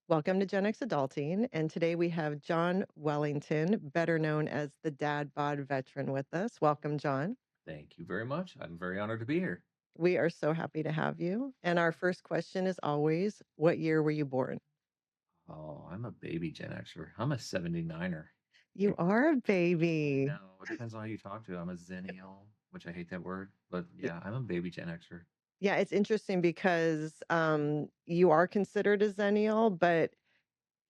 Welcome to GenX Adulting, and today we have Jon Wellington, better known as the Dadbod Veteran, with us. Welcome, Jon. Thank you very much. I'm very honored to be here. We are so happy to have you. And our first question is always, what year were you born? Oh, I'm a baby Gen Xer. I'm a 79er. You are a baby. No, it depends on who you talk to. I'm a Zennial, which I hate that word, but yeah, I'm a baby Gen Xer. Yeah, it's interesting because you are considered a Zennial, but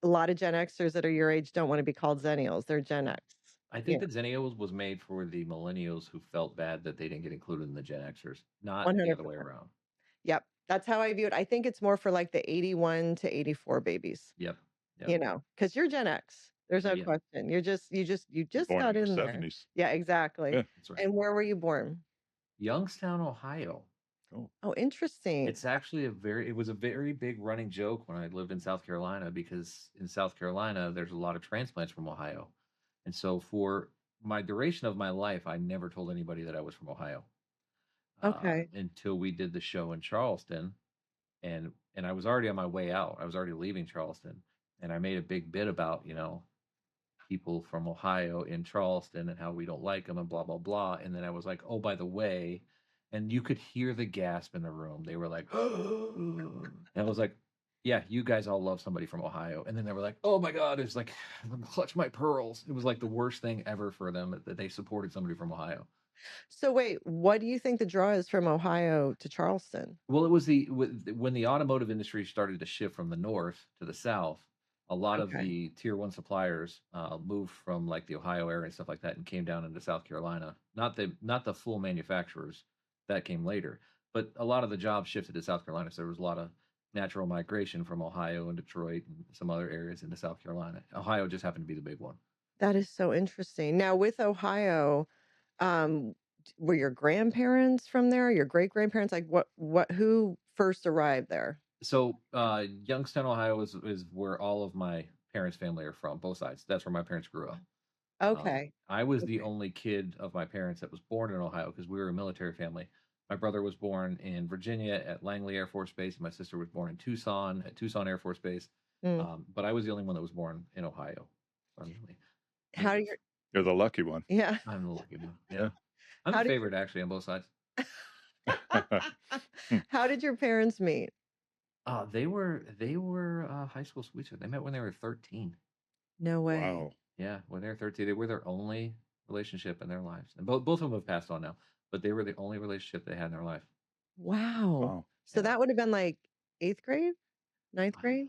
a lot of Gen Xers that are your age don't want to be called Zennials. They're Gen X. I think that Zennials was made for the millennials who felt bad that they didn't get included in the Gen Xers, not 100%. the other way around. Yep. That's how I view it. I think it's more for like the 81 to 84 babies. Yep. You know, because you're Gen X. There's no question. You just born got in in the there. 70s. Yeah, exactly. Yeah. That's right. And where were you born? Youngstown, Ohio. Oh, interesting. It's actually it was a very big running joke when I lived in South Carolina, because in South Carolina, there's a lot of transplants from Ohio. And so for my duration of my life, I never told anybody that I was from Ohio. Okay. Until we did the show in Charleston, and I was already on my way out. I was already leaving Charleston, and I made a big bit about, people from Ohio in Charleston and how we don't like them and blah, blah, blah. And then I was like, oh, by the way, and you could hear the gasp in the room. They were like, and I was like, yeah, you guys all love somebody from Ohio. And then they were like, oh my God, it's like, clutch my pearls. It was like the worst thing ever for them that they supported somebody from Ohio. So wait, what do you think the draw is from Ohio to Charleston? Well, it was when the automotive industry started to shift from the north to the south, a lot of the tier one suppliers moved from like the Ohio area and stuff like that and came down into South Carolina. Not the full manufacturers, that came later, but a lot of the jobs shifted to South Carolina. So there was a lot of natural migration from Ohio and Detroit and some other areas into South Carolina. Ohio just happened to be the big one. That is so interesting. Now with Ohio, were your grandparents from there? Your great grandparents? Like who first arrived there? So Youngstown, Ohio is where all of my parents' family are from, both sides. That's where my parents grew up. Okay. I was the only kid of my parents that was born in Ohio because we were a military family. My brother was born in Virginia at Langley Air Force Base, and my sister was born in Tucson at Tucson Air Force Base. But I was the only one that was born in Ohio. How do You're the lucky one. Yeah. I'm the lucky one. Yeah. I'm the favorite actually on both sides. How did your parents meet? They were high school sweethearts. They met when they were 13. No way. Wow. Yeah, when they were 13, they were their only relationship in their lives. And both of them have passed on now, but they were the only relationship they had in their life. Wow. So that would have been like 8th grade, 9th grade?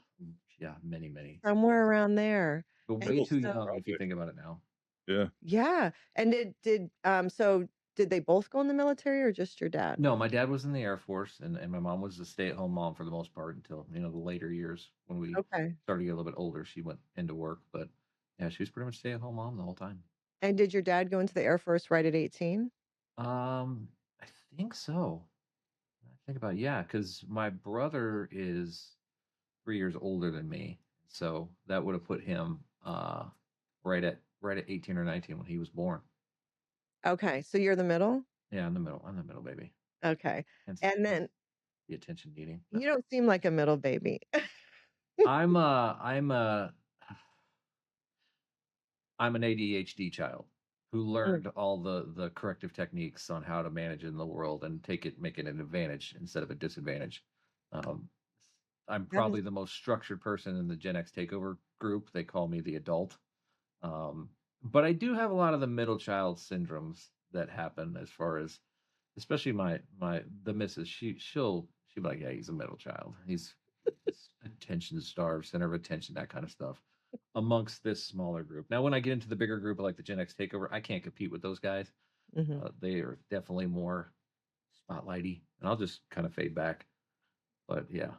Yeah, many. Somewhere around there. But way too young if you think about it now. Yeah. Yeah. And did they both go in the military or just your dad? No, my dad was in the Air Force, and my mom was a stay-at-home mom for the most part until, the later years when we started to get a little bit older. She went into work, but yeah, she was pretty much stay-at-home mom the whole time. And did your dad go into the Air Force right at 18? I think so. I think about because my brother is 3 years older than me, so that would have put him right at 18 or 19 when he was born. Okay, so you're the middle? Yeah, I'm the middle. I'm the middle baby. Okay. And then the attention needing. You don't seem like a middle baby. I'm an ADHD child who learned all the corrective techniques on how to manage in the world and make it an advantage instead of a disadvantage. I'm probably the most structured person in the GenX Takeover group. They call me the adult. But I do have a lot of the middle child syndromes that happen, as far as, especially the missus. She'll be like, yeah, he's a middle child. He's attention starved, center of attention, that kind of stuff. Amongst this smaller group. Now, when I get into the bigger group like the GenX Takeover, I can't compete with those guys. They are definitely more spotlighty, and I'll just kind of fade back. But yeah.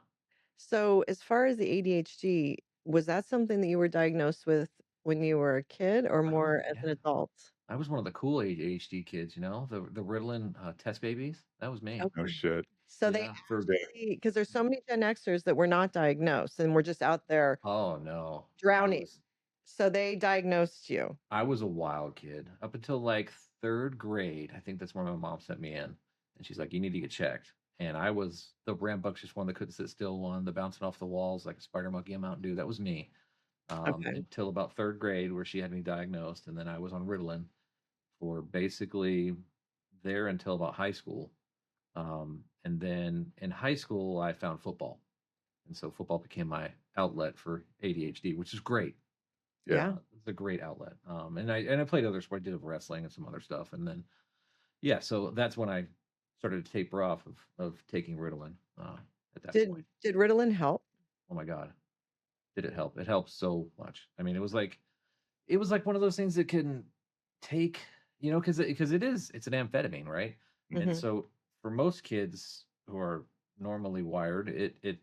So, as far as the ADHD, was that something that you were diagnosed with when you were a kid, or more as an adult? I was one of the cool ADHD kids, the Ritalin test babies. That was me. Oh shit. So they Yeah. For that. because there's so many Gen Xers that were not diagnosed and we're just out there Oh no. drowning. So they diagnosed you. I was a wild kid up until like third grade. I think that's when my mom sent me in, and she's like, "You need to get checked." And I was the rambunctious one that couldn't sit still, one, the bouncing off the walls like a spider monkey in Mountain Dew. That was me. Okay. Until about third grade, where she had me diagnosed, and then I was on Ritalin for basically there until about high school. And then in high school, I found football, and so football became my outlet for ADHD, which is great. Yeah. It's a great outlet. And I played other sports, I did wrestling and some other stuff, and then yeah, so that's when I started to taper off of taking Ritalin at that point. Did Ritalin help? Oh my God, did it help? It helped so much. I mean, it was like one of those things that can take, because it's an amphetamine, right? And Mhm. so for most kids who are normally wired, it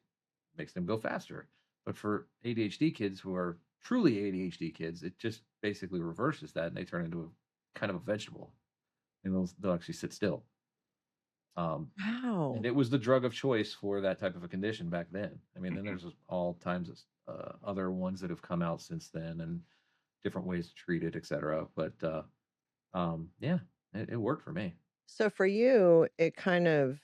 makes them go faster. But for ADHD kids who are truly ADHD kids, it just basically reverses that, and they turn into a kind of a vegetable, and they'll actually sit still. Um, and Wow. it was the drug of choice for that type of a condition back then. I mean, then there's all times of other ones that have come out since then, and different ways to treat it, etc. But yeah, it worked for me. So for you, it kind of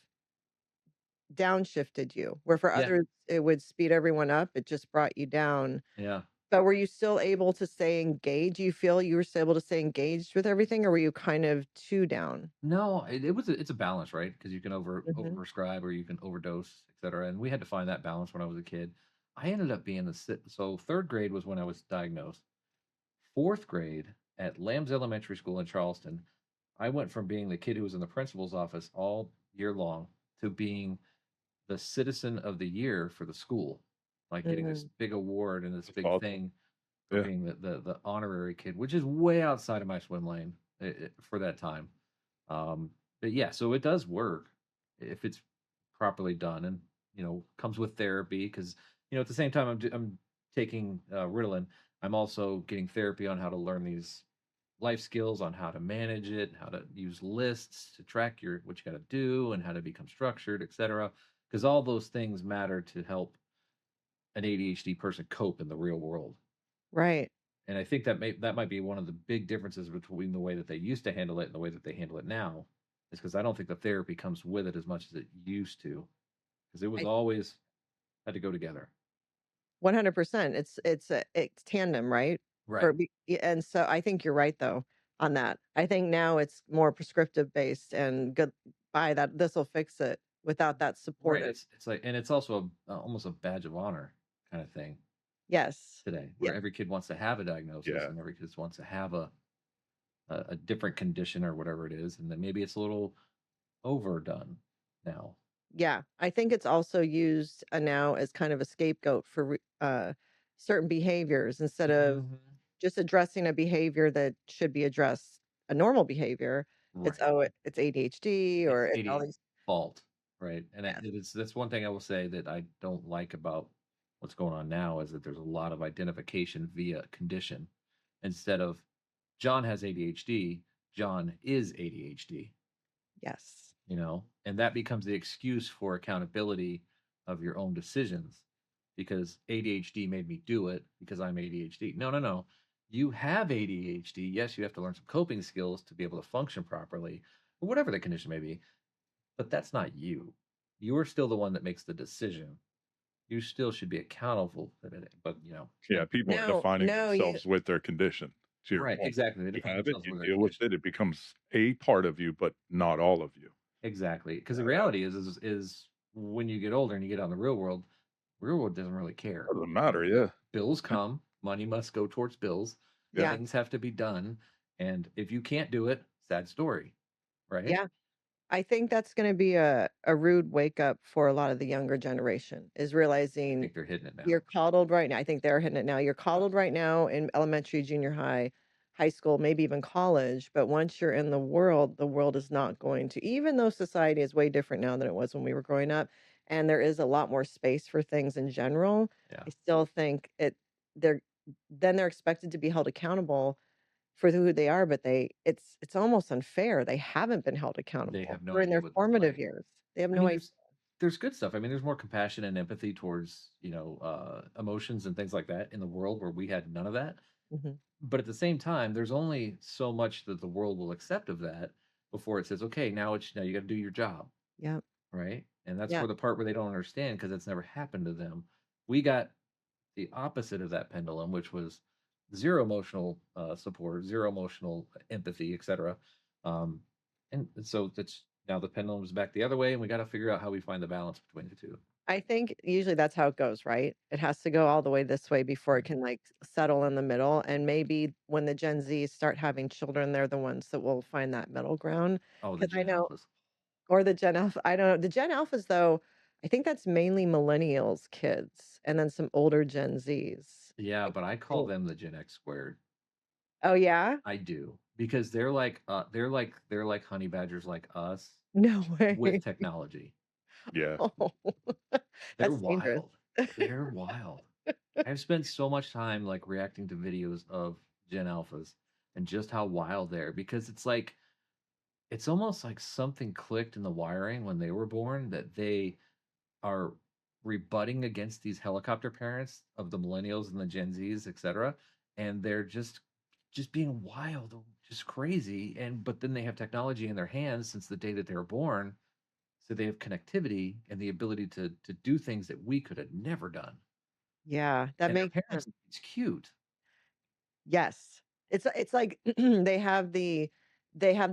downshifted you, where for Yeah, others it would speed everyone up, it just brought you down. yeah. But were you still able to stay engaged? Do you feel you were still able to stay engaged with everything, or were you kind of too down? No, it's a balance, right? Because you can Mhm. overprescribe or you can overdose, etc. And we had to find that balance when I was a kid. I ended up being so third grade was when I was diagnosed. Fourth grade at Lamb's Elementary School in Charleston, I went from being the kid who was in the principal's office all year long to being the citizen of the year for the school, like getting this Mhm. big award and this That's big awesome. thing for Yeah. being the honorary kid, which is way outside of my swim lane for that time. But yeah, so it does work if it's properly done, and comes with therapy because at the same time I'm taking Ritalin. I'm also getting therapy on how to learn these life skills, on how to manage it, how to use lists to track what you got to do, and how to become structured, etc. Because all those things matter to help an ADHD person cope in the real world. Right. And I think that might be one of the big differences between the way that they used to handle it and the way that they handle it now, is because I don't think the therapy comes with it as much as it used to, because it was I always had to go together. 100%. It's tandem, right? Right. And so I think you're right though on that. I think now it's more prescriptive based and good by that this will fix it without that Right. supportive. It's like, and it's also almost a badge of honor kind of thing Yes. today, Yeah. where every kid wants to have a diagnosis Yeah. and every kid wants to have a different condition or whatever it is, and then maybe it's a little overdone now. Yeah. I think it's also used now as kind of a scapegoat for certain behaviors instead of Mhm. just addressing a behavior that should be addressed, a normal behavior. It's, Right. oh, it's ADHD or It's it's all ADHD these. fault, right? And Yes. that's one thing I will say that I don't like about what's going on now, is that there's a lot of identification via condition instead of John has ADHD, John is ADHD, Yes. and that becomes the excuse for accountability of your own decisions, because ADHD made me do it because I'm ADHD. No, no, no. You have ADHD. Yes, you have to learn some coping skills to be able to function properly, or whatever the condition may be, but that's not you. You're still the one that makes the decision. You still should be accountable for it. But Yeah. People are No, defining no, you themselves with their condition. To your right, point, exactly. They you define have it, themselves you with their deal with condition. it. It becomes a part of you, but not all of you. Exactly. Because the reality is when you get older and you get out in the real world doesn't really care. Doesn't matter. Yeah. Bills come, money must go towards bills, Yeah. yeah, things have to be done. And if you can't do it, sad story, right? yeah. I think that's gonna be a rude wake up for a lot of the younger generation, is I realizing think they're hitting it you're now. coddled right now. I think they're hitting it now. You're coddled right now in elementary, junior high, high school, maybe even college, but once you're in the world is not going to, even though society is way different now than it was when we were growing up, and there is a lot more space for things in general, Yeah. I still think they're they're expected to be held accountable for who they are, but it's almost unfair. They haven't been held They accountable have no during idea their what that's formative like. years. They have I no mean, idea. there's good stuff. I mean, there's more compassion and empathy towards, emotions and things like that in the world where we had none of that. Mhm. But at the same time, there's only so much that the world will accept of that before it says, okay, now you got to do your job, Yep. right? And that's Yeah. where the part where they don't understand because it's never happened to them. We got the opposite of that pendulum, which was zero emotional support, zero emotional empathy, etc. Um, and so that's now the pendulum's back the other way, and we got to figure out how we find the balance between the two. I think usually that's how it goes, right? It has to go all the way this way before it Right. can, like, settle in the middle, and maybe when the Gen Zs start having children, they're the ones that will find that middle ground. Oh, the Because I Gen know Alphas. or the Gen Alpha, I don't know. The Gen Alphas, though, I think that's mainly millennials kids and then some older Gen Zs. Yeah, I but I call think. them the Gen X squared. Oh, yeah? I do because they're like honey badgers like us No with way. technology. Yeah. Oh, They're that's dangerous. wild. They're wild. I've spent so much time like reacting to videos of Gen Alphas and just how wild they're because it's almost like something clicked in the wiring when they were born that they are rebutting against these helicopter parents of the millennials and the Gen Zs, etc. And they're just being wild, just crazy. And but then they have technology in their hands since the day that they were born, so they have connectivity and the ability to do things that we could have never done. Yeah, that And their makes parents, sense. it's cute, Yes. It's like they have the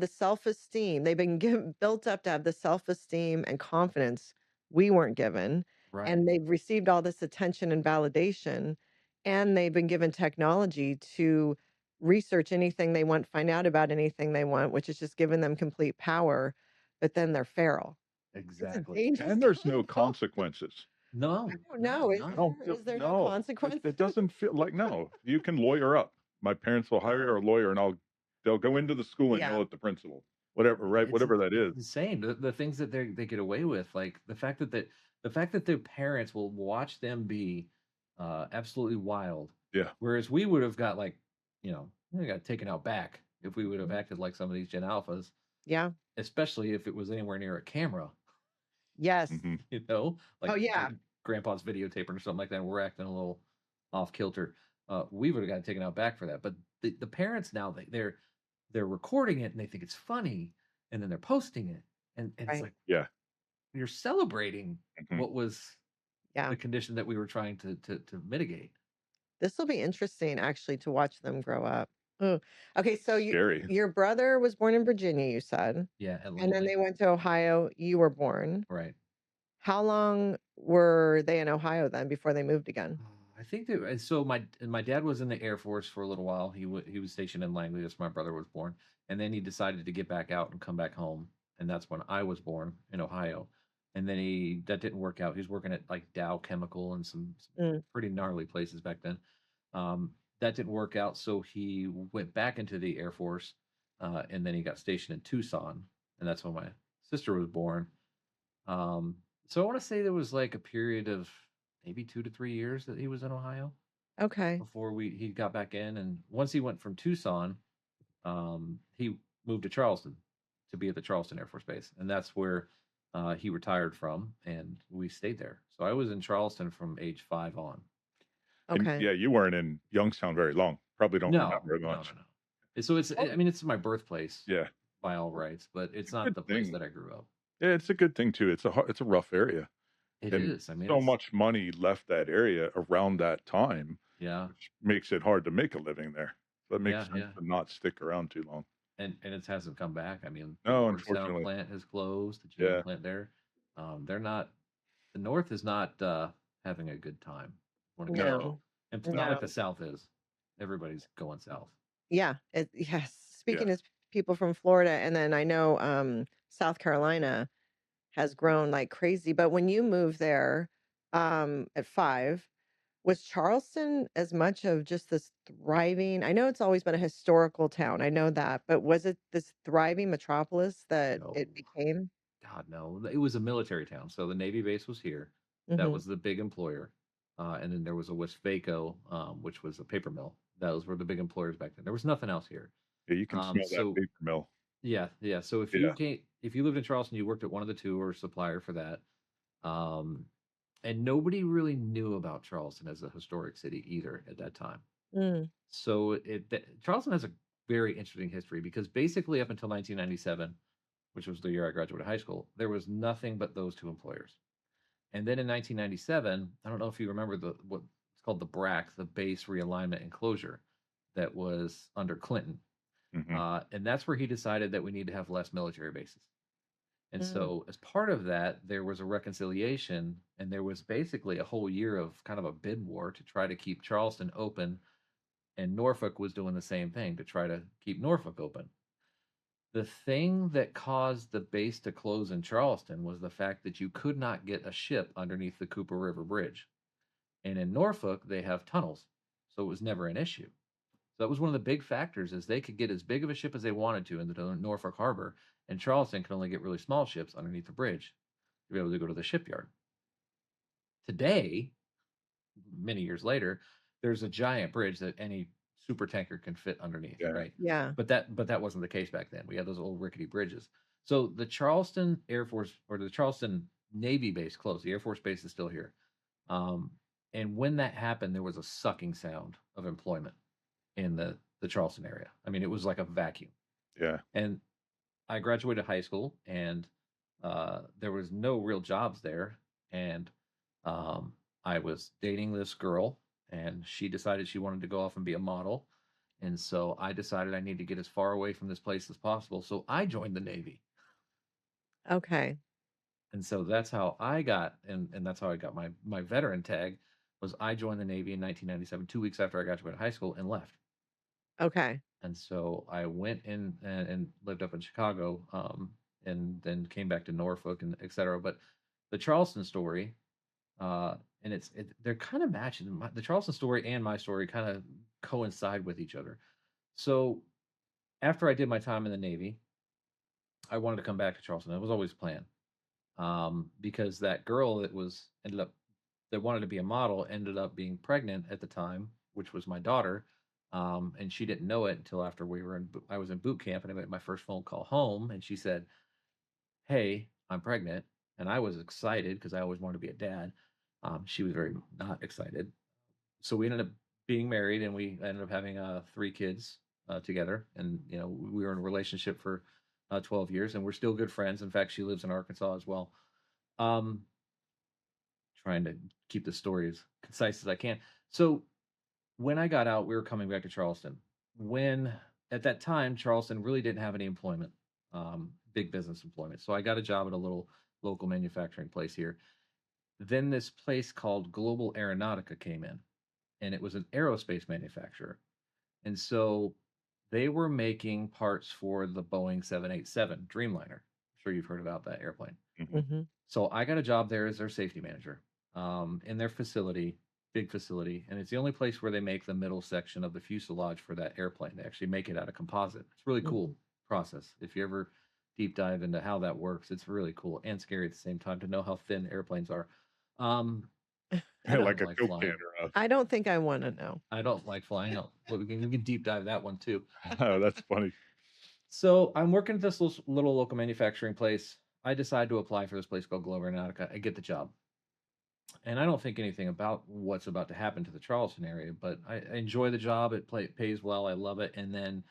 self-esteem. They've been built up to have the self-esteem and confidence we weren't given, right? and they've received all this attention and validation, and they've been given technology to research anything they want, find out about anything they want, which is just giving them complete power, but then they're feral. It's a Exactly. dangerous And there's no combo. consequences. I No, don't no, know. Is I none. don't there feel is there no no. consequences? It doesn't feel like no. You can lawyer up. My parents will hire a lawyer, and they'll go into the school and Yeah. yell at the principal, whatever, right? Whatever that It's is. insane the things that they get away with, like the fact that their parents will watch them be absolutely wild, Yeah. whereas we would have got like, we got taken out back if we would have acted like some of these Gen Alphas, Yeah. especially if it was anywhere near a camera, Yes. Hmm. Oh, like yeah. grandpa's videotaping or something like that. And we're acting a little off kilter. We would have got taken out back for that. But the parents now they're recording it and they think it's funny, and then they're posting it, and it's Right. like Yeah. you're celebrating Hmm. what was Yeah. the condition that we were trying to mitigate. This will be interesting actually to watch them grow up. Ooh. Okay, so Scary. your brother was born in Virginia, you said, Yeah, and then Atlanta, they went to Ohio. You were born. right? How long were they in Ohio then before they moved again? I think that so my dad was in the Air Force for a little while. He was stationed in Langley. That's where my brother was born, and then he decided to get back out and come back home, and that's when I was born in Ohio. And then he that didn't work out. He was working at like Dow Chemical and some Mm, pretty gnarly places back then. That didn't work out, so he went back into the Air Force, and then he got stationed in Tucson, and that's when my sister was born. Um, so I want to say there was like a period of maybe 2 to 3 years that he was in Ohio okay. before he got back in. And once he went from Tucson, he moved to Charleston to be at the Charleston Air Force Base, and that's where he retired from, and we stayed there. So I was in Charleston from age 5 on. And Okay. yeah, you weren't in Youngstown very long. Probably don't No, remember no, no, much. no. So I Oh, mean, it's my birthplace yeah. by all rights, but It's it's a not good the place thing. that I grew up. Yeah, it's a good thing too. It's a rough area, It and is. I mean, so it's much money left that area around that time, yeah, which makes it hard to make a living there. So it yeah, makes sense yeah. to not stick around too long. And it hasn't come back. I mean, the No, Lordstown unfortunately. plant has closed, the GM Yeah. plant there. They're not the North is not having a good time when it comes to, No. No. and it's not No. like No. the South is. Everybody's going south. Yeah. Yes. Yeah. Speaking as people from Florida, and then I know South Carolina has grown like crazy. But when you moved there at 5, was Charleston as much of just this thriving? I know it's always been a historical town. I know that, but was it this thriving metropolis that No, it became? God, no. It was a military town, so the Navy base was here. That Hmm. was the big employer, and then there was a Westvaco, which was a paper mill. Those were the big employers back then. There was nothing else here. Yeah, you can smell that So paper mill. yeah, yeah. So Yeah. if you lived in Charleston, you worked at one of the two or supplier for that. Um, and nobody really knew about Charleston as a historic city either at that time. Mm. So Charleston has a very interesting history because basically up until 1997, which was the year I graduated high school, there was nothing but those two employers. And then in 1997, I don't know if you remember what's called the BRAC, the Base Realignment and Closure, that was under Clinton. Hmm. And that's where he decided that we need to have less military bases. And Mm. so, as part of that, there was a reconciliation, and there was basically a whole year of kind of a bid war to try to keep Charleston open, and Norfolk was doing the same thing to try to keep Norfolk open. The thing that caused the base to close in Charleston was the fact that you could not get a ship underneath the Cooper River Bridge. And in Norfolk, they have tunnels, so it was never an issue. So that was one of the big factors is they could get as big of a ship as they wanted to into the Norfolk Harbor, and Charleston could only get really small ships underneath the bridge to be able to go to the shipyard. Today, many years later, there's a giant bridge that any super tanker can fit underneath, Yeah. right? Yeah. But that wasn't the case back then. We had those old rickety bridges. So the Charleston Air Force or the Charleston Navy base closed. The Air Force base is still here. Um, and when that happened, there was a sucking sound of employment in the Charleston area. I mean, it was like a vacuum. Yeah. And I graduated high school, and there was no real jobs there. And um, I was dating this girl, and she decided she wanted to go off and be a model. And so I decided I need to get as far away from this place as possible. So I joined the Navy. Okay. And so that's how I got, and that's how I got my veteran tag, was I joined the Navy in 1997, 2 weeks after I graduated high school, and left. Okay. And so I went in and lived up in Chicago, and then came back to Norfolk and et cetera. But the Charleston story, and they're kind of matching. The Charleston story and my story kind of coincide with each other. So after I did my time in the Navy, I wanted to come back to Charleston. That was always the plan, because that girl that wanted to be a model ended up being pregnant at the time, which was my daughter. And she didn't know it until after I was in boot camp, and I made my first phone call home, and she said, "Hey, I'm pregnant," and I was excited because I always wanted to be a dad. She was very not excited, so we ended up being married, and we ended up having 3 kids together. And we were in a relationship for 12 years, and we're still good friends. In fact, she lives in Arkansas as well. Um, Trying to keep the story as concise as I can. So when I got out, we were coming back to Charleston. When at that time, Charleston really didn't have any employment, big business employment. So I got a job at a little local manufacturing place here. Then this place called Global Aeronautica came in, and it was an aerospace manufacturer. And so they were making parts for the Boeing 787 Dreamliner. I'm sure you've heard about that airplane. Hmm. Mhm. So I got a job there as their safety manager, in their facility, big facility, and it's the only place where they make the middle section of the fuselage for that airplane. They actually make it out of composite. It's a really cool Mhm. process. If you ever deep dive into how that works, it's really cool and scary at the same time to know how thin airplanes are. Um, and I Like don't a like Coke can flying. or I don't think I wanna know. I don't like flying. No, but we can deep dive that one too. oh, that's funny. So I'm working at this little local manufacturing place. I decide to apply for this place called Global Aeronautica. I get the job, and I don't think anything about what's about to happen to the Charleston area, but I enjoy the job. It pays well. I love it. And then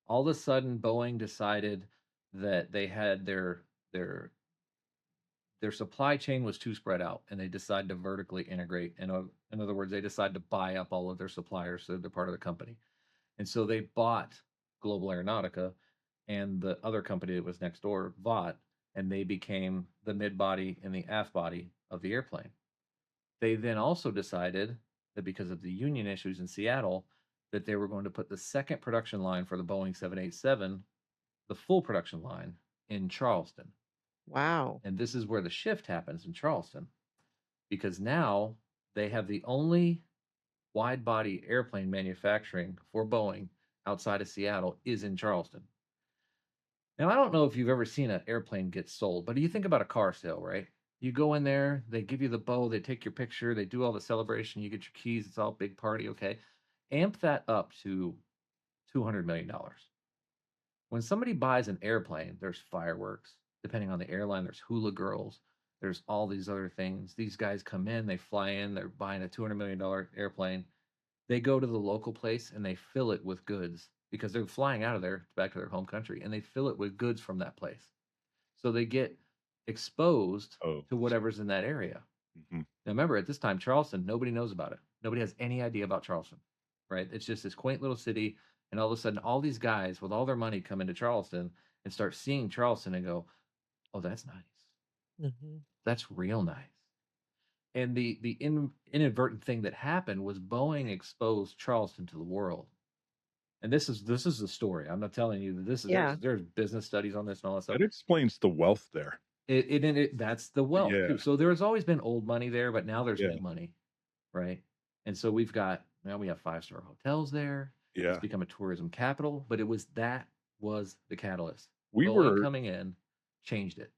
all of a sudden, Boeing decided that they had their their supply chain was too spread out, and they decided to vertically integrate. In other words, they decided to buy up all of their suppliers, so they're part of the company. And so they bought Global Aeronautica, and the other company that was next door, Vought, and they became the mid body and the aft body of the airplane. They then also decided that because of the union issues in Seattle, that they were going to put the second production line for the Boeing 787, the full production line, in Charleston. Wow. And this is where the shift happens in Charleston, because now they have the only wide body airplane manufacturing for Boeing outside of Seattle is in Charleston. Now, I don't know if you've ever seen an airplane get sold, but you think about a car sale, right? You go in there, they give you the bow, they take your picture, they do all the celebration, you get your keys, it's all big party, okay? Amp that up to $200 million. When somebody buys an airplane, there's fireworks. Depending on the airline, there's hula girls. There's all these other things. These guys come in, they fly in, they're buying a $200 million airplane. They go to the local place and they fill it with goods because they're flying out of there back to their home country, and they fill it with goods from that place. So they get exposed Oh, to whatever's in that area. mhm. Now, remember, at this time, Charleston, nobody knows about it. Nobody has any idea about Charleston, right? It's just this quaint little city. And all of a sudden, all these guys with all their money come into Charleston and start seeing Charleston and go, oh, that's nice. Mhm. That's real nice. And the inadvertent thing that happened was Boeing exposed Charleston to the world. And this is the story. I'm not telling you that this is Yeah. there's business studies on this and all that stuff. That explains the wealth there. That's the wealth Yeah. too. So there's always been old money there, but now there's Yeah. new money, right? And so we have 5-star hotels there. It's Yeah. become a tourism capital, but that was the catalyst. We Boeing were coming in changed it.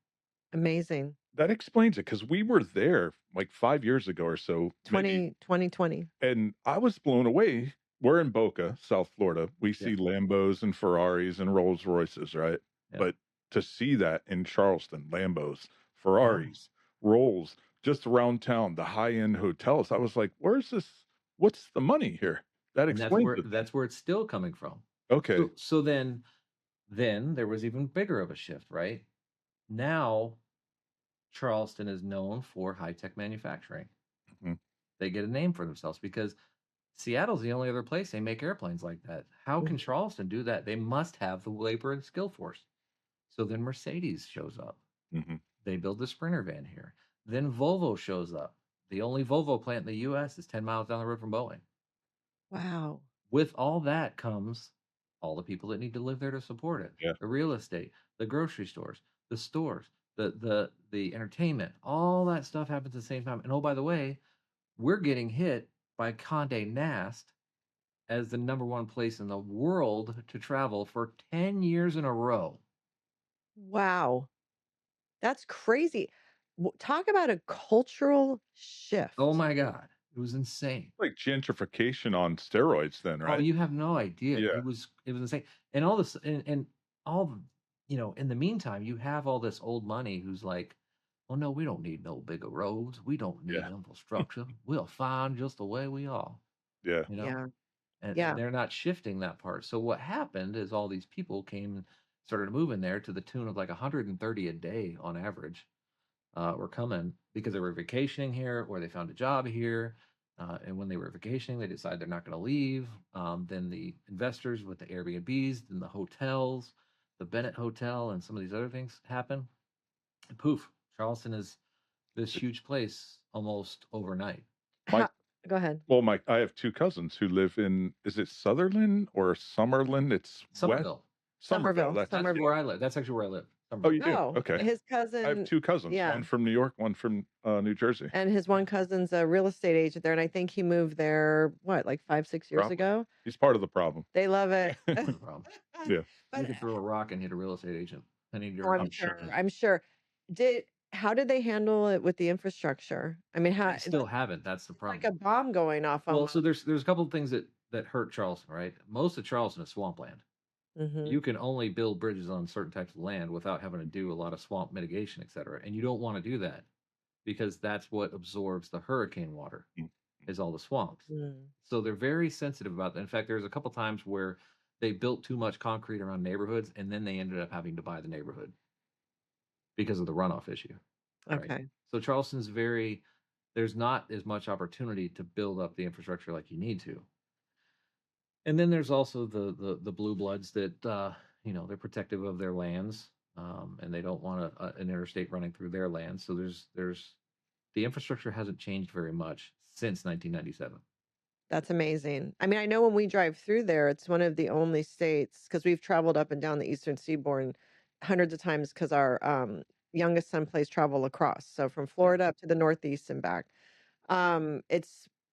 Amazing. That explains it because we were there like 5 years ago or so, maybe, 2020. and I was blown away. We're in Boca, South Florida. We Yeah. see Lambos and Ferraris and Rolls Royces, right? Yeah. But to see that in Charleston, Lambos, Ferraris, Rolls, just around town, the high-end hotels, I was like, "Where's this? What's the money here?" That And explains it. that's where it's still coming from. Okay. So then there was even bigger of a shift, right? Now Charleston is known for high-tech manufacturing. Mhm. They get a name for themselves because Seattle's the only other place they make airplanes like that. How can Mhm. Charleston do that? They must have the labor and skill force. So then Mercedes shows up. Mhm. They build the Sprinter van here. Then Volvo shows up. The only Volvo plant in the US is 10 miles down the road from Boeing. Wow. With all that comes all the people that need to live there to support it. Yeah. The real estate, the grocery stores, the stores, the entertainment, all that stuff happens at the same time. And oh, by the way, we're getting hit by Condé Nast as the #1 place in the world to travel for 10 years in a row. Wow. That's crazy. Talk about a cultural shift. Oh my God. It was insane. Like gentrification on steroids then, Oh, right? you have no idea. Yeah. It was insane. And all this and all in the meantime, you have all this old money who's like, oh no, we don't need no bigger roads. We don't need Yeah. infrastructure. We're fine just the way we are. Yeah. Yeah. And Yeah. they're not shifting that part. So what happened is all these people came and started moving there to the tune of like 130 a day on average. Were coming because they were vacationing here or they found a job here. And when they were vacationing, they decided they're not going to leave. Then the investors with the Airbnbs, then the hotels, the Bennett Hotel, and some of these other things happen. And poof, Charleston is this huge place almost overnight. My Go ahead. Well, I have 2 cousins who live in, is it Sutherland or Summerlin? It's west Somerville. Somerville. That's That's Somerville. where I live. That's actually where I live. Oh, Somerville. you do? Oh, Okay. his I have cousin, 2 cousins, yeah. one from New York, one from New Jersey. And his one cousin's a real estate agent there, and I think he moved there, what, like 5, 6 years Probably. ago? He's part of the problem. They love it. No problem. Yeah. You But could throw a rock and hit a real estate agent. oh, I'm sure. I'm sure. How did they handle it with the infrastructure? I mean, how They still haven't. That's the like problem. a bomb going off Well, almost. so there's a couple of things that hurt Charleston, right? Most of Charleston is swampland. Mhm. You can only build bridges on certain types of land without having to do a lot of swamp mitigation, et cetera. And you don't want to do that because that's what absorbs the hurricane water, Mm. is all the swamps. Mm. So they're very sensitive about that. In fact, there's a couple times where they built too much concrete around neighborhoods, and then they ended up having to buy the neighborhood because of the runoff issue. Right? Okay. So Charleston's there's not as much opportunity to build up the infrastructure like you need to. And then there's also the blue bloods that they're protective of their lands, and they don't want an interstate running through their lands. So there's the infrastructure hasn't changed very much since 1997. That's amazing. I mean, I know when we drive through there, it's one of the only states because we've traveled up and down the Eastern Seaboard hundreds of times because our youngest son plays travel lacrosse. So from Florida up to the Northeast and back.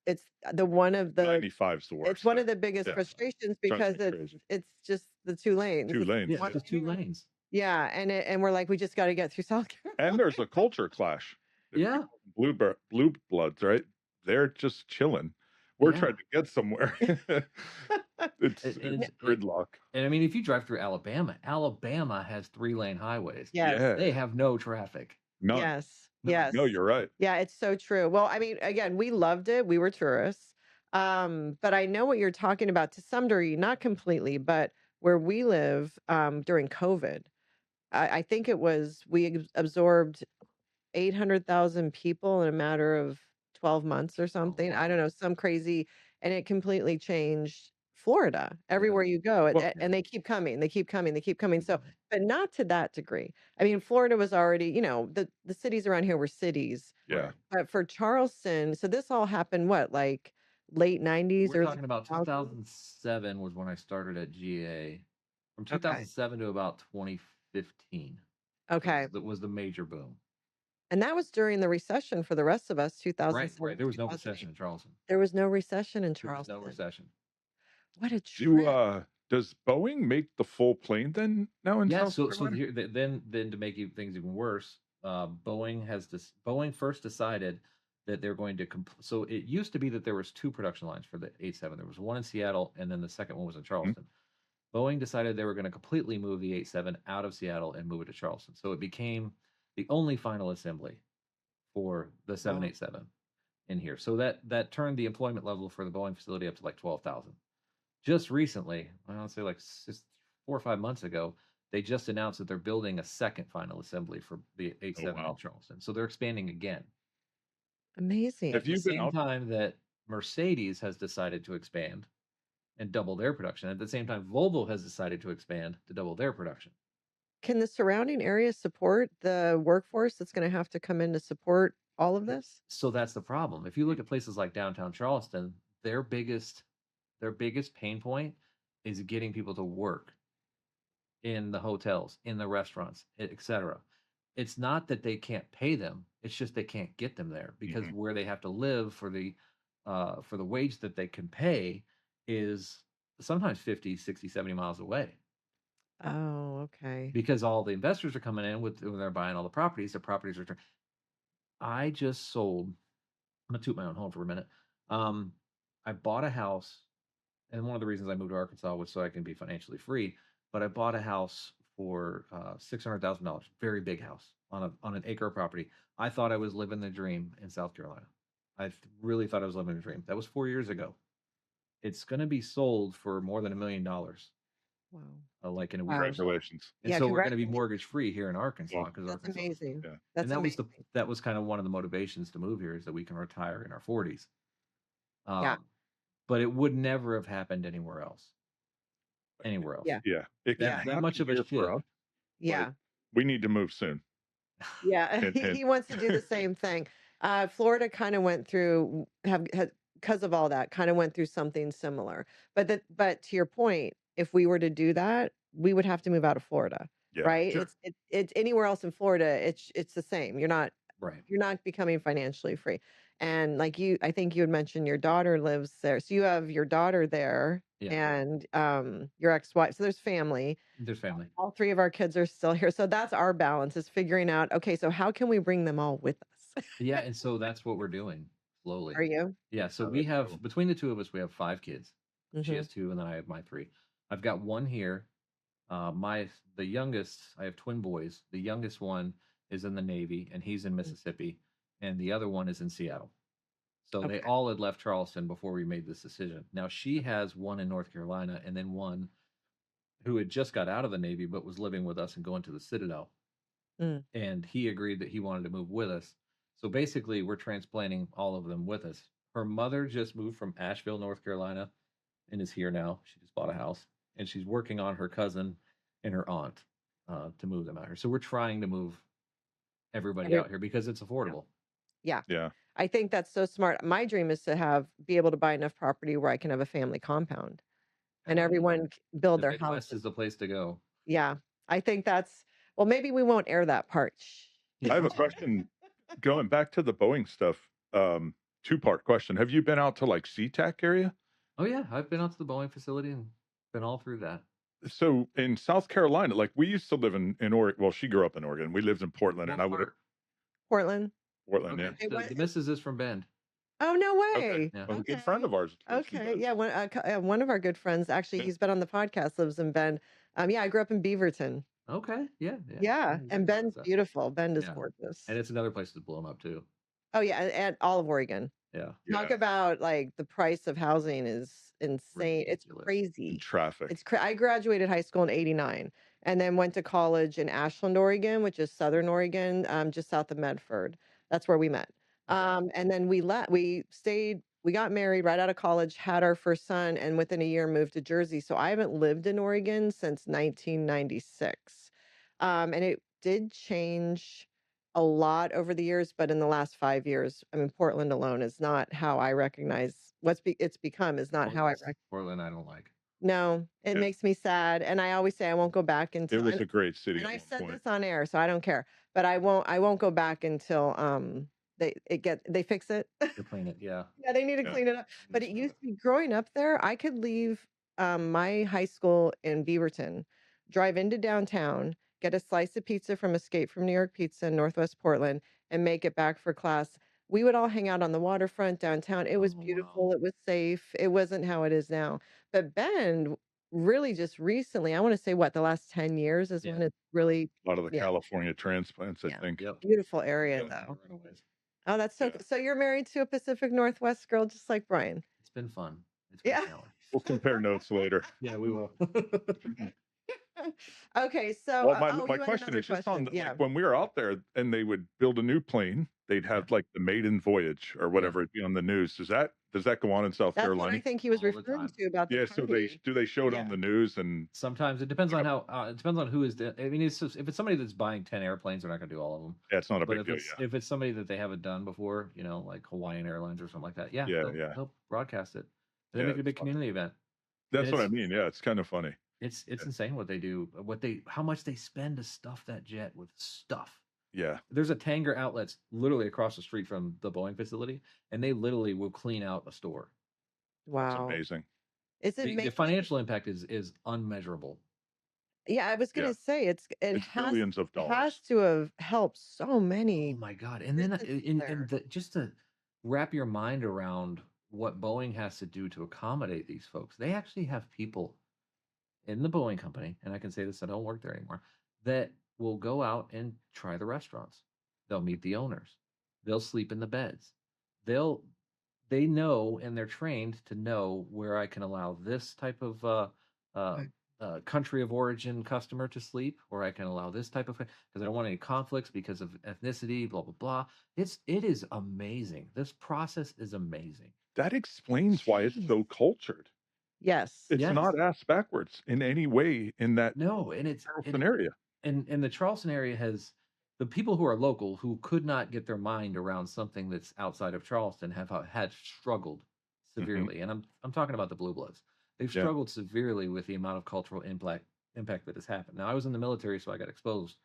It's the one of the 95's the worst. it's one of the biggest Yeah. frustrations Drives me because crazy. it's just the 2 lanes. 2 lanes. Yeah, Yeah. it's just 2 lanes. Yeah, and we're like, we just got to get through South Carolina. And there's a culture clash. The Yeah. blue bloods, right? They're just chilling. We're Yeah. trying to get somewhere. It's And gridlock. And I mean, if you drive through Alabama has 3-lane highways. Yes. Yeah. They have no traffic. None. Yes. Yes. No, you're right. Yeah, it's so true. Well, I mean, again, we loved it. We were tourists. But I know what you're talking about to some degree, not completely, but where we live, during COVID, I think it was we absorbed 800,000 people in a matter of 12 months or Oh, something. I wow. don't know, some crazy, and it completely changed Florida. Everywhere you go, Well, and they keep coming, they keep coming, they keep coming. So, Mhm. but not to that degree. I mean, Florida was already, the cities around here were cities, yeah. Right. but for Charleston, so this all happened what, like late 90s, We're early talking about 2000s? 2007 was when I started at GA. From Okay. 2007 to about 2015 Okay. was the major boom. And that was during the recession for the rest of us, Right, 2007, right. There was no 2008. recession in Charleston. There was no recession in There was no Charleston. recession. What a Do trip. does Boeing make the full plane then now in Yeah, South so Carolina? here, then to make things even worse, Boeing first decided that they're going to so it used to be that there was two production lines for the 87. There was one in Seattle and then the second one was in Mhm. Charleston. Boeing decided they were going to completely move the 87 out of Seattle and move it to Charleston. So it became the only final assembly for the Wow. 787 in here. So that turned the employment level for the Boeing facility up to like 12,000. Just recently, I would say like 4 or 5 months ago, they just announced that they're building a second final assembly for the Oh 87 in wow. Charleston. So they're expanding again. Amazing. Have At the you been same out? time that Mercedes has decided to expand and double their production. At the same time, Volvo has decided to expand to double their production. Can the surrounding areas support the workforce that's gonna have to come in to support all of this? So that's the problem. If you look at places like downtown Charleston, their biggest pain point is getting people to work in the hotels, in the restaurants, etc. It's not that they can't pay them, it's just they can't get them there because Mhm. where they have to live for the wage that they can pay is sometimes 50, 60, 70 miles away. Oh, okay. Because all the investors are coming in with when they're buying all the properties, the properties are I just sold. I'm gonna toot my own horn for a minute. Um, I bought a house, and one of the reasons I moved to Arkansas was so I can be financially free. But I bought a house for $600,000, very big house on an acre of property. I thought I was living the dream in South Carolina. Really thought I was living the dream. That was 4 years ago. It's going to be sold for more than $1 million, Wow. like in a week Wow. or so. Congratulations. And Yeah, so we're going to be congratulations. mortgage free here in Arkansas Well, because That's Arkansas is amazing. yeah. That's and amazing. that was kind of one of the motivations to move here is that we can retire in our 40s. Yeah. But it would never have happened anywhere else. Anywhere else. Yeah. Yeah. It can Yeah. That much happen of a here for shift. us. Yeah. We need to move soon. Yeah. And He wants to do the same thing. Florida kind of went through have because of all that, kind of went through something similar. But to your point, if we were to do that, we would have to move out of Florida, yeah. right? Sure. It's anywhere else in Florida, it's the same. Right. You're not becoming financially free. And like I think you had mentioned your daughter lives there. So you have your daughter there Yeah. and your ex-wife. So there's family. There's family. All three of our kids are still here. So that's our balance is figuring out, okay, so how can we bring them all with us? Yeah, and so that's what we're doing slowly. Are you? Yeah, so Oh, we that's have cool. between the two of us, we have 5 kids. She Hmm. has two, and then I have my three. I've got one here. The youngest, I have twin boys. The youngest one is in the Navy, and he's in Mississippi, and the other one is in Seattle. So they Okay. all had left Charleston before we made this decision. Now she has one in North Carolina, and then one who had just got out of the Navy but was living with us and going to the Citadel. Mm. And he agreed that he wanted to move with us. So basically, we're transplanting all of them with us. Her mother just moved from Asheville, North Carolina, and is here now. She just bought a house, and she's working on her cousin and her aunt to move them out here. So we're trying to move everybody Every- out here because it's affordable. yeah. Yeah. I think that's so smart. My dream is to be able to buy enough property where I can have a family compound and everyone build The their Midwest houses. is the place to go. Yeah. I think well, maybe we won't air that part. I have a question going back to the Boeing stuff. Two-part question. Have you been out to like SeaTac area? Oh yeah, I've been out to the Boeing facility and been all through that. So in South Carolina, like we used to live in Oregon. Well, she grew up in Oregon. We lived in Portland, and What I would have part? Portland. Portland. Okay, Hey, the missus is from Bend. Oh, no Yeah. Okay. way. Yeah. Well, a good friend of ours lives in Okay. Bend. Yeah. One of our good friends, actually, Yeah. he's been on the podcast, lives in Bend. Yeah, I grew up in Beaverton. Okay. Yeah. Yeah. I Yeah, know and exactly where Bend's that's at. beautiful. Bend is Yeah. gorgeous. And it's another place that's blown up too. Oh, yeah, and all of Oregon. Yeah. Talk Yeah. about, like, the price of housing is insane. It's Ridiculous. And crazy. traffic. I graduated high school in '89 and then went to college in Ashland, Oregon, which is Southern Oregon, just south of Medford. That's where we met. Okay. And then we stayed, we got married right out of college, had our first son, and within a year moved to Jersey. So I haven't lived in Oregon since 1996. And it did change a lot over the years, but in the last 5 years, I mean, Portland alone is not how I recognize it's become is not how I Portland, I don't like. no, it Yeah. makes me sad, and I always say I won't go back It until was a great city and at I've one said point. this on air, so I don't care, but I won't go back until, they fix it. They clean it. Yeah. Yeah, they need to Yeah. clean it up, but it used to be growing up there, I could leave, my high school in Beaverton, drive into downtown, get a slice of pizza from Escape from New York Pizza in Northwest Portland, and make it back for class. We would all hang out on the waterfront downtown. It was Oh, wow. beautiful, it was safe, it wasn't how it is now. But Bend, really just recently, I wanna say, what, the last 10 years is Yeah. when it's really A lot of the yeah, California transplants, I yeah. think. Yep. Beautiful area, Yeah. though. Runaways. Oh, that's so Yeah. so you're married to a Pacific Northwest girl just like Brian? It's been fun. It's been a Yeah. challenge. We'll compare notes later. Yeah, we will. Okay, so, Well, my oh, my you had question another is just on question. the, Yeah. like, when we were out there and they would build a new plane, they'd Yeah. have like the maiden voyage or Yeah. whatever it be on the news. Does that go on in South That's what I Carolina? think he was All the referring time. to about the Yeah, so party. do they show it on Yeah. the news and Sometimes it depends on how it depends on who is I mean, it's just, if it's somebody that's buying 10 airplanes, they're not going to do all of them. yeah, it's not a But big deal, yeah. if it's somebody that they haven't done before, you know, like Hawaiian Airlines or something like that, yeah, Yeah, they'll yeah. they'll broadcast it. And they Yeah, make it a it's big funny. community event. That's And what I mean. Yeah, it's kind of funny. it's Yeah. insane what they do, how much they spend to stuff that jet with stuff. Yeah. There's a Tanger Outlets literally across the street from the Boeing facility, and they literally will clean out a store. It's Wow. amazing. Is it The mainly financial impact is unmeasurable. Yeah, I was Yeah. gonna say it It's billions of has dollars. to have helped so Oh many my God. And then businesses in there. just to wrap your mind around what Boeing has to do to accommodate these folks. They actually have people in the Boeing company, and I can say this, I don't work there anymore, that will go out and try the restaurants. They'll meet the owners. They'll sleep in the beds. They'll they know, and they're trained to know where I can allow this type of uh, Right. country of origin customer to sleep, or I can allow this type of, because I don't want any conflicts because of ethnicity, blah blah blah. It is amazing. This process is amazing. That explains why it's Jeez. so cultured. Yes. It's Yes. not ass backwards in any way in that No, and Charleston area. and the Charleston area has the people who are local who could not get their mind around something that's outside of Charleston have had struggled Mhm. severely, and I'm talking about the Blue Bloods. They've Yeah. struggled severely with the amount of cultural impact that has happened. Now, I was in the military, so I got exposed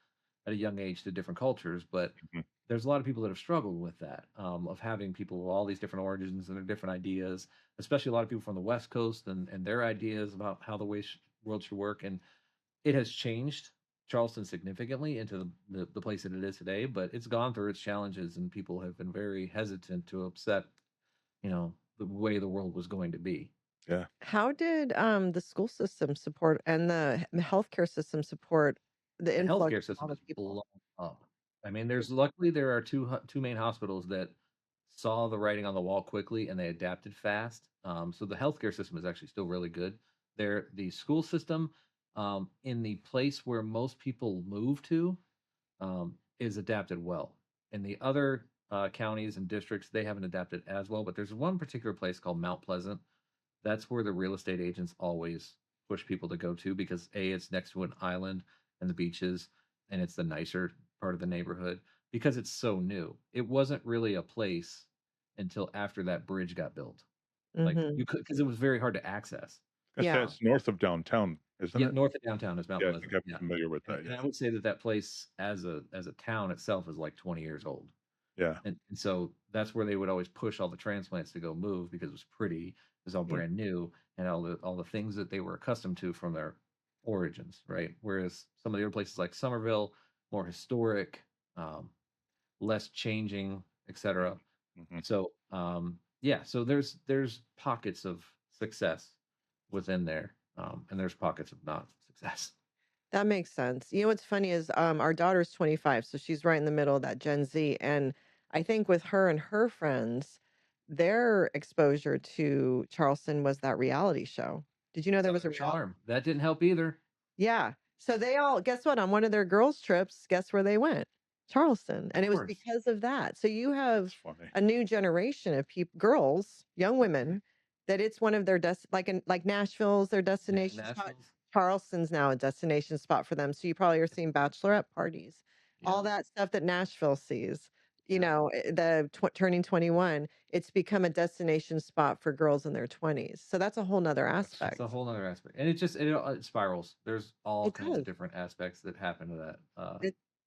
at a young age to different cultures, but Mhm. there's a lot of people that have struggled with that, of having people with all these different origins and their different ideas, especially a lot of people from the West Coast and their ideas about how the world should work. And it has changed Charleston significantly into the place that it is today, but it's gone through its challenges, and people have been very hesitant to upset, the way the world was going to be. Yeah. How did, the school system support and the healthcare system support the The influx healthcare of all system the is people? blown up. I mean, luckily there are two main hospitals that saw the writing on the wall quickly and they adapted fast. So the healthcare system is actually still really good. The school system, in the place where most people move to, is adapted well. In the other counties and districts, they haven't adapted as well. But there's one particular place called Mount Pleasant. That's where the real estate agents always push people to go to because it's next to an island and the beaches, and it's the nicer part of the neighborhood because it's so new. It wasn't really a place until after that bridge got built. Like Mhm. you could, because it was very hard to access. I say Yeah. it's north of downtown, isn't Yeah, it? north of downtown is Mount Yeah, I think Pleasant. I'm Yeah, familiar with and, that. and Yeah. I would say that place as a town itself is like 20 years old. Yeah. And so that's where they would always push all the transplants to go move because it was pretty, it was all Yeah. brand new, and all the things that they were accustomed to from their origins, right? Whereas some of the other places like Somerville, more historic, um, less changing, etc. Mhm. So yeah, so there's pockets of success within there, and there's pockets of not success. That makes sense. You know what's funny is our daughter's 25, so she's right in the middle of that Gen Z. And I think with her and her friends, their exposure to Charleston was that reality show. Did you know there was a Southern reality? Charm. That didn't help either. Yeah. So they all, guess what? On one of their girls' trips, guess where they went? Charleston. Of And it was course. because of that. So you have That's funny. a new generation of girls, young women, that it's one of their like Nashville's their Yeah, destination spot. Nationals. Charleston's now a destination spot for them. So you probably are seeing bachelorette parties, Yeah. all that stuff that Nashville sees. You Yeah. know, turning 21, it's become a destination spot for girls in their 20s. So that's a whole nother It's aspect. a whole other aspect, and it spirals. There's all It kinds of does. different aspects that happen to that.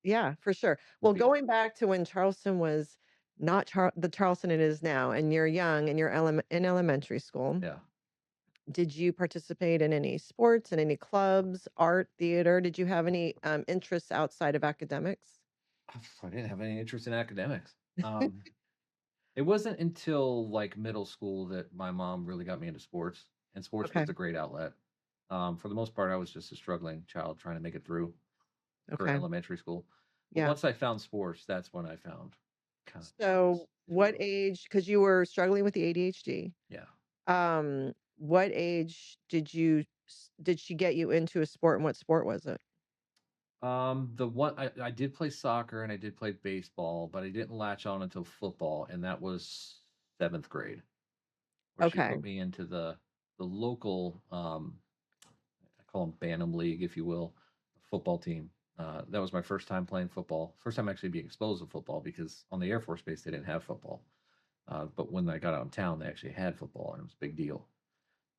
Yeah, for sure. The Well, field. going back to when Charleston was not the Charleston it is now, and you're young and you're in elementary school, Yeah. did you participate in any sports and any clubs, art, theater? Did you have any interests outside of academics? I didn't have any interest in academics. Um, it wasn't until like middle school that my mom really got me into sports, and sports was Okay. a great outlet. For the most part, I was just a struggling child trying to make it through for Okay. elementary school. But Yeah. once I found sports, that's when I found kind of So purpose, if you what will. age, because you were struggling with the ADHD, Yeah. what age did she get you into a sport and what sport was it? The one I did play soccer and I did play baseball, but I didn't latch on until football, and that was seventh grade, where she Okay. put me into the local I call them Bantam League, if you will, football team. That was my first time playing football. First time actually being exposed to football because on the Air Force Base they didn't have football. But when I got out in town, they actually had football, and it was a big deal.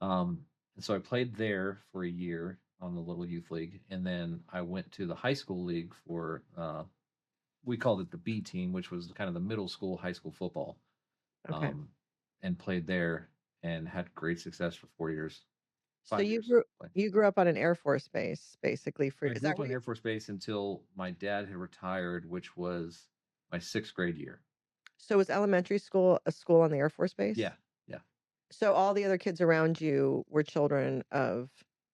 And so I played there for a year on the little youth league, and then I went to the high school league for we called it the B team, which was kind of the middle school high school football, Okay. um, and played there and had great success for 4 years, So 5 years. you grew up on an Air Force base, basically. I Is grew that up on where Air Force Base until my dad had retired, which was my sixth grade year. so was elementary school a school on the Air Force Yeah, base? yeah, So all the other kids around you were children of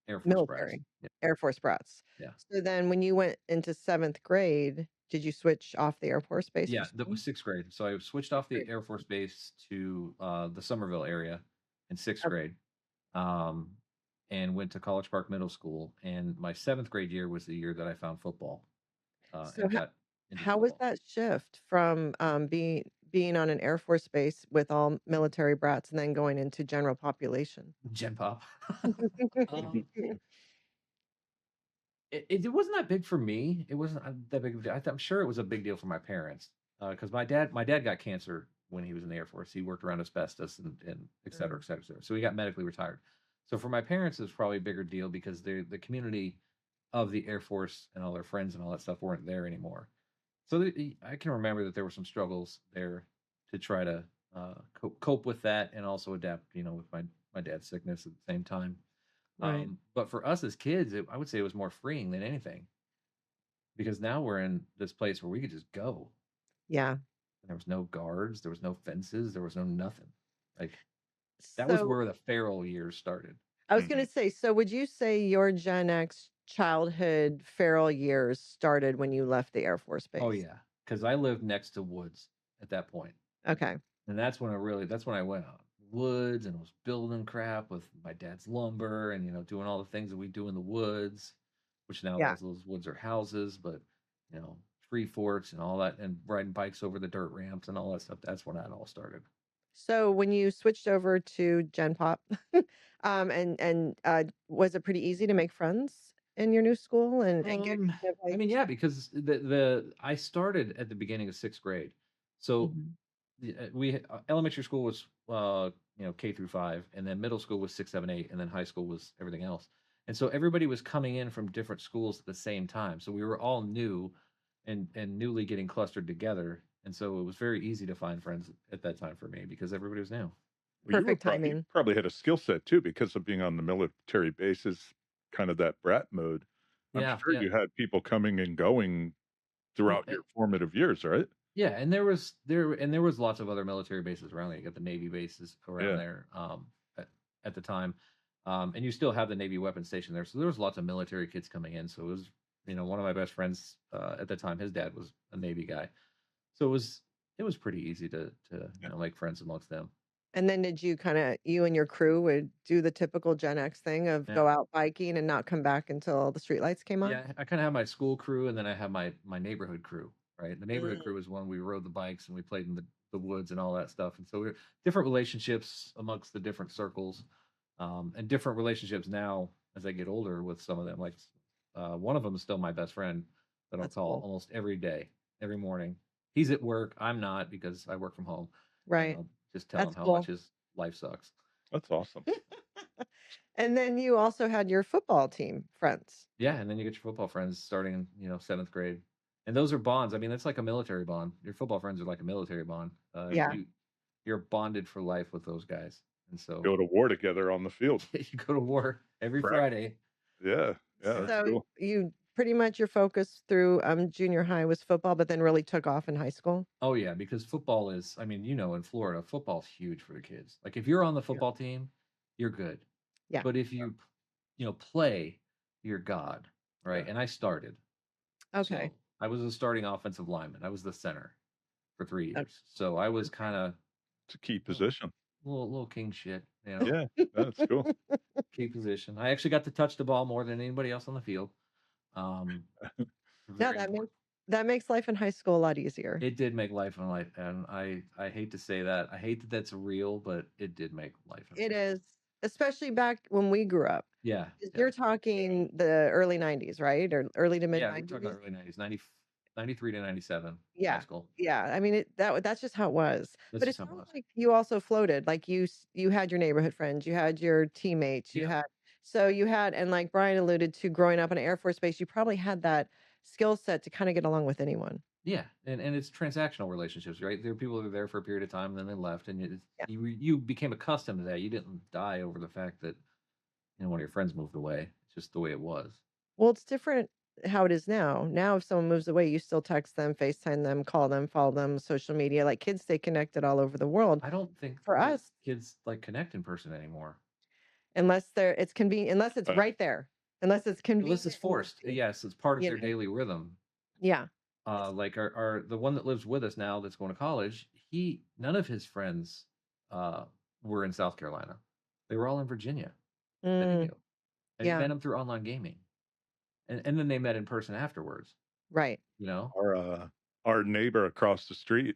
Air Force brats. military, Yeah, Air Force brats. yeah, So then when you went into 7th grade, did you switch off the Air Force base for yeah. That school? was sixth grade. So I switched off the Great. Air Force Base to the Somerville area in sixth Okay. grade, um, and went to College Park Middle School. And my seventh grade year was the year that I found football So and got into how was football. that shift from being on an Air Force base with all military brats and then going into general population? Gen Pop. um, it wasn't that big for me. It wasn't that big of a deal. I'm sure it was a big deal for my parents because my dad got cancer when he was in the Air Force. He worked around asbestos and et cetera, Mm, et cetera, et cetera. So he got medically retired. So for my parents, it was probably a bigger deal because the community of the Air Force and all their friends and all that stuff weren't there anymore. So I can remember that there were some struggles there to try to cope with that and also adapt, with my dad's sickness at the same time. right. But for us as kids, I would say it was more freeing than anything because now we're in this place where we could just go. Yeah. And there was no guards, there was no fences, there was no nothing. Like that was So where the feral years started. I was Mhm. gonna say, so would you say your Gen X childhood feral years started when you left the Air Force Oh base? yeah, because I lived next to woods at that point. Okay. And that's when I went out woods and was building crap with my dad's lumber and doing all the things that we do in the woods, which Yeah. nowadays those woods are houses, but tree forts and all that and riding bikes over the dirt ramps and all that stuff. That's when that all started. So when you switched over to Gen Pop, was it pretty easy to make friends in your new school and get Um, kind of I like mean, yeah, because the I started at the beginning of sixth grade. So Mhm. elementary school was K through 5, and then middle school was 6, 7, 8, and then high school was everything else. And so everybody was coming in from different schools at the same time. So we were all new and newly getting clustered together. And so it was very easy to find friends at that time for me because everybody was new. Well, Perfect you timing. probably had a skill set too because of being on the military bases, kind of that brat mode. I'm Yeah, sure yeah. you had people coming and going Well, throughout your formative years, right? yeah, and there was lots of other military bases around there. You got the Navy bases around Yeah. there at the time. And you still have the Navy weapons station there, so there was lots of military kids coming in. So it was, one of my best friends at the time, his dad was a Navy guy, so it was pretty easy to Yeah. make friends amongst them. And then did you and your crew would do the typical Gen X thing of Yeah. go out biking and not come back until the streetlights came on? Yeah, I kind of have my school crew, and then I have my neighborhood crew. Right, the neighborhood Mm, crew is when we rode the bikes and we played in the woods and all that stuff. And so we're different relationships amongst the different circles, and different relationships now as I get older with some of them. Like one of them is still my best friend that I'll that's call cool. almost every day, every morning. He's at work. I'm not because I work from home, and Right. I'll just tell him That's how much cool. his life sucks. That's awesome. And then you also had your football team friends. Yeah, and then you get your football friends starting in, 7th grade. And those are bonds. I mean, it's like a military bond. Your football friends are like a military bond. Yeah. You're bonded for life with those guys. And so Go to war together on the field. you go to war every Prac Friday. Yeah, yeah, Yeah. that's So cool. you pretty much your focus through junior high was football, but then really took off in high school? Oh yeah, because football is, I mean, in Florida, football's huge for the kids. Like if you're on the Yeah. football team, you're good. Yeah. But if you, play, you're God, right? Yeah. And I started. Okay. So I was a starting offensive lineman. I was the center for 3 Okay. years. So I was kind of It's a key position. little king shit, Yeah, that's cool. key position. I actually got to touch the ball more than anybody else on the field. Um, Yeah, very important. that makes life in high school a lot easier. It did make life in life, and I hate to say that. I hate that that's real, but it did make life in It high school. is, especially back when we grew up. Yeah, 'Cause yeah, you're talking the early 90s, right? Or early to mid yeah. We're talking 90s? about early 90s, 93 to 97, high Yeah. school. Yeah. I mean, that's just how it was. That's But it just how it sounds was. like you also floated. Like you had your neighborhood friends, you had your teammates, Yeah. you had, and like Brian alluded to growing up on an Air Force base, you probably had that skill set to kind of get along with anyone. Yeah, and it's transactional relationships, right? There are people that are there for a period of time, and then they left, and Yeah. you became accustomed to that. You didn't die over the fact that one of your friends moved away. It's just the way it was. Well, it's different how it is now. Now, if someone moves away, you still text them, FaceTime them, call them, follow them, social media. Like kids stay connected all over the world. I don't think For that us, kids like connect in person anymore. unless it's convenient, unless it's Uh, right there, unless it's Unless it's convenient and forced. easy, Yes, it's part of you their know. daily rhythm. Yeah. It's Like our the one that lives with us now that's going to college, none of his friends uh were in South Carolina. They were all in Virginia that he mm, knew. And he yeah, met them through online gaming. And then they met in person afterwards, right. you know? our our neighbor across the street,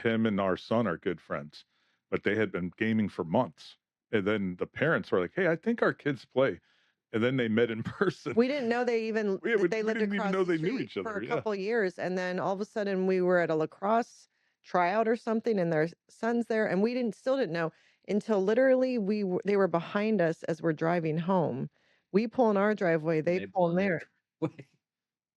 him and our son are good friends, but they had been gaming for months. And then the parents were like, "Hey, I think our kids play." And then they met in person. We didn't know We, they we lived didn't even across know the they knew street each for other. a Yeah. couple years, and then all of a sudden we were at a lacrosse tryout or something, and their son's there, and we didn't know until literally they were behind us as we're driving home. We pull in our driveway, And they they pull pull in in their theirs, driveway.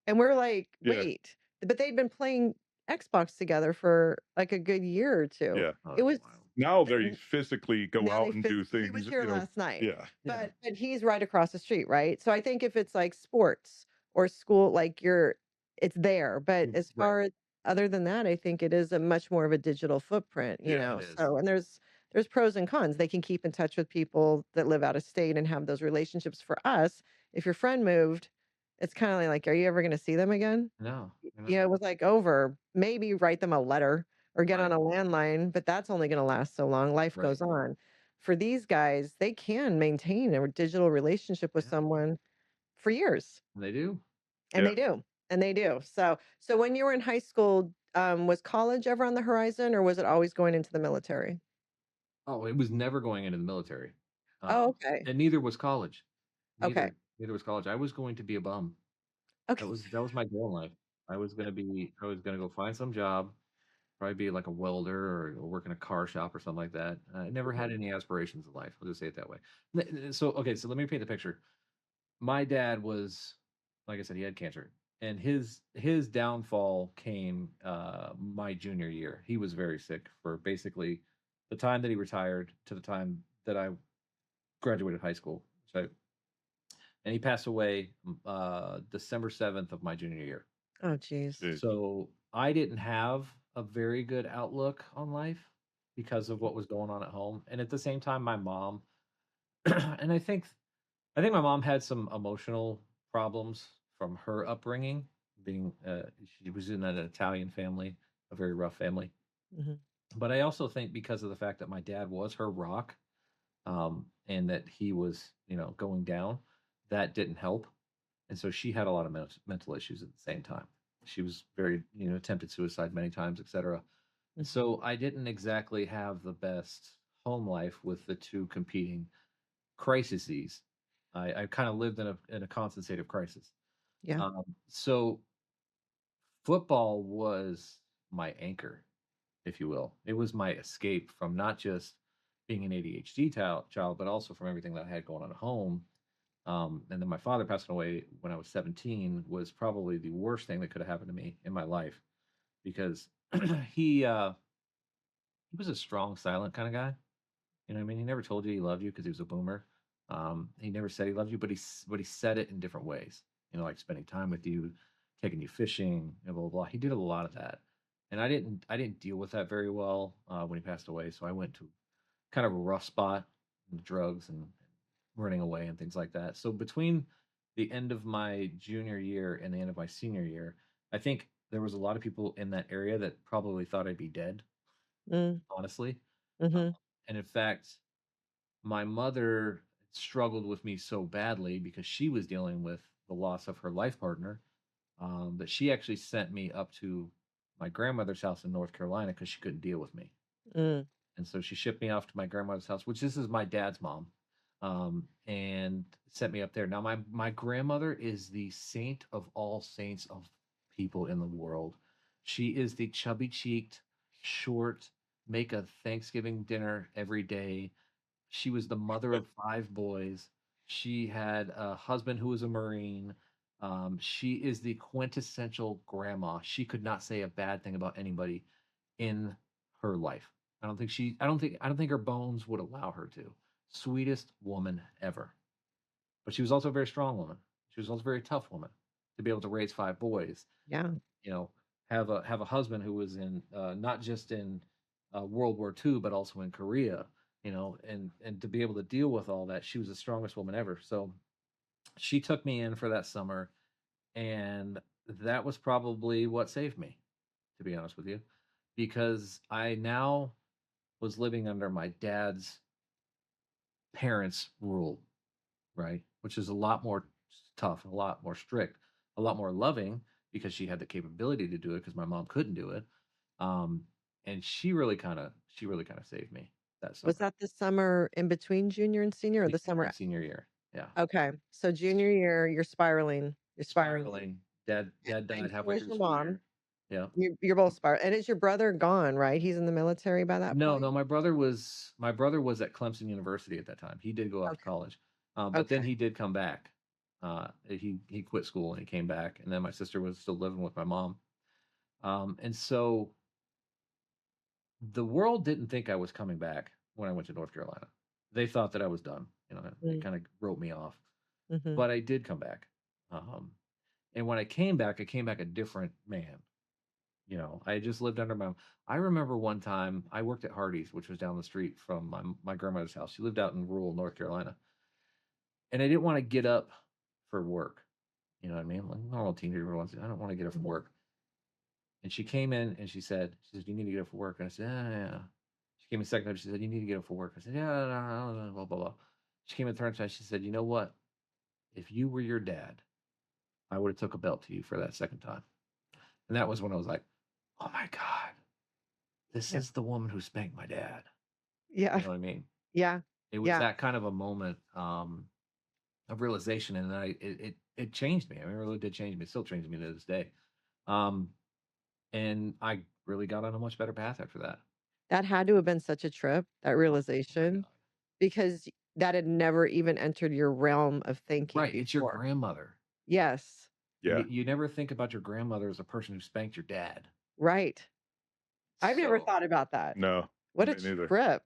and we're like, Yeah. "Wait." But they'd been playing Xbox together for like a good year or two. Yeah. Oh, It that's was wild. Now they physically go now out and do he was things, here last night, Yeah. Yeah. but he's right across the street, right? So I think if it's like sports or school, like it's there. But as Right. far as other than that, I think it is a much more of a digital footprint, Yeah. It is. So and there's pros and cons. They can keep in touch with people that live out of state and have those relationships. For us, if your friend moved, it's kind of like, are you ever going to see them again? No, Yeah, it was like over. Maybe write them a letter or get on right, a landline, but that's only going to last so long. Life right. goes on. For these guys, they can maintain a digital relationship with Yeah, someone for years, they do. and Yeah. they do, and they do. So when you were in high school, was college ever on the horizon, or was it always going into the military? Oh, it was never going into the military. Oh, okay, And neither was college. okay, Neither was college. I was going to be a bum. okay. That was my goal in life. I was gonna go find some job, probably be like a welder or work in a car shop or something like that. I never had any aspirations in life. I'll just say it that way. So okay, so let me paint the picture. My dad was, like I said, he had cancer, and his downfall came my junior year. He was very sick for basically the time that he retired to the time that I graduated high school. So, and he passed away December 7th of my junior year. Oh, geez. Jeez. So I didn't have a very good outlook on life because of what was going on at home. And at the same time, my mom And I think my mom had some emotional problems from her upbringing. Being she was in an Italian family, a very rough family. Mhm. But I also think because of the fact that my dad was her rock, and that he was, going down, that didn't help. And so she had a lot of mental issues at the same time. She was very, attempted suicide many times, etc. And Mhm. so I didn't exactly have the best home life with the two competing crises. I kind of lived in a constant state of crisis. Yeah. So football was my anchor, if you will. It was my escape from not just being an ADHD child, but also from everything that I had going on at home. And then my father passing away when I was 17 was probably the worst thing that could have happened to me in my life because he uh, he was a strong, silent kind of guy. You know what I mean? He never told you he loved you because he was a boomer. He never said he loved you, but he said it in different ways. Like spending time with you, taking you fishing, and blah blah blah. He did a lot of that, and I didn't deal with that very well when he passed away. So I went to kind of a rough spot, with drugs and running away and things like that. So between the end of my junior year and the end of my senior year, I think there was a lot of people in that area that probably thought I'd be dead, Mm. honestly. Uh, Mhm. and in fact, my mother struggled with me so badly because she was dealing with the loss of her life partner, that she actually sent me up to my grandmother's house in North Carolina because she couldn't deal with me. Mm. And so she shipped me off to my grandmother's house, which this is my dad's mom, and sent me up there. Now, my grandmother is the saint of all saints of people in the world. She is the chubby cheeked, short, make a Thanksgiving dinner every day. She was the mother of 5 boys. She had a husband who was a Marine. She is the quintessential grandma. She could not say a bad thing about anybody in her life. I don't think her bones would allow her to. Sweetest woman ever. But she was also a very strong woman. She was also a very tough woman to be able to raise 5 boys, Yeah. you know, have a husband who was in not just in World War II, but also in Korea, and to be able to deal with all that, she was the strongest woman ever. So she took me in for that summer, and that was probably what saved me, to be honest with you, because I now was living under my dad's parents' rule, right? Which is a lot more tough, a lot more strict, a lot more loving because she had the capability to do it because my mom couldn't do it. Um, and she really kind of saved me that Was summer. that the summer in between junior and senior or the Senior summer and senior year. Yeah. okay. So junior year, you're spiraling. You're spiraling. Spiraling. Dad And died so halfway is through the your school mom. year. Yeah. You're both spiral. And is your brother gone, right? He's in the military by that No, point? no, my brother was at Clemson University at that time. He did go off to Okay. college, but then Okay. he did come back. He quit school and he came back, and then my sister was still living with my mom. And so the world didn't think I was coming back when I went to North Carolina. They thought that I was done. They Mm. kind of wrote me off. Mhm. But I did come back. Um, and when I came back a different man. I had just lived under my. I remember one time I worked at Hardee's, which was down the street from my grandmother's house. She lived out in rural North Carolina, and I didn't want to get up for work. You know what I mean? Like normal teenager wants. I don't want to get up for Mhm. work. And she came in and she said, "You need to get up for work." And I said, "Yeah, yeah, yeah." She came in second time. She said, "You need to get up for work." I said, "Yeah, no, no, no, no, blah blah blah." She came in third time. She said, "You know what? If you were your dad, I would have took a belt to you for that second time." And that was when I was like, "Oh my god, this Yeah. is the woman who spanked my dad." You Yeah. know what I mean? Yeah. It was Yeah. that kind of a moment of realization, and it changed me. I mean, it really did change me. It still changes me to this day. Um, and I really got on a much better path after that. That had to have been such a trip, that Oh my realization, god! because that had never even entered your realm of thinking Right? It's your before. grandmother. Yes. Yeah. You never think about your grandmother as a person who spanked your dad. Right. I've never So thought about that. No, What a me neither. trip.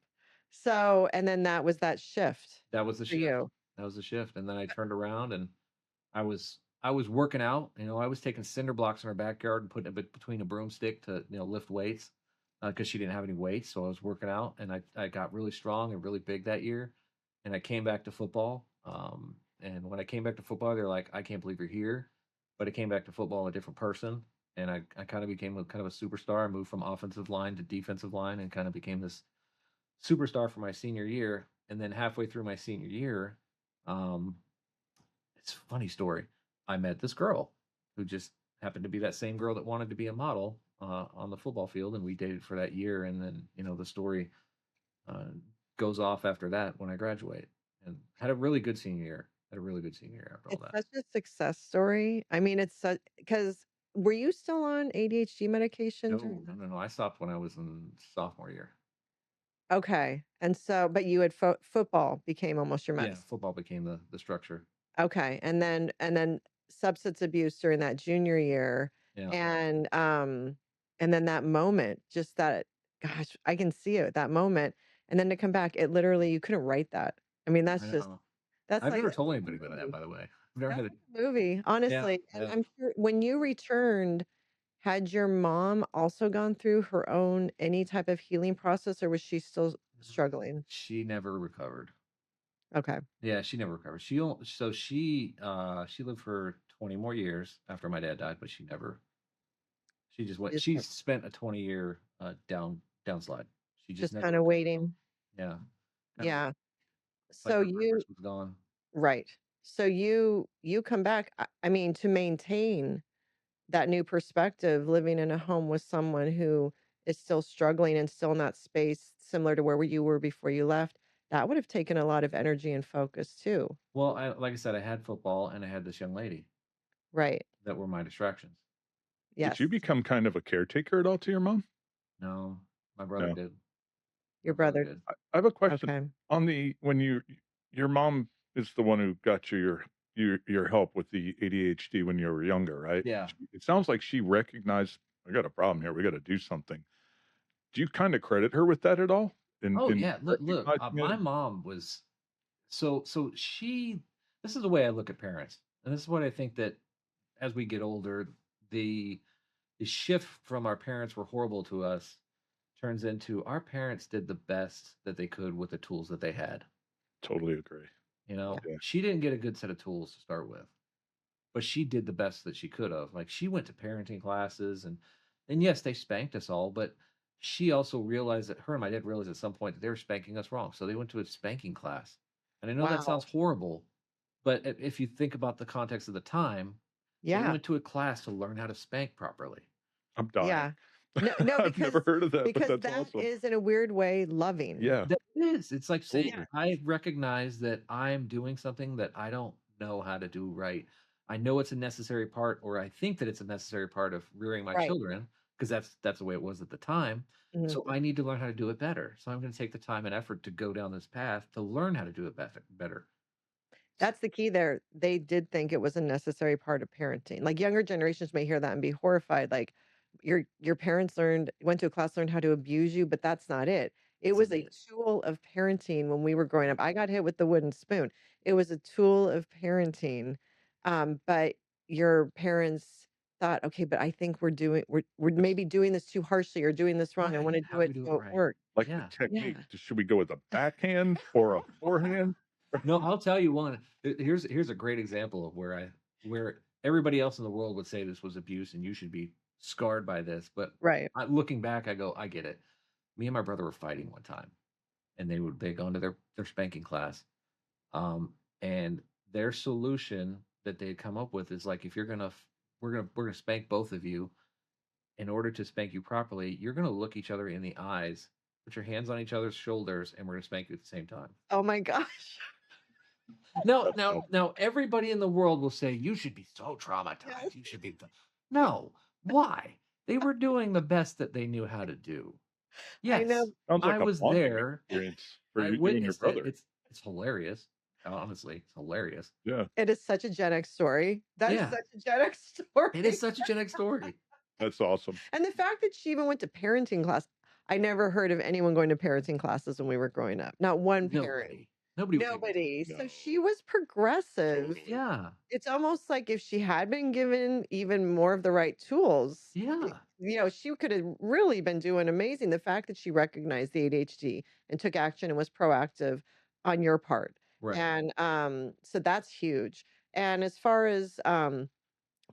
So, and then that was that shift that was the for shift. you. That was the shift. And then I turned around and I was working out. I was taking cinder blocks in her backyard and putting it between a broomstick to lift weights because she didn't have any weights. So I was working out and I got really strong and really big that year. and I came back to football. And when I came back to football, they're like, "I can't believe you're here," but I came back to football a different person, and I kind of became a kind of a superstar. I moved from offensive line to defensive line, and kind of became this superstar for my senior year. And then halfway through my senior year, um, it's a funny story. I met this girl who just happened to be that same girl that wanted to be a model on the football field, and we dated for that year. And then the story uh, goes off after that when I graduate, and had a really good senior year. Had a really good senior year after all It's that. such a success story. I mean, it's such because were you still on ADHD medication No, during no, that? no, no. I stopped when I was in sophomore year. Okay, and so but you had football became almost your Yeah, medicine. football became the structure. Okay, and then substance abuse during that junior year, Yeah, and, um, and then that moment, just that gosh, I can see it, that moment, and then to come back, it literally you couldn't write that. I mean, I that's just know. that's I've like never that's told like a anybody about that, movie. by the way. I've never That's had it. like a movie, Yeah, honestly, and yeah. I'm sure when you returned, had your mom also gone through her own any type of healing process, or was she still struggling? She never recovered. Okay, Yeah, she never recovered. She lived for 20 more years after my dad died, but she just you went just she spent a 20-year downslide. She just just never kinda recovered. waiting. Yeah. Kind of Yeah. like So her purpose you was gone. right. So you come back, I mean, to maintain that new perspective, living in a home with someone who is still struggling and still in that space similar to where you were before you left, that would have taken a lot of energy and focus too. Well, like I said, I had football and I had this young lady Right. that were my distractions. Did Yes. you become kind of a caretaker at all to your mom? No, my brother No. did. My Your brother brother. did. I have a question Okay. on the when your mom is the one who got you your help with the ADHD when you were younger, right? Yeah. It sounds like she recognized, "I got a problem here. We gotta do something." Do you kinda credit her with that at all? Oh In yeah. Look. recognizing it? My mom was so she. This is the way I look at parents, and this is what I think that as we get older, the the shift from our parents were horrible to us turns into our parents did the best that they could with the tools that they had. Totally agree. Yeah. Yeah. She didn't get a good set of tools to start with, but she did the best that she could have. Like she went to parenting classes, and yes, they spanked us all, but she also realized that her and my dad realized at some point that they were spanking us wrong. So they went to a spanking class. And I know that Wow. sounds horrible, but if you think about the context of the time, they Yeah. went to a class to learn how to spank properly. I'm dying. Yeah. No, no, I've never heard of that, but because that's that awesome. is in a weird way loving. Yeah, That is. It's like saying, Yeah. totally. I recognize that I'm doing something that I don't know how to do right. I know it's a necessary part, or I think that it's a necessary part of rearing my Right. children, because that's the way it was at the time. Mhm. So I need to learn how to do it better. So I'm going to take the time and effort to go down this path to learn how to do it better. That's the key there. They did think it was a necessary part of parenting. Like younger generations may hear that and be horrified. Like your parents went to a class, learned how to abuse you, but that's not it. It That's was not a it. tool of parenting when we were growing up. I got hit with the wooden spoon. It was a tool of parenting. But your parents thought, okay, but I think we're It's maybe doing this too harshly or doing this wrong. I want Right. to do How do we it do it so it right? works. like the Yeah. technique. Yeah. Should we go with a backhand or a forehand? No, I'll tell you one. Here's a great example of where everybody else in the world would say this was abuse and you should be scarred by this. But Right. looking back, I go, I get it. Me and my brother were fighting one time, and they'd gone to their spanking class, and their solution that they'd come up with is like, if we're gonna spank both of you. In order to spank you properly, you're gonna look each other in the eyes, put your hands on each other's shoulders, and we're gonna spank you at the same time. Oh my gosh. Now, That's now, awesome. now, everybody in the world will say you should be so Yes. traumatized. You should be. No, why? They were doing the best that they knew how to do. I Yes, know. Sounds I like a was bonding there. experience for I you and your witnessed it. brother. It's hilarious. Honestly, it's hilarious. Yeah, It is such a Gen X story. That is Yeah, such a Gen X it is story. such a Gen X story. that's awesome. And the fact that she even went to parenting class, I never heard of anyone going to parenting classes when we were growing up. Not one parent. Nobody was able to. Nobody. So No, she was progressive. totally. Yeah, It's almost like if she had been given even more of the right tools, yeah. she could have really been doing amazing. The fact that she recognized the ADHD and took action and was proactive on your part. Right. And so that's huge. And as far as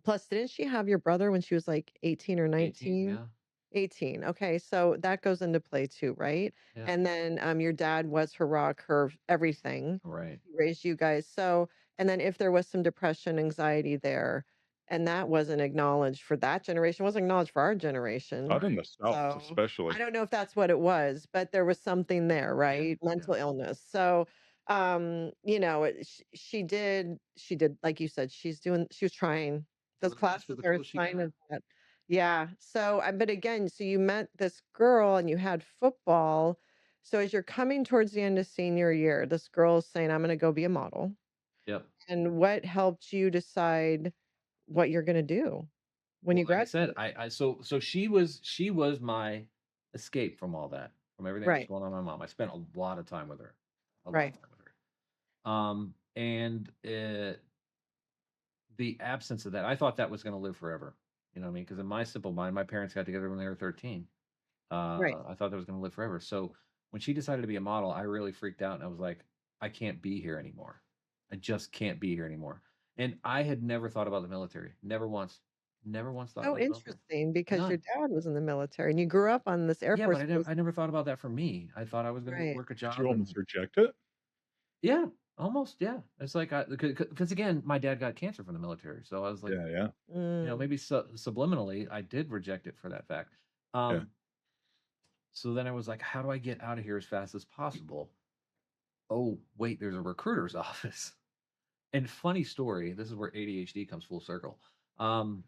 plus, didn't she have your brother when she was like 18 or 18, 19? yeah. 18. Okay, so that goes into play too, right? Yeah. And then your dad was her rock, her everything. Right. He raised you guys. So, and then if there was some depression, anxiety there, and that wasn't acknowledged for that generation, wasn't acknowledged for our generation. Not in Right. the South, So, I especially. don't know if that's what it was, but there was something there, Yeah. right? Yeah. Mental illness. So, she did, like you said, she was trying. Those Doing the best with classes the are a tools she sign got. of that. Yeah. So, but again, so you met this girl and you had football. So as you're coming towards the end of senior year, this girl's saying, I'm going to go be a model. Yep. And what helped you decide what you're going to do when Well, you like I said, graduate? so she was my escape from all that, from everything that was Right. going on with my mom. I spent a lot of time with her, a lot Right. of time with her. And the absence of that, I thought that was going to live forever. You know what I mean? Because in my simple mind, my parents got together when they were 13. Right. I thought that was going to live forever. So when she decided to be a model, I really freaked out, and I was like, I can't be here anymore. I just can't be here anymore. And I had never thought about the military. Never once. Never once thought So about the military. interesting because your None. dad was in the military and you grew up on this Air Yeah, but Force I never base. I never thought about that for me. I thought I was gonna Right. work a Did you job almost and reject it? yeah, almost, yeah. It's like because again, my dad got cancer from the military, so I was like, Yeah, yeah, Mm, maybe subliminally, I did reject it for that fact. yeah. So then I was like, how do I get out of here as fast as possible? Oh, wait, there's a recruiter's office. And funny story, this is where ADHD comes full circle. Um,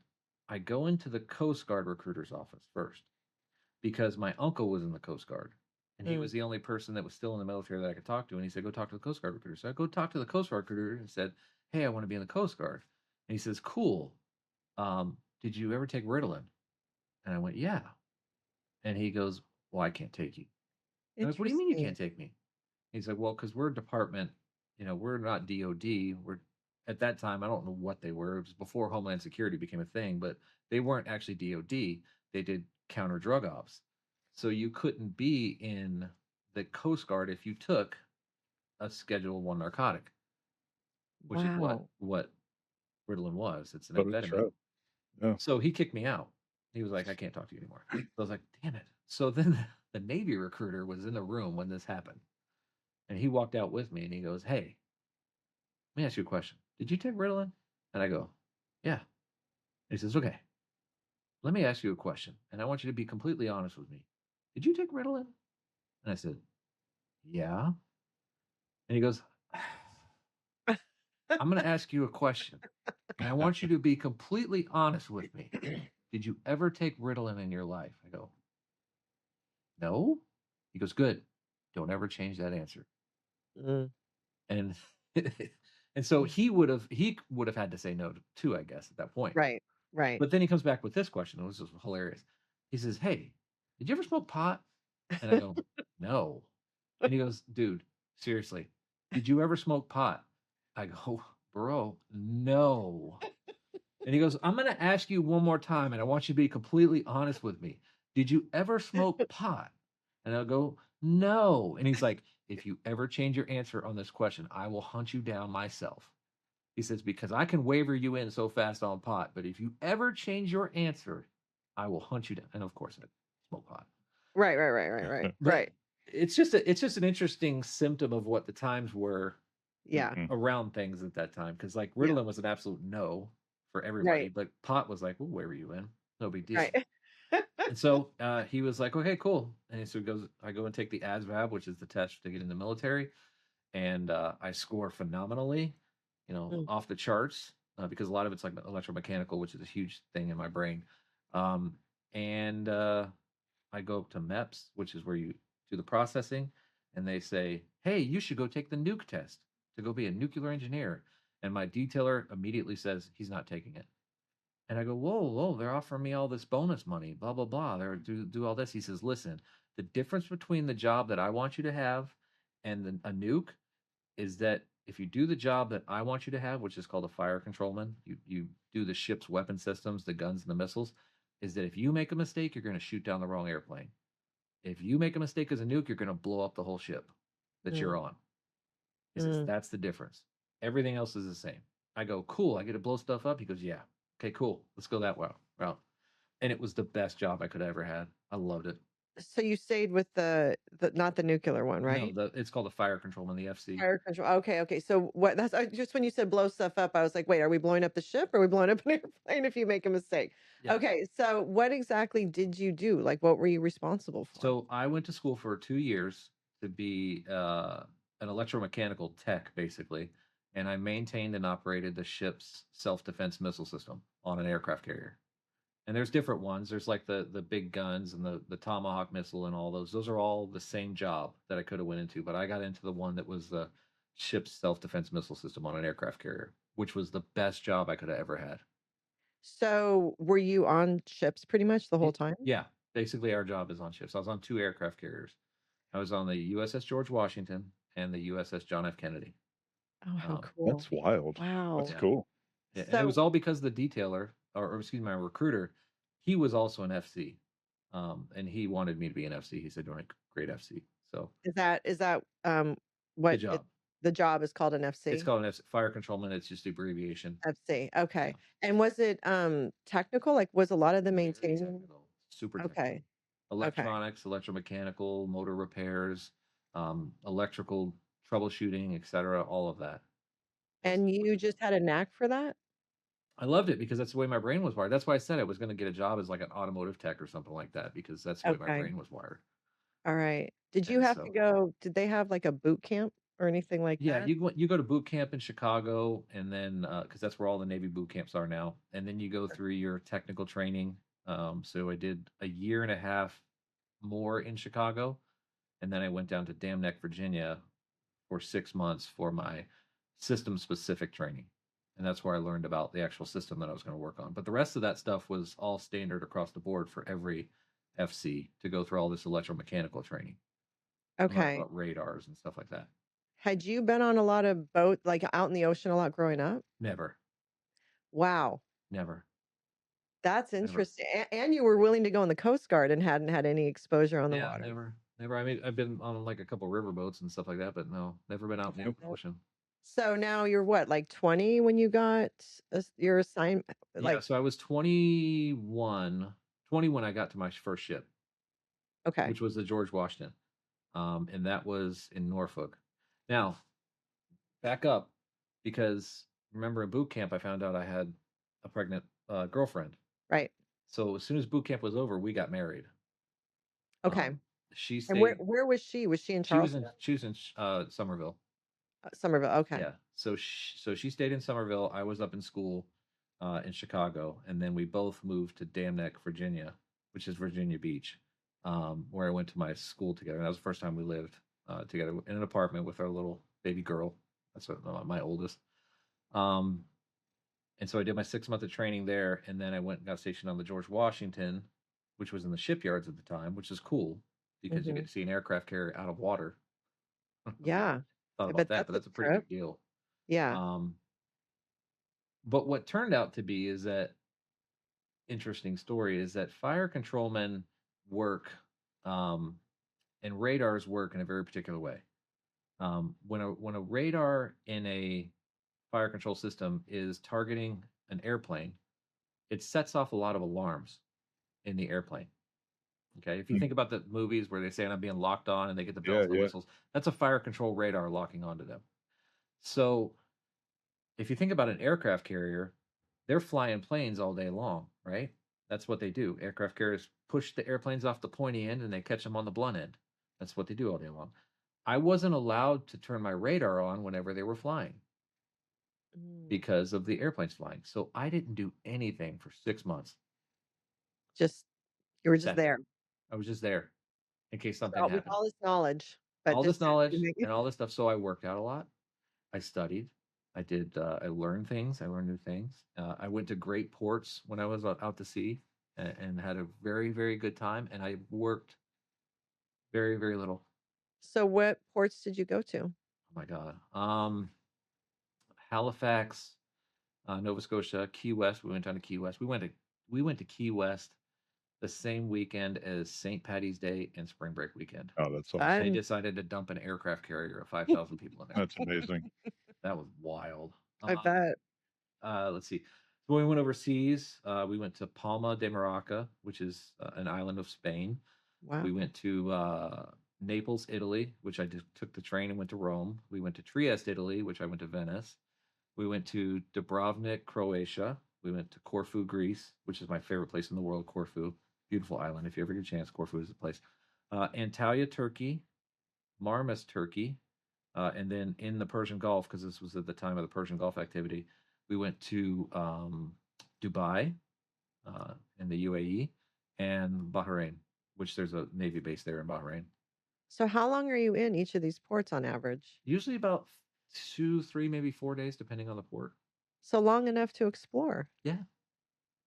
I go into the Coast Guard recruiter's office first because my uncle was in the Coast Guard and he mm. was the only person that was still in the military that I could talk to. And he said, go talk to the Coast Guard recruiter. So I go talk to the Coast Guard recruiter and said, hey, I want to be in the Coast Guard. And he says, cool. Did you ever take Ritalin? And I went, yeah. And he goes, well, I can't take you. I'm like, what do you mean you Interesting. can't take me? He's like, well, because we're a department, we're not DOD. We're at that time, I don't know what they were. It was before Homeland Security became a thing, but they weren't actually DOD. They did counter drug ops. So you couldn't be in the Coast Guard if you took a Schedule One narcotic, which is what Wow. what Ritalin was. It's an But it's amphetamine. right. Yeah. So he kicked me out. He was like, I can't talk to you anymore. So I was like, damn it. So then the Navy recruiter was in the room when this happened. And he walked out with me and he goes, hey, let me ask you a question. Did you take Ritalin? And I go, yeah. And he says, okay, let me ask you a question. And I want you to be completely honest with me. Did you take Ritalin? And I said, yeah. And he goes, I'm going to ask you a question. And I want you to be completely honest with me. Did you ever take Ritalin in your life? I go, no. He goes, good. Don't ever change that answer. Mm, And and so he would have had to say no too, I guess, at that point. right. Right. But then he comes back with this question. It was just hilarious. He says, hey, did you ever smoke pot? And I go, no. And he goes, dude, seriously, did you ever smoke pot? I go, bro, no. And he goes, I'm going to ask you one more time, and I want you to be completely honest with me. Did you ever smoke pot? And I'll go, no. And he's like, if you ever change your answer on this question, I will hunt you down myself. He says, because I can waver you in so fast on pot, but if you ever change your answer, I will hunt you down. And of course, I smoke pot. Right, right, right, right, right, But right. it's just an interesting symptom of what the times were Yeah, Mhm. around things at that time. Because like yeah, Ritalin was an absolute no for everybody, right, but pot was like, we'll waver you in, no big deal. right. And so he was like, okay, cool. And so he goes, I go and take the ASVAB, which is the test to get in the military, and I score phenomenally, Mm, off the charts, because a lot of it's like electromechanical, which is a huge thing in my brain. Um, and I go up to MEPS, which is where you do the processing, and they say, hey, you should go take the nuke test to go be a nuclear engineer. And my detailer immediately says he's not taking it. And I go, whoa, whoa, they're offering me all this bonus money, blah, blah, blah. They're do all this. He says, listen, the difference between the job that I want you to have and a nuke is that if you do the job that I want you to have, which is called a fire controlman, you do the ship's weapon systems, the guns and the missiles, is that if you make a mistake, you're going to shoot down the wrong airplane. If you make a mistake as a nuke, you're going to blow up the whole ship that you're mm, on. He says, Mm. that's the difference. Everything else is the same. I go, cool. I get to blow stuff up. He goes, yeah. Okay, cool. Let's go that route. And it was the best job I could have ever had. I loved it. So you stayed with the not the nuclear one, No, right? it's called the Fire Controlman, the FC. Fire control. Okay. So what that's just when you said blow stuff up, I was like, wait, are we blowing up the ship? Or are we blowing up an airplane if you make a mistake? Yeah. Okay. So what exactly did you do? Like, what were you responsible for? So I went to school for 2 years to be an electromechanical tech, basically, and I maintained and operated the ship's self-defense missile system on an aircraft carrier. And there's different ones. There's like the big guns and the Tomahawk missile and all those. Those are all the same job that I could have went into, but I got into the one that was the ship's self-defense missile system on an aircraft carrier, which was the best job I could have ever had. So were you on ships pretty much the whole time? Yeah, basically our job is on ships. I was on 2 aircraft carriers. I was on the USS George Washington and the USS John F. Kennedy. Oh, how cool. That's wild. Wow. That's cool. Yeah, and it was So all because the detailer, or excuse me, my recruiter, he was also an FC, and he wanted me to be an FC. He said, "You're a great FC." So is that the what job. the job is called an It's FC? called an FC, Fire Controlman. It's just abbreviation. FC. Okay. Yeah. And was it technical? Like was a lot of the Very maintaining? technical, super technical. Okay. Electronics, electromechanical, motor repairs, electrical troubleshooting, etc. All of that. And you just had a knack for that? I loved it because that's the way my brain was wired. That's why I said I was going to get a job as like an automotive tech or something like that because that's the way my Okay. brain was wired. All right. Did you And have to go did they have like a boot camp or anything like yeah, that? you go to boot camp in Chicago, and then because that's where all the Navy boot camps are now, and then you go through your technical training. So I did a year and a half more in Chicago, and then I went down to Dam Neck, Virginia, for 6 months for my system specific training. And that's where I learned about the actual system that I was going to work on. But the rest of that stuff was all standard across the board for every FC to go through all this electromechanical training. Okay. About radars and stuff like that. Had you been on a lot of boat like out in the ocean a lot growing up? Never. Wow. Never. That's Never. interesting. And you were willing to go in the Coast Guard and hadn't had any exposure on the Yeah, water. never. I mean, I've been on like a couple river boats and stuff like that, but no, never been out in the open ocean. So now you're what, like 20 when you got your assignment? Yeah, Like, so I was 21 when I got to my first ship, okay. which was the George Washington. And that was in Norfolk. Now, back up, because remember in boot camp, I found out I had a pregnant girlfriend. Right. So as soon as boot camp was over, we got married. Okay. She And stayed. where was she? Was she in She was Charleston? in Somerville. Somerville. Okay. Yeah. So she stayed in Somerville. I was up in school in Chicago, and then we both moved to Dam Neck, Virginia, which is Virginia Beach, where I went to my school together. And that was the first time we lived together in an apartment with our little baby girl. That's my oldest. And so I did my 6 month of training there, and then I went and got stationed on the George Washington, which was in the shipyards at the time, which is cool because you get to see an aircraft carrier out of water. Yeah. Thought I about bet that, but that's that's a a pretty trip. big deal. Yeah. But what turned out to be is that interesting story is that fire controlmen work and radars work in a very particular way. When a radar in a fire control system is targeting an airplane, it sets off a lot of alarms in the airplane. Okay, if you think about the movies where they say I'm being locked on and they get the bells and the whistles, that's a fire control radar locking onto them. So if you think about an aircraft carrier, they're flying planes all day long, right? That's what they do. Aircraft carriers push the airplanes off the pointy end and they catch them on the blunt end. That's what they do all day long. I wasn't allowed to turn my radar on whenever they were flying because of the airplanes flying. So I didn't do anything for 6 months. You were just there. I was just there in case something With happened. all this knowledge, but All just this knowledge and all this stuff. So I worked out a lot. I studied. I did. I learned things. I learned new things. I went to great ports when I was out to sea and had a very, very good time. And I worked very, very little. So what ports did you go to? Oh my God. Halifax, Nova Scotia, Key West. We went down to Key West. We went to Key West the same weekend as St. Patty's Day and Spring Break weekend. Oh, that's awesome. They Fun. decided to dump an aircraft carrier of 5,000 people in there. That's amazing. That was wild. I bet. Let's see. So when we went overseas, we went to Palma de Mallorca, which is an island of Spain. Wow. We went to Naples, Italy, which I took the train and went to Rome. We went to Trieste, Italy, which I went to Venice. We went to Dubrovnik, Croatia. We went to Corfu, Greece, which is my favorite place in the world, Corfu. Beautiful island. If you ever get a chance, Corfu is the place. Antalya, Turkey, Marmaris, Turkey, and then in the Persian Gulf, because this was at the time of the Persian Gulf activity, we went to Dubai in the UAE and Bahrain, which there's a Navy base there in Bahrain. So how long are you in each of these ports on average? Usually about 2, 3, maybe 4 days, depending on the port. So long enough to explore. Yeah.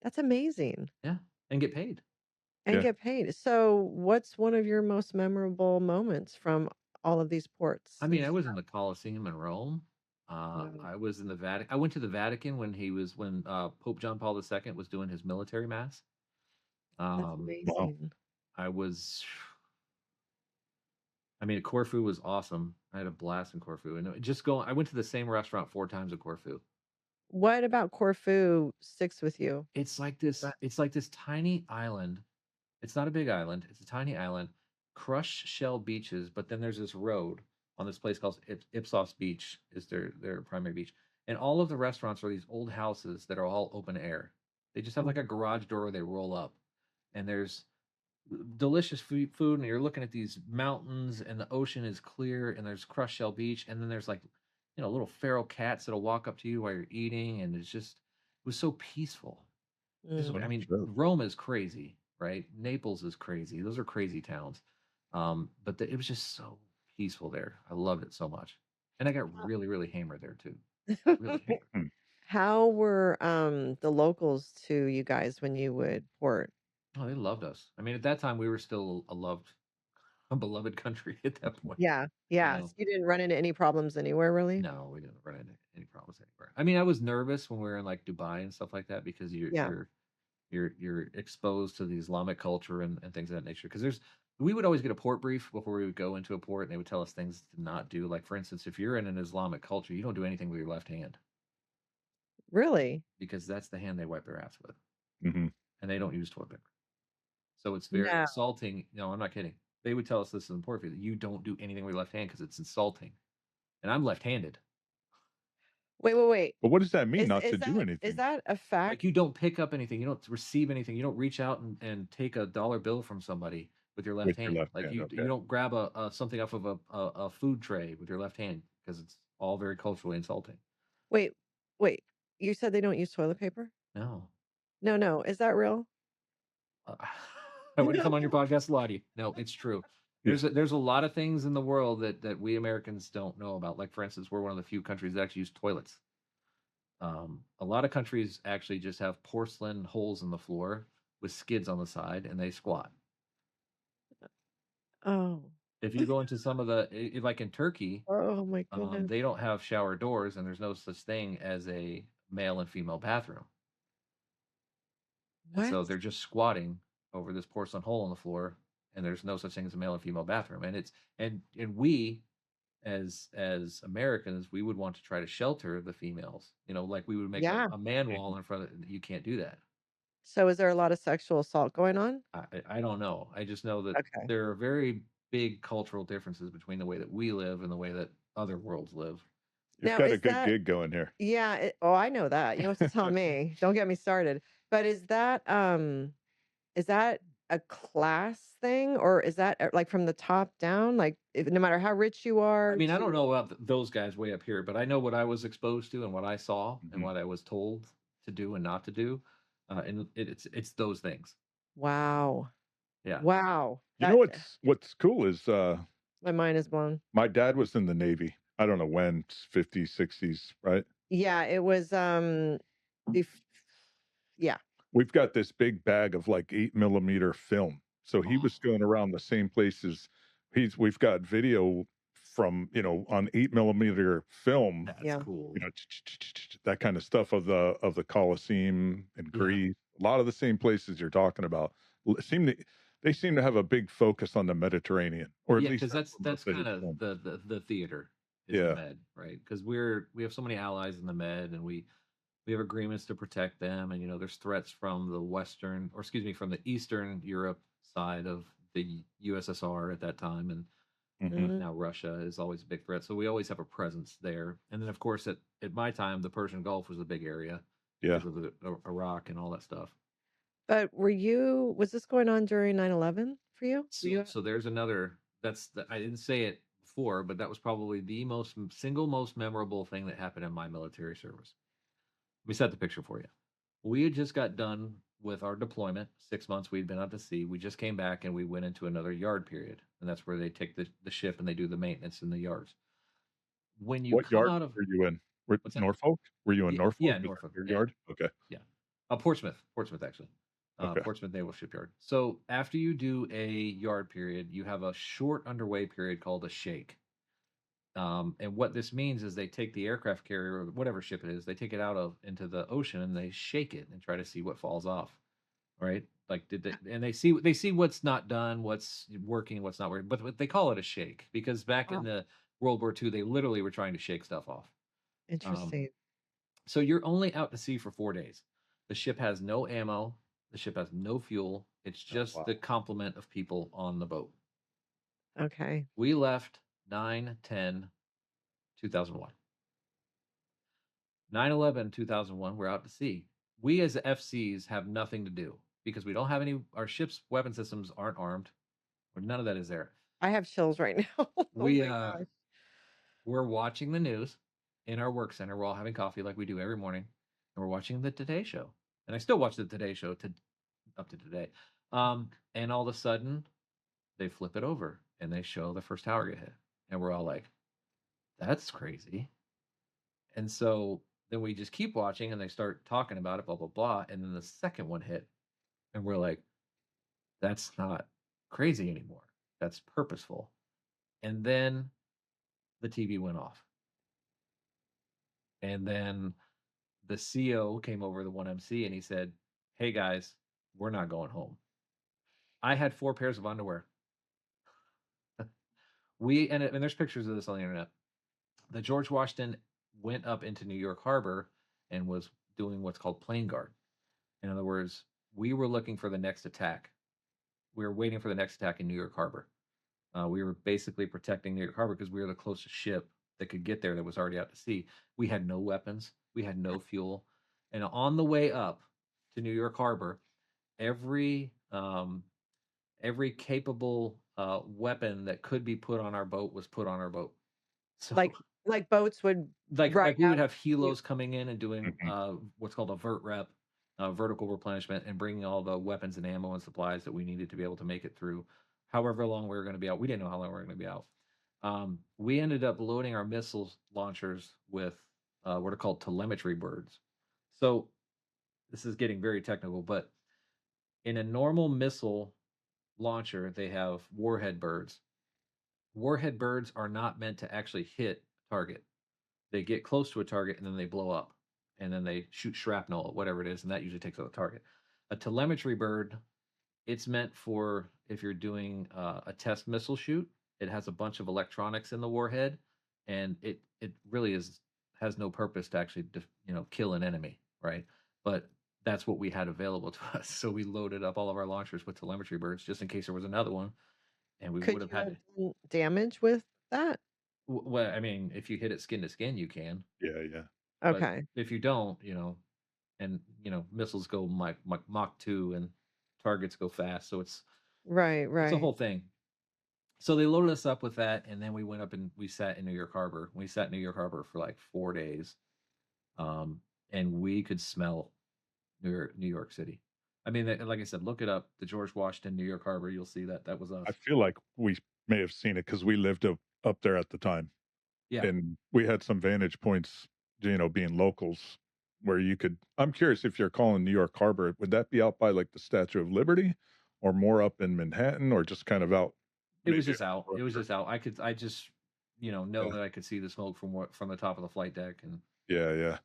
That's amazing. Yeah. And get paid. And Yeah. get paid. So what's one of your most memorable moments from all of these ports? I mean, I was in the Colosseum in Rome. I was in the Vatican. I went to the Vatican when Pope John Paul II was doing his military mass. That's amazing. I was. I mean, Corfu was awesome. I had a blast in Corfu, and I went to the same restaurant 4 times in Corfu. What about Corfu sticks with you? It's like this. It's like this tiny island. It's not a big island. It's a tiny island, crushed shell beaches. But then there's this road on this place called Ipsos Beach. Is their primary beach, and all of the restaurants are these old houses that are all open air. They just have like a garage door where they roll up, and there's delicious food, and you're looking at these mountains, and the ocean is clear, and there's crushed shell beach, and then there's like, little feral cats that'll walk up to you while you're eating, and it was so peaceful. I mean, Rome is crazy, right? Naples is crazy. Those are crazy towns. But it was just so peaceful there. I loved it so much. And I got really, really hammered there too. Really hammered. How were the locals to you guys when you would port? Oh, they loved us. I mean, at that time we were still a beloved country at that point. Yeah. Yeah. So you didn't run into any problems anywhere, really? No, we didn't run into any problems anywhere. I mean, I was nervous when we were in like Dubai and stuff like that, because you're exposed to the Islamic culture and things of that nature. Because we would always get a port brief before we would go into a port, and they would tell us things to not do. Like, for instance, if you're in an Islamic culture, you don't do anything with your left hand. Really? Because that's the hand they wipe their ass with. Mm-hmm. And they don't use toilet paper. So it's very insulting. No, I'm not kidding. They would tell us this is important, that you don't do anything with your left hand because it's insulting. And I'm left-handed. Wait. But what does that mean, not to do anything? Is that a fact? Like, you don't pick up anything. You don't receive anything. You don't reach out and take a dollar bill from somebody with your left hand. You don't grab something off of a food tray with your left hand, because it's all very culturally insulting. Wait. You said they don't use toilet paper? No. Is that real? I wouldn't come on your podcast to lie to you. No, it's true. There's a lot of things in the world that we Americans don't know about. Like, for instance, we're one of the few countries that actually use toilets. A lot of countries actually just have porcelain holes in the floor with skids on the side, and they squat. Oh. If you go into some of like in Turkey, oh my goodness, they don't have shower doors, and there's no such thing as a male and female bathroom. And so they're just squatting over this porcelain hole in the floor, and there's no such thing as a male and female bathroom. And we, as Americans, we would want to try to shelter the females. Like we would make a man wall in front of it. You can't do that. So is there a lot of sexual assault going on? I don't know. I just know that there are very big cultural differences between the way that we live and the way that other worlds live. You've got a good gig going here. Yeah. I know that. You don't have to tell me. Don't get me started. But is that a class thing, or is that like from the top down? Like, no matter how rich you are? I mean, I don't know about those guys way up here, but I know what I was exposed to and what I saw and what I was told to do and not to do. And it's those things. Wow. Yeah. Wow. You know what's cool is my mind is blown. My dad was in the Navy. I don't know when, 50s, 60s, right? Yeah, it was yeah. We've got this big bag of like 8mm film. So he was going around the same places. We've got video from, on 8mm film. That's cool. That kind of stuff of the Colosseum in Greece. A lot of the same places you're talking about. seem to they seem to have a big focus on the Mediterranean, or at Yeah, least because that's the most that's they kind had of shown. the theater is the Yeah. Med, right? Because we have so many allies in the Med, and we have agreements to protect them, and there's threats from the Western, or excuse me, from the Eastern Europe side of the USSR at that time, and Mhm. Mm, now Russia is always a big threat. So we always have a presence there. And then, of course, at my time, the Persian Gulf was a big area Yeah. because of Iraq and all that stuff. but was this going on during 9/11 for you? Were So you so there's another. I didn't say it before, but that was probably the single most memorable thing that happened in my military service. Let me set the picture for you. We had just got done with our deployment. 6 months we'd been out to sea. We just came back and we went into another yard period, and that's where they take the ship and they do the maintenance in the yards. When you What come yard out of were you in? Were what's that? Norfolk? Were you in Yeah, Norfolk? yeah, Was that Norfolk. your Yeah, yard? Okay. yeah. Portsmouth, actually. Okay. Portsmouth Naval Shipyard. So after you do a yard period, you have a short underway period called a shake. And what this means is they take the aircraft carrier or whatever ship it is, they take it out of into the ocean and they shake it and try to see what falls off. Right? Like and they see what's not done, what's working, what's not working. But they call it a shake because back in Oh, the World War II, they literally were trying to shake stuff off. Um, interesting. so you're only out to sea for 4 days. The ship has no ammo. The ship has no fuel. It's Oh, just wow. the complement of people on the boat. Okay. We left 9/10/2001. 9/11 2001, we're out to sea. We as FCs have nothing to do because we don't have any, our ship's weapon systems aren't armed, or none of that is there. I have chills right now. Oh We my gosh. we're watching the news in our work center. We're all having coffee like we do every morning, and we're watching the Today Show. And I still watch the Today Show up to today. And all of a sudden, they flip it over and they show the first tower get hit, and we're all like, "That's crazy." And so then we just keep watching, and they start talking about it, blah blah blah. And then the second one hit, and we're like, "That's not crazy anymore. That's purposeful." And then the TV went off, and then the CO came over the one MC and he said, "Hey guys, we're not going home." I had 4 pairs of underwear. And there's pictures of this on the internet. The George Washington went up into New York Harbor and was doing what's called plane guard. In other words, we were looking for the next attack. We were waiting for the next attack in New York Harbor. We were basically protecting New York Harbor because we were the closest ship that could get there that was already out to sea. We had no weapons, we had no fuel, and on the way up to New York Harbor, every every capable weapon that could be put on our boat was put on our boat. So Like boats would like ride we would out have you. helos coming in and doing Mhm. what's called a vert rep, vertical replenishment, and bringing all the weapons and ammo and supplies that we needed to be able to make it through however long we were going to be out. We didn't know how long we were going to be out. We ended up loading our missile launchers with what are called telemetry birds. So this is getting very technical, but in a normal missile launcher, they have warhead birds. Warhead birds are not meant to actually hit target. They get close to a target and then they blow up, and then they shoot shrapnel, whatever it is, and that usually takes out the target. A telemetry bird, it's meant for if you're doing a test missile shoot. It has a bunch of electronics in the warhead, and it really has no purpose to actually kill an enemy, right? But that's what we had available to us. So we loaded up all of our launchers with telemetry birds just in case there was another one, and we would Could have you had have to. done damage with that? Well, I mean, if you hit it skin to skin, you can, Yeah, yeah. but Okay. if you don't, and missiles go Mach 2 and targets go fast, so Right, it's a right. whole thing. So they loaded us up with that, and then we went up and we sat in New York Harbor. We sat in New York Harbor for like 4 days, um, and we could smell New York City. I mean, like I said, look it up. The George Washington New York Harbor. You'll see that was I us. feel like we may have seen it because we lived up there at the time, Yeah, and we had some vantage points, being locals, where you could. I'm curious if you're calling New York Harbor, would that be out by like the Statue of Liberty, or more up in Manhattan, or just kind of out, it was maybe a just out. It was perimeter? just out. I just know Yeah, that I could see the smoke from the top of the flight deck, and yeah, yeah.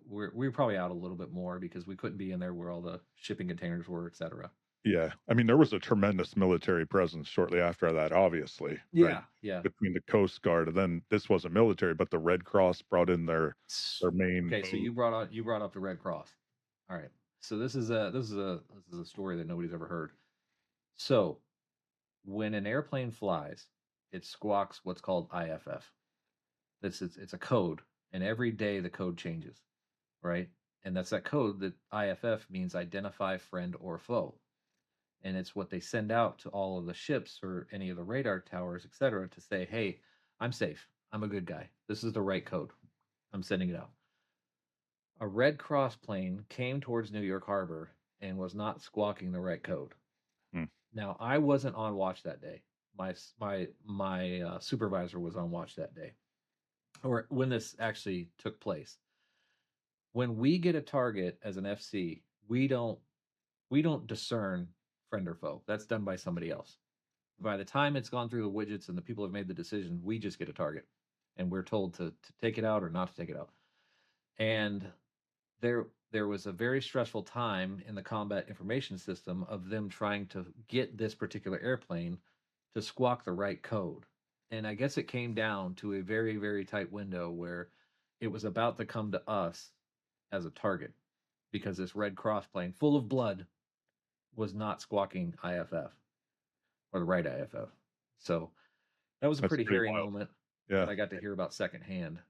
we were probably out a little bit more because we couldn't be in there where all the shipping containers were, etc. Yeah. I mean, there was a tremendous military presence shortly after that, obviously, right? Yeah, yeah. Between the Coast Guard, and then this wasn't military, but the Red Cross brought in their main Okay, so boat. you brought up the Red Cross. All right. So this is a story that nobody's ever heard. So when an airplane flies, it squawks what's called IFF. It's a code, and every day the code changes, right? And that's that code that IFF means identify friend or foe. And it's what they send out to all of the ships or any of the radar towers, etc., to say, "Hey, I'm safe. I'm a good guy. This is the right code. I'm sending it out." A Red Cross plane came towards New York Harbor and was not squawking the right code. Hmm. Now, I wasn't on watch that day. My supervisor was on watch that day, or when this actually took place. When we get a target as an FC, we don't discern friend or foe. That's done by somebody else. By the time it's gone through the widgets and the people have made the decision, we just get a target, and we're told to take it out or not to take it out. And there was a very stressful time in the combat information system of them trying to get this particular airplane to squawk the right code. And I guess it came down to a very, very tight window where it was about to come to us as a target because this Red Cross plane full of blood was not squawking IFF or the right IFF. So that was a That's pretty pretty hairy wild. moment Yeah. that I got to hear about secondhand.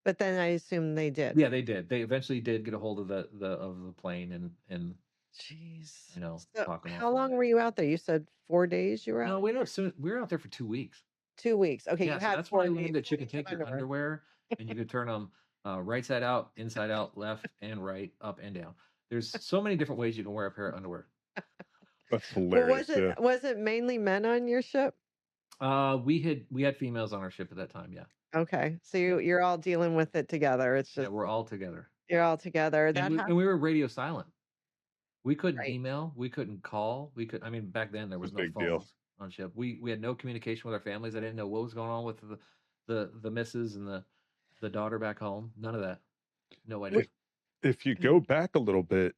But then I assume they did. Yeah, they did. They eventually did get a hold of the plane and Jeez. So talk them off how the long ledge. were you out there? You said 4 days you were No, out? we were out there for 2 weeks. 2 weeks. Okay, Yeah, you so had that's when I 4 days, learned that 4 you can weeks of take your underwear. underwear and you can turn them right side out, inside out, left and right, up and down. There's so many different ways you can wear a pair of underwear. That's Well, hilarious. Yeah. was it mainly men on your ship? We had females on our ship at that time. Yeah, Okay. So yeah, you're all dealing with it together. It's yeah. just We're all together, you're all together. and That we happened, and we were radio silent. We couldn't right? email. We couldn't call. We could. I mean, back then there It's was a no big deal. phones on ship. We had no communication with our families. I didn't know what was going on with the missus and the daughter back home. None of that. No idea. If you go back a little bit,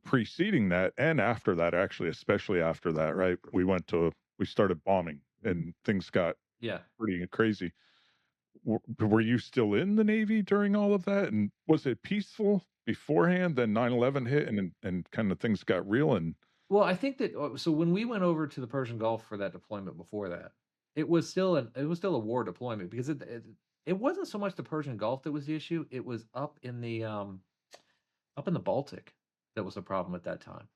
preceding that and after that, actually, especially after that, right? We started bombing and things got Yeah. pretty crazy. Were you still in the Navy during all of that? And was it peaceful beforehand? Then 9/11 hit and kind of things got real. And Well, I think that so when we went over to the Persian Gulf for that deployment before that, it was still a war deployment because it wasn't so much the Persian Gulf that was the issue. It was up in the Baltic that was the problem at that time.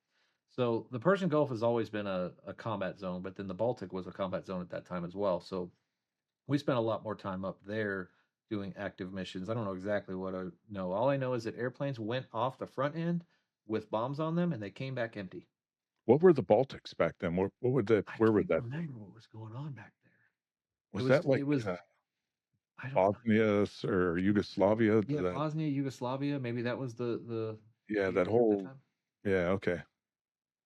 So the Persian Gulf has always been a combat zone, but then the Baltic was a combat zone at that time as well. So we spent a lot more time up there doing active missions. I don't know exactly what I know. All I know is that airplanes went off the front end with bombs on them and they came back empty. what were the Baltics back then? What would that? I Where would can't that be? remember what was going on back there. Was that like It was I don't know. Bosnia or Yugoslavia? Yeah, Bosnia, Yugoslavia, maybe that was Yeah, the that area at that whole. time. Yeah. Okay.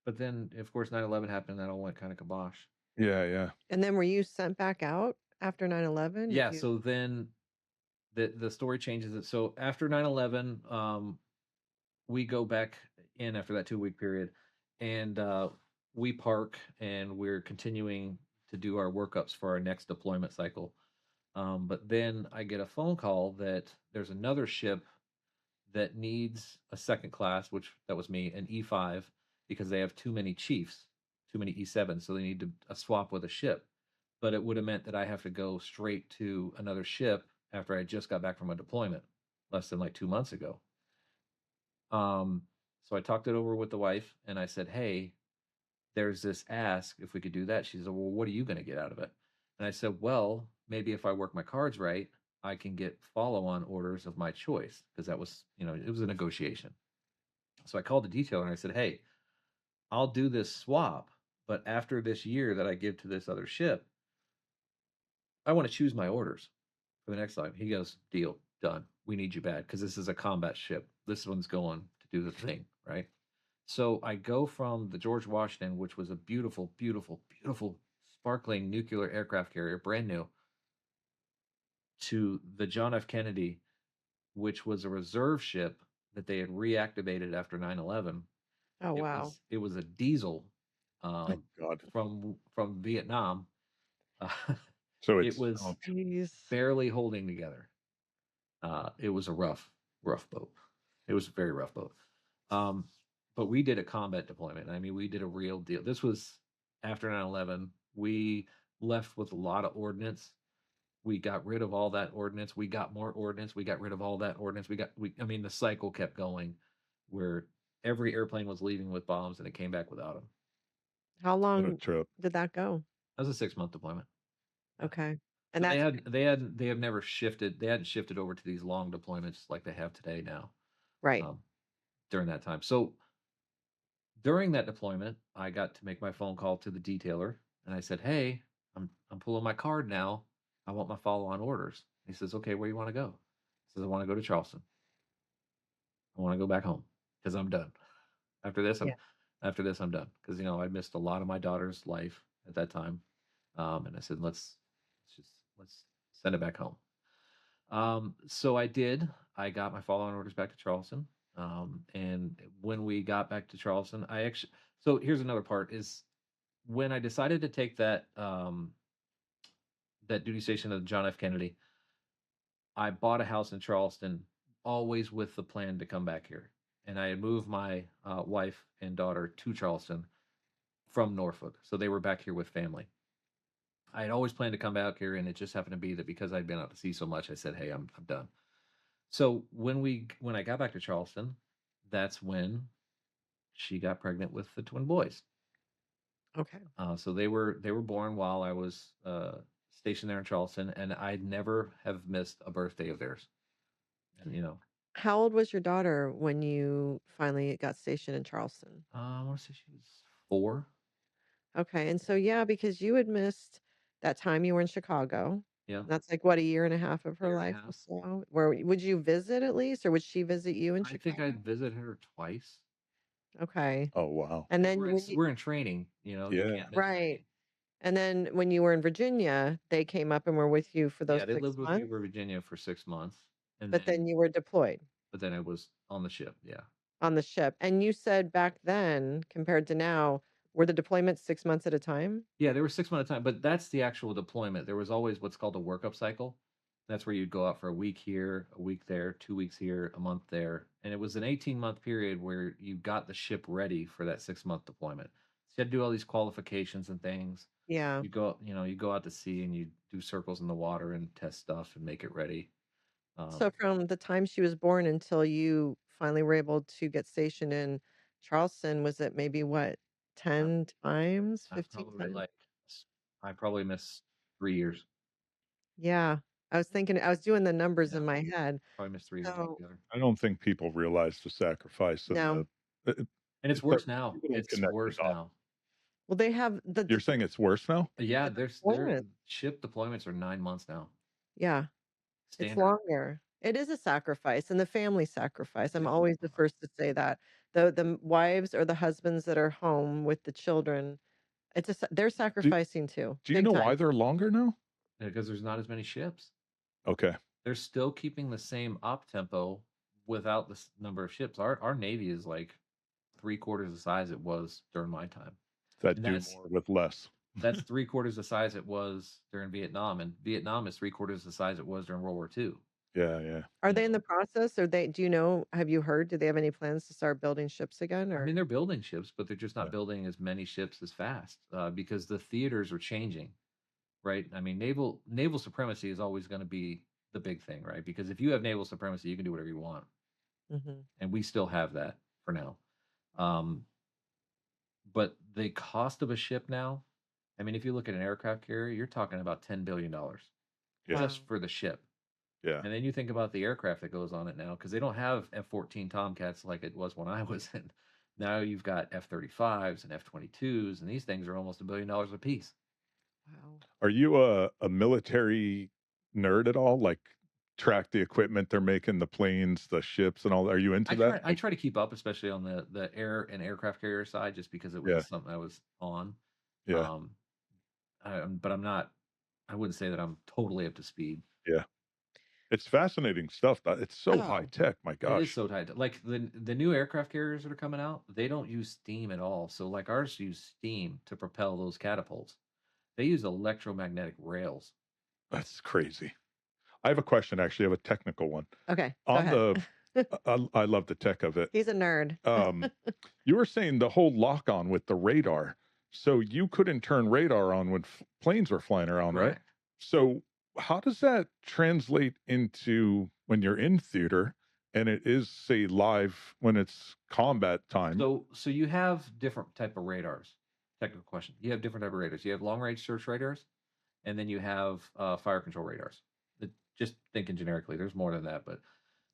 But then of course 9/11 happened and that all went kind of kibosh. Yeah. Yeah. And then were you sent back out after 9/11? Did Yeah, you? so then the story changes it. So after 9/11, we go back in after that 2 week period and we park and we're continuing to do our workups for our next deployment cycle. But then I get a phone call that there's another ship that needs a second class, which that was me, an E5, because they have too many chiefs, too many E7s, so they need to a swap with a ship. But it would have meant that I have to go straight to another ship after I just got back from a deployment less than like 2 months ago. So I talked it over with the wife and I said, "Hey, there's this ask if we could do that." She said, "Well, what are you going to get out of it?" And I said, "Well, maybe if I work my cards right, I can get follow-on orders of my choice because that was, it was a negotiation." So I called the detailer and I said, "Hey, I'll do this swap, but after this year that I give to this other ship, I want to choose my orders for the next time." He goes, "Deal, done. We need you bad because this is a combat ship. This one's going to do the thing, right?" So I go from the George Washington, which was a beautiful, beautiful, beautiful, sparkling nuclear aircraft carrier, brand new, to the John F. Kennedy, which was a reserve ship that they had reactivated after 9/11. Oh, It wow. was it was a diesel Oh God. from Vietnam. Uh, So it it's was Jeez. barely holding together. It was a rough boat. It was a very rough boat. Um, but we did a combat deployment. I mean, we did a real deal. This was after 9/11. We left with a lot of ordnance. We got rid of all that ordnance. We got more ordnance. We got rid of all that ordnance. I mean, the cycle kept going where every airplane was leaving with bombs and it came back without them. How what a long trip. did that go? That was a 6-month deployment. Yeah. Okay. And So that's they have never shifted. They hadn't shifted over to these long deployments like they have today now. right. Um, during that time. So during that deployment, I got to make my phone call to the detailer and I said, "Hey, I'm pulling my card now. I want my follow-on orders." He says, "Okay, where you want to go?" He says, "I want to go to Charleston. I want to go back home because I'm done. After this, Yeah. I'm done because I missed a lot of my daughter's life at that time." And I said, let's send it back home." So I did. I got my follow-on orders back to Charleston. And when we got back to Charleston, so here's another part is when I decided to take that duty station at John F. Kennedy, I bought a house in Charleston, always with the plan to come back here. And I had moved my wife and daughter to Charleston from Norfolk, so they were back here with family. I had always planned to come back here, and it just happened to be that because I'd been out to sea so much, I said, "Hey, I'm done." So when I got back to Charleston, that's when she got pregnant with the twin boys. Okay. So they were born while I was stationed there in Charleston, and I'd never have missed a birthday of theirs. And How old was your daughter when you finally got stationed in Charleston? I want to say she was 4. Okay. And so, yeah, because you had missed that time you were in Chicago. Yeah, That's like what, a year and a half of her year and a life or half. so? Would you visit at least, or would she visit you in I think Chicago? I'd visited her twice. Okay. Oh wow. And Because then when you, we're in training. You Yeah. can't miss right. training. And then when you were in Virginia, they came up and were with you for those Yeah, they six lived with me in months, Virginia for 6 months, and but then then you were deployed I was on the ship. Yeah. on the ship. And you said back then, compared to now, were the deployments 6 months at a time? Yeah, they were 6 month time, but that's the actual deployment. There was always what's called a workup cycle. That's where you'd go out for a week here, a week there, 2 weeks here, a month there. And it was an 18-month period where you got the ship ready for that 6-month deployment. So you had to do all these qualifications and things. Yeah. You go out to sea and you do circles in the water and test stuff and make it ready. So Um, from the time she was born until you finally were able to get stationed in Charleston, was it maybe what, I, 10 times, I 15 probably times? like, I probably missed 3 years. Yeah. I was doing the numbers in Yeah, my head. probably missed 3 years So, altogether. I don't think people realize the sacrifice and no. And it's but worse now. people don't It's connect the worse dots. now. Well, they have You're saying it's worse now? Yeah, the their deployment. ship deployments are 9 months now. Yeah. It's Standard. longer. It is a sacrifice and the family sacrifice. I'm It always the first to say that. The wives or the husbands that are home with the children, they're Do sacrificing too, do you big know time. why they're longer now? Because there's not as many ships. Okay. They're still keeping the same op tempo without this number of ships. Our Navy is like 3/4 the size it was during my time. That And do more with less. that's 3/4 the size it was during Vietnam. And Vietnam is 3/4 the size it was during World War II. Yeah, yeah. Are You they in the know, process? Do you know, have you heard, do they have any plans to start building ships again I or? mean, they're building ships, but they're just not Yeah. building as many ships as fast because the theaters are changing, right? I mean, naval supremacy is always going to be the big thing, right? Because if you have naval supremacy, you can do whatever you want, Mhm. and we still have that for now. Um, but the cost of a ship now, I mean, if you look at an aircraft carrier, you're talking about $10 billion Yeah. just Wow. for the ship. Yeah. And then you think about the aircraft that goes on it now, because they don't have F-14 Tomcats like it was when I was in. Now you've got F-35s and F-22s, and these things are almost $1 billion a piece. Wow. Are you a military nerd at all? Like track the equipment they're making, the planes, the ships and all? Are you into that? I try to keep up, especially on the air and aircraft carrier side, just because it Yeah. was something I was on. Yeah. Um, but I'm not. I wouldn't say that I'm totally up to speed. Yeah. It's fascinating stuff. It's so high Oh, tech. My It is gosh. so tight. Like the new aircraft carriers that are coming out, they don't use steam at all. So like ours use steam to propel those catapults. They use electromagnetic rails. That's crazy. I have a question, actually. I have a technical one. okay. Go On ahead. the I love the tech of it. He's a nerd. Um, you were saying the whole lock on with the radar. So you couldn't turn radar on when planes were flying around, right? Correct. So how does that translate into when you're in theater and it is, say, live when it's combat time? So you have different type of radars. Technical question. You have different type of radars. You have long range search radars, and then you have fire control radars. Just thinking generically, there's more than that, but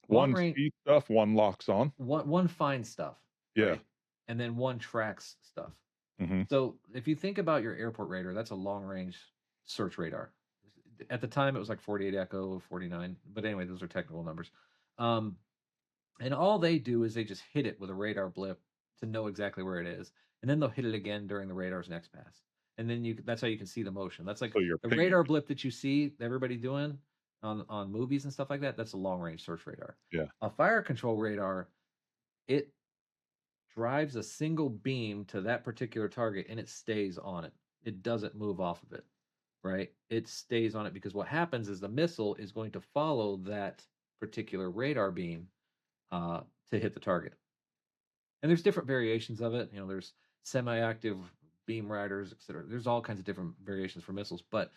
long One range, speed stuff, one locks on. one finds stuff, Yeah. right? And then one tracks stuff. Hmm. So if you think about your airport radar, that's a long range search radar. At the time, it was like 48 Echo, 49. But anyway, those are technical numbers. Um, and all they do is they just hit it with a radar blip to know exactly where it is, and then they'll hit it again during the radar's next pass. And then that's how you can see the motion. That's like So you're the pinging. radar blip that you see everybody doing on movies and stuff like that. That's a long range search radar. Yeah. A fire control radar, it drives a single beam to that particular target and it stays on it. It doesn't move off of it, right? It stays on it because what happens is the missile is going to follow that particular radar beam to hit the target. And there's different variations of it. There's semi-active beam riders, etc. There's all kinds of different variations for missiles, but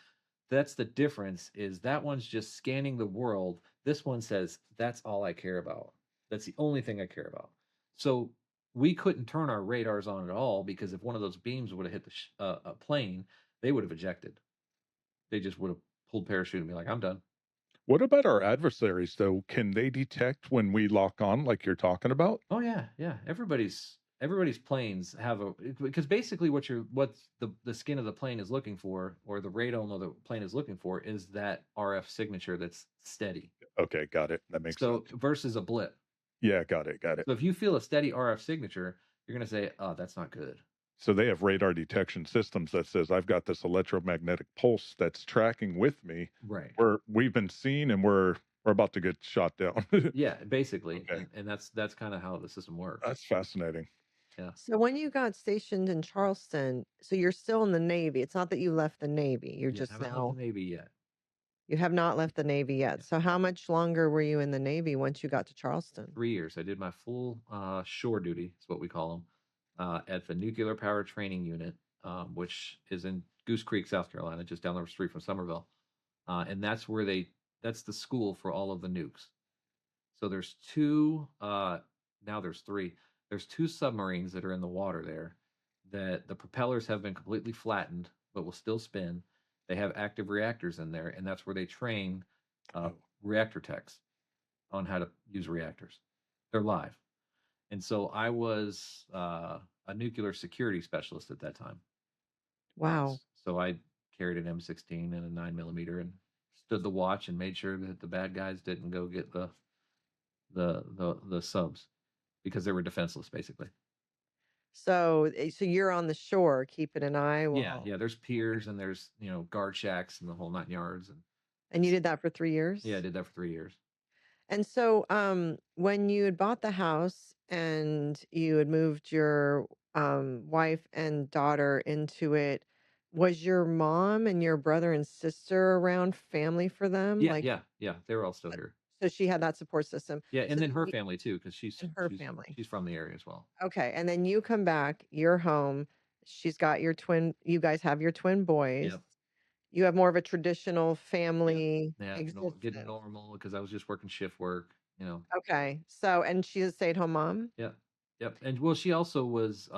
that's the difference. Is that one's just scanning the world. This one says that's all I care about. That's the only thing I care about. So we couldn't turn our radars on at all because if one of those beams would have hit a plane, they would have ejected. They just would have pulled parachute and be like, "I'm done." What about our adversaries, though? Can they detect when we lock on, like you're talking about? Oh yeah, yeah. Everybody's planes have because basically what the skin of the plane is looking for, or the radome of the plane is looking for, is that RF signature that's steady. Okay, got it. That makes So sense. versus a blip. Yeah, got it, got it. So if you feel a steady RF signature, you're gonna say, "Oh, that's not good." So they have radar detection systems that says I've got this electromagnetic pulse that's tracking with me. Right. We've been seen and we're about to get shot down. Yeah, basically, Okay, and that's kind of how the system works. that's fascinating. Yeah. So when you got stationed in Charleston, so you're still in the Navy. It's not that you left the Navy. You're Yeah, I just haven't left the now, Navy yet. you have not left the Navy yet. Yeah. So how much longer were you in the Navy once you got to Charleston? 3 years. I did my full shore duty, is what we call them, at the Nuclear Power Training Unit, which is in Goose Creek, South Carolina, just down the street from Summerville. And that's the school for all of the nukes. So there's two, now there's three. There's two submarines that are in the water there that the propellers have been completely flattened, but will still spin. They have active reactors in there, and that's where they train Oh, reactor techs on how to use reactors. They're live. And so I was a nuclear security specialist at that time. Wow. So I carried an M16 and a 9mm and stood the watch and made sure that the bad guys didn't go get the subs because they were defenseless basically. So you're on the shore keeping an eye Yeah, while, yeah. There's piers and there's guard shacks and the whole 9 yards and you did that for 3 years? yeah, I did that for 3 years. And so, when you had bought the house and you had moved your wife and daughter into it, was your mom and your brother and sister around, family for them? Yeah, Like, yeah, yeah. They were all still here. so she had that support system. Yeah, So and then then her you, family too, because she's and her she's family. she's from the area as well. Okay. And then you come back, you're home. She's got your twin, you guys have your twin boys. Yep. You have more of a traditional Yeah. family Yeah, no, getting existence. normal because I was just working shift work. Okay. So, and she's a stay-at-home mom? Yep. Yep. And well, she also was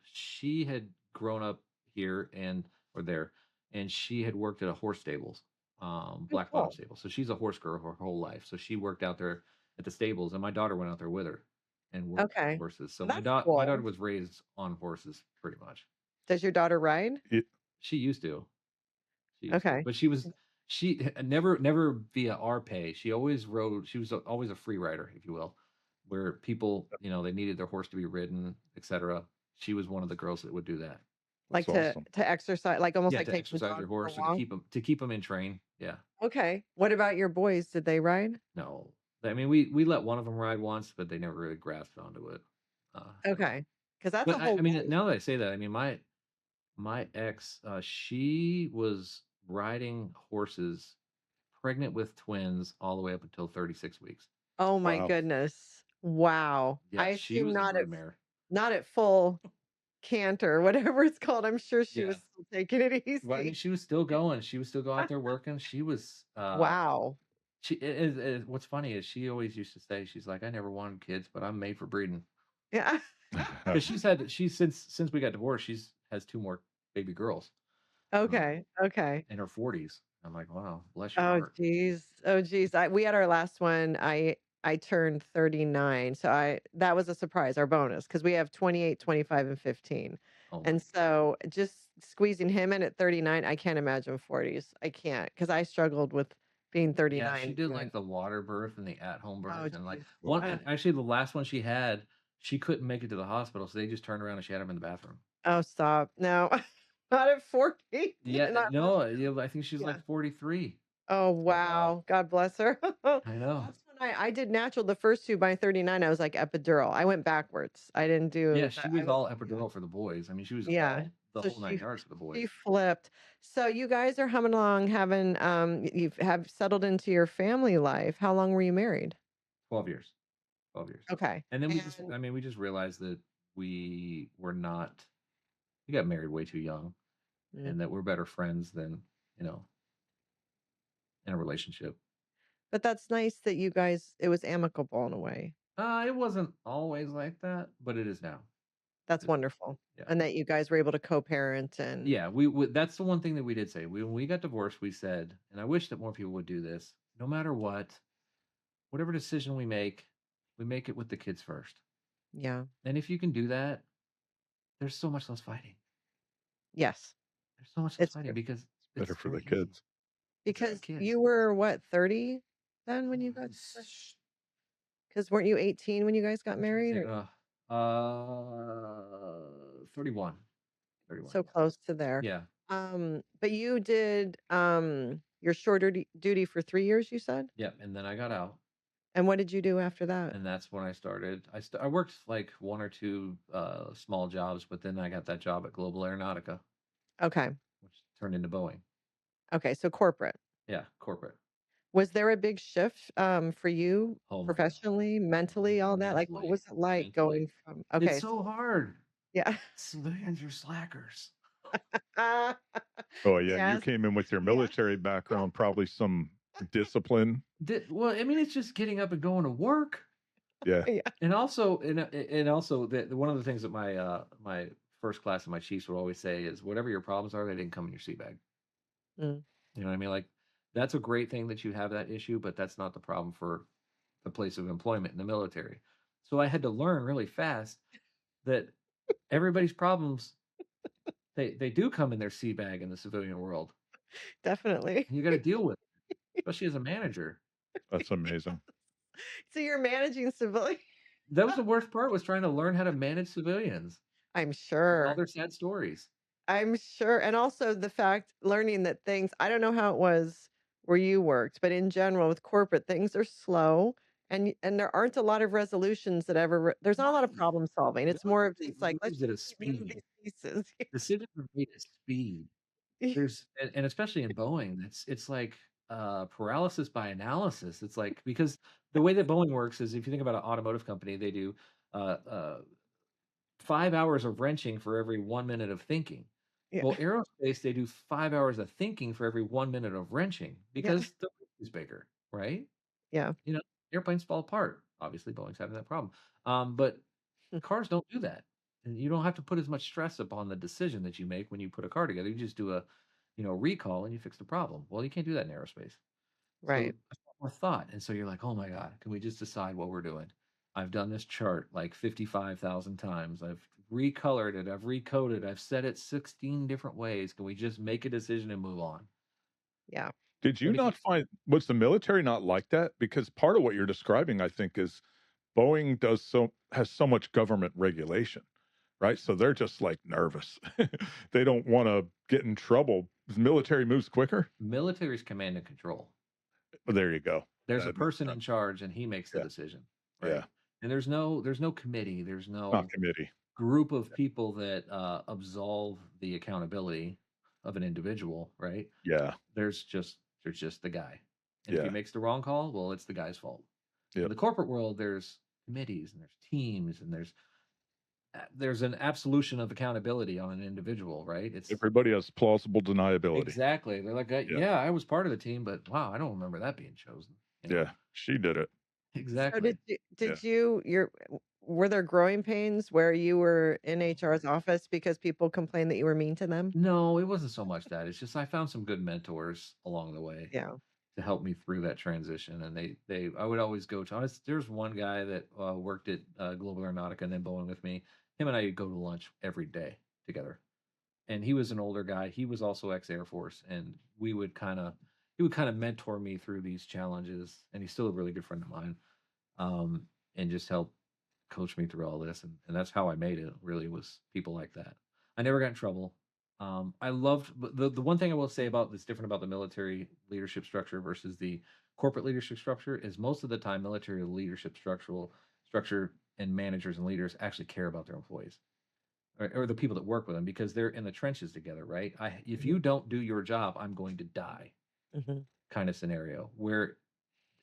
she had grown up here and or there, and she had worked at a horse stables, Oh, Black Bottom cool. Stable. So she's a horse girl her whole life. So she worked out there at the stables, and my daughter went out there with her and worked Okay. horses. So Well, my that's my daughter cool. was raised on horses pretty much. Does your daughter ride? it, She used to. She used to. Okay. But she never via our pay. She always rode. She was always a free rider, if you will, where people, they needed their horse to be ridden, etc. She was one of the girls that would do that. Like that's awesome. to exercise, like almost Yeah, like to take the exercise dog your for a horse or walk? to keep them in train. Yeah. Okay. What about your boys? Did they ride? No. I mean, we let one of them ride once, but they never really grasped onto it. You know. Okay. Because that's a But whole I mean, life. now that I say that, I mean, my ex, she was riding horses, pregnant with twins, all the way up until 36 weeks. Oh my Wow. goodness. Wow. I Yeah, she assume was a broodmare. not at full canter, whatever it's called. I'm sure she Yeah. was still taking it Well, I mean, easy. she was still going. She would still go out there working. She was Wow. what's funny is she always used to say, she's like, I never wanted kids, but I'm made for breeding. Yeah. Because she's since we got divorced, she's has two more baby girls, um, Okay. Okay. in her 40s. I'm like, wow, bless your Oh, heart. geez. Oh, geez. We had our last one. I turned 39. So that was a surprise, our bonus, because we have 28, 25, and 15. Oh my, And so just squeezing him in at 39, I can't imagine 40s. I can't, because I struggled with being yeah, she 39. did like the water birth and the at-home Oh, birth, and like geez. one, and actually the last one she had, she couldn't make it to the hospital, so they just turned around and she had him in the bathroom. Oh, stop. No, not at 40. Yeah, Not, no, yeah, I think she's yeah. like 43. Oh, Oh, wow. wow. God bless her. I know. That's when I did natural the first two. By 39, I was like epidural. I went backwards. I didn't Yeah, do that. she I was was, all epidural for the boys. I mean, she was yeah. all the So whole nine yards for the she boys. flipped. So you guys are humming along, having you've have settled into your family life. How long were you married? 12 years. 12 years. Okay. And then And I mean, we just realized that we were not, we got married way too young, mm, and that we're better friends than, you know, in a relationship. but that's nice that you guys it was amicable in a way. It wasn't always like that, but it is now. That's It is now. wonderful. Yeah. And that you guys were able to co-parent and Yeah, that's the one thing that we did say. When we got divorced, we said, and I wish that more people would do this, no matter what, whatever decision we make it with the kids first. yeah. And if you can do that, there's so much less fighting. Yes. There's so much less It's fighting true. because Better it's for the very easy. kids. It's for the Because kids. you were what, 30 then when you got because weren't you 18 when you guys got I'm trying to married think. or 31. 31. so close to there? Yeah. But you did your shorter duty for 3 years, you said? Yep. And then I got out, And what did you do after that? and that's when I started. I worked like one or two small jobs, but then I got that job at Global Aeronautica, Okay. which turned into Boeing. Okay, so corporate. Yeah, corporate. Was there a big shift for you Oh my God. professionally, mentally, all that? Like what Mentally, was it like mentally. going from It's okay, so hard. yeah. Civilians are slackers. Oh, yeah. You Yes. came in with your Yeah. military background, probably some discipline. Well, I mean, it's just getting up and going to work. Yeah. Yeah. And also one of the things that my first class of my chiefs would always say is whatever your problems are, they didn't come in your seat bag. Mm, You know what I mean? Like that's a great thing that you have that issue, but that's not the problem for the place of employment in the military. So I had to learn really fast that everybody's problems they do come in their seat bag in the civilian world. definitely. And you got to deal with it, especially as a manager. That's amazing. So you're managing civilian That was the worst part was trying to learn how to manage civilians I'm with all sure. their sad stories. I'm sure. And also the fact learning that things, I don't know how it was where you worked, but in general with corporate, things are slow and there aren't a lot of resolutions that there's not a lot of Right. problem solving. It's more of Everything it's like let's moves at a just move speed. these pieces. Decisions are made at speed. There's and especially in Boeing, it's like paralysis by analysis. It's like because the way that Boeing works is if you think about an automotive company, they do uh, uh, 5 hours of wrenching for every 1 minute of thinking. Yeah. Well, aerospace, they do 5 hours of thinking for every 1 minute of wrenching Yeah. because the wrench is bigger, right? Yeah. You know, airplanes fall apart. Obviously, Boeing's having that problem. But cars don't do that. And you don't have to put as much stress upon the decision that you make when you put a car together. You just do a, recall and you fix the problem. Well, you can't do that in aerospace. So Right. that's a lot more thought. And so you're like, oh my God, can we just decide what we're doing? I've done this chart like 55,000 times. I've recolored it. I've recoded. I've set it 16 different ways. Can we just make a decision and move on? Yeah. Did you But if you, not find, was the military not like that? Because part of what you're describing, I think, is Boeing has so much government regulation, right? So they're just like nervous. They don't want to get in trouble The military moves quicker. Military's command and control. Well, there you go. There's a That makes person in sense. charge, and he makes the Yeah, decision, yeah. right? And there's no committee, there's Not no committee. group of people that absolve the accountability of an individual, right? Yeah, There's just the guy, and if he yeah, makes the wrong call, well, it's the guy's fault. In yep. the corporate world, there's committees and there's teams and there's an absolution of accountability on an individual, right? It's Everybody has plausible deniability. exactly. They're like, Yeah, yeah, I was part of the team, but wow, I don't remember that being chosen. You know, yeah. She did it. So exactly. Yeah. were there growing pains where you were in HR's office because people complained that you were mean to them? No, it wasn't so much that. It's just I found some good mentors along the way Yeah. to help me through that transition, and they I would always go to. There's one guy that worked at Global Aeronautica and then Boeing with me. Him and I would go to lunch every day together, and he was an older guy. He was also ex Air Force, and he would kind of mentor me through these challenges, and he's still a really good friend of mine, and just help coach me through all this, and that's how I made it. Really, was people like that. I never got in trouble. I loved but the one thing I will say about that's different about the military leadership structure versus the corporate leadership structure is most of the time military leadership structural structure and managers and leaders actually care about their employees or the people that work with them because they're in the trenches together, right? If Mhm, you don't do your job, I'm going to die mhm. kind of scenario where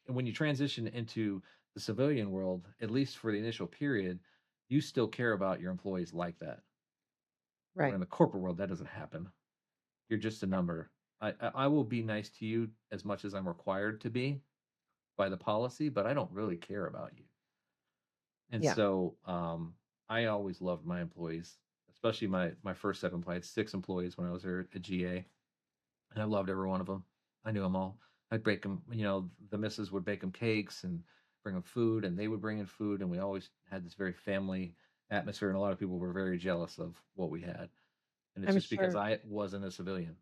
when you transition into the civilian world, at least for the initial period, you still care about your employees like that. Where Right. in the corporate world, that doesn't happen. You're just a number. I will be nice to you as much as I'm required to be by the policy, but I don't really care about you. And Yeah. so I always loved my employees, especially my first 7 employees. I had 6 employees when I was there at GA, and I loved every one of them. I knew them all. I'd bake them, the missus would bake them cakes and bring them food, and they would bring in food, and we always had this very family atmosphere, and a lot of people were very jealous of what we had. And it's I'm just because sure. I wasn't a civilian,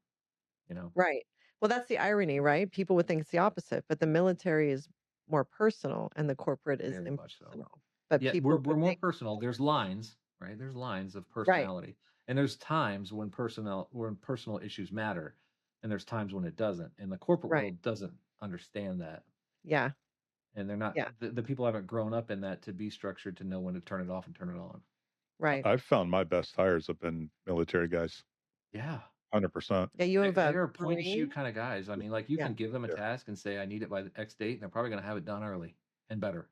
you know, Right. Well, that's the irony, right? People would think it's the opposite, but the military is more personal and the corporate is very much so. impersonal. But Yeah, people we're would more think personal. There's lines, right? There's lines of right, personality, and there's times when personal issues matter, and there's times when it doesn't. And the corporate right. world doesn't understand that, Yeah. and they're not Yeah. the people haven't grown up in that to be structured to know when to turn it off and turn it on. Right. I've found my best hires have been military guys. Yeah, 100%. Yeah, you have they a are point and shoot Marine? kind of guys. I mean, like you Yeah. can give them a Yeah. task and say, "I need it by the X date," and they're probably going to have it done early and better.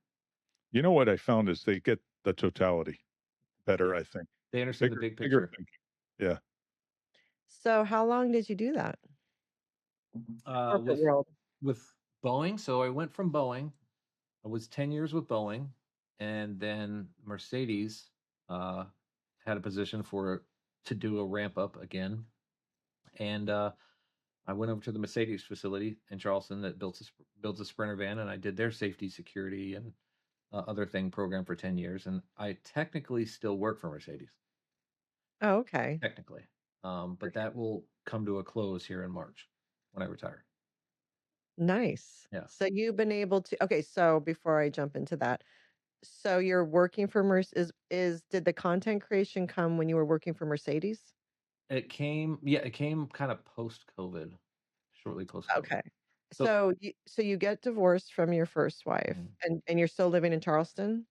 You know what I found is they get the totality better, Yeah, I think. they understand the Bigger big bigger picture. thinking. Yeah. So how long did you do that? The Uh, corporate with world. with Boeing, so I went from Boeing. I was 10 years with Boeing, and then Mercedes uh, had a position for to do a ramp up again, and I went over to the Mercedes facility in Charleston that builds a Sprinter van, and I did their safety, security, and other thing program for 10 years, and I technically still work for Mercedes, Oh, okay. technically, but that will come to a close here in March when I retire. Nice. Yeah, So you've been able to okay, so before I jump into that, so you're working for is did the content creation come when you were working for Mercedes? it came kind of post COVID, shortly post COVID. Okay. So So you get divorced from your first wife mhm. and you're still living in Charleston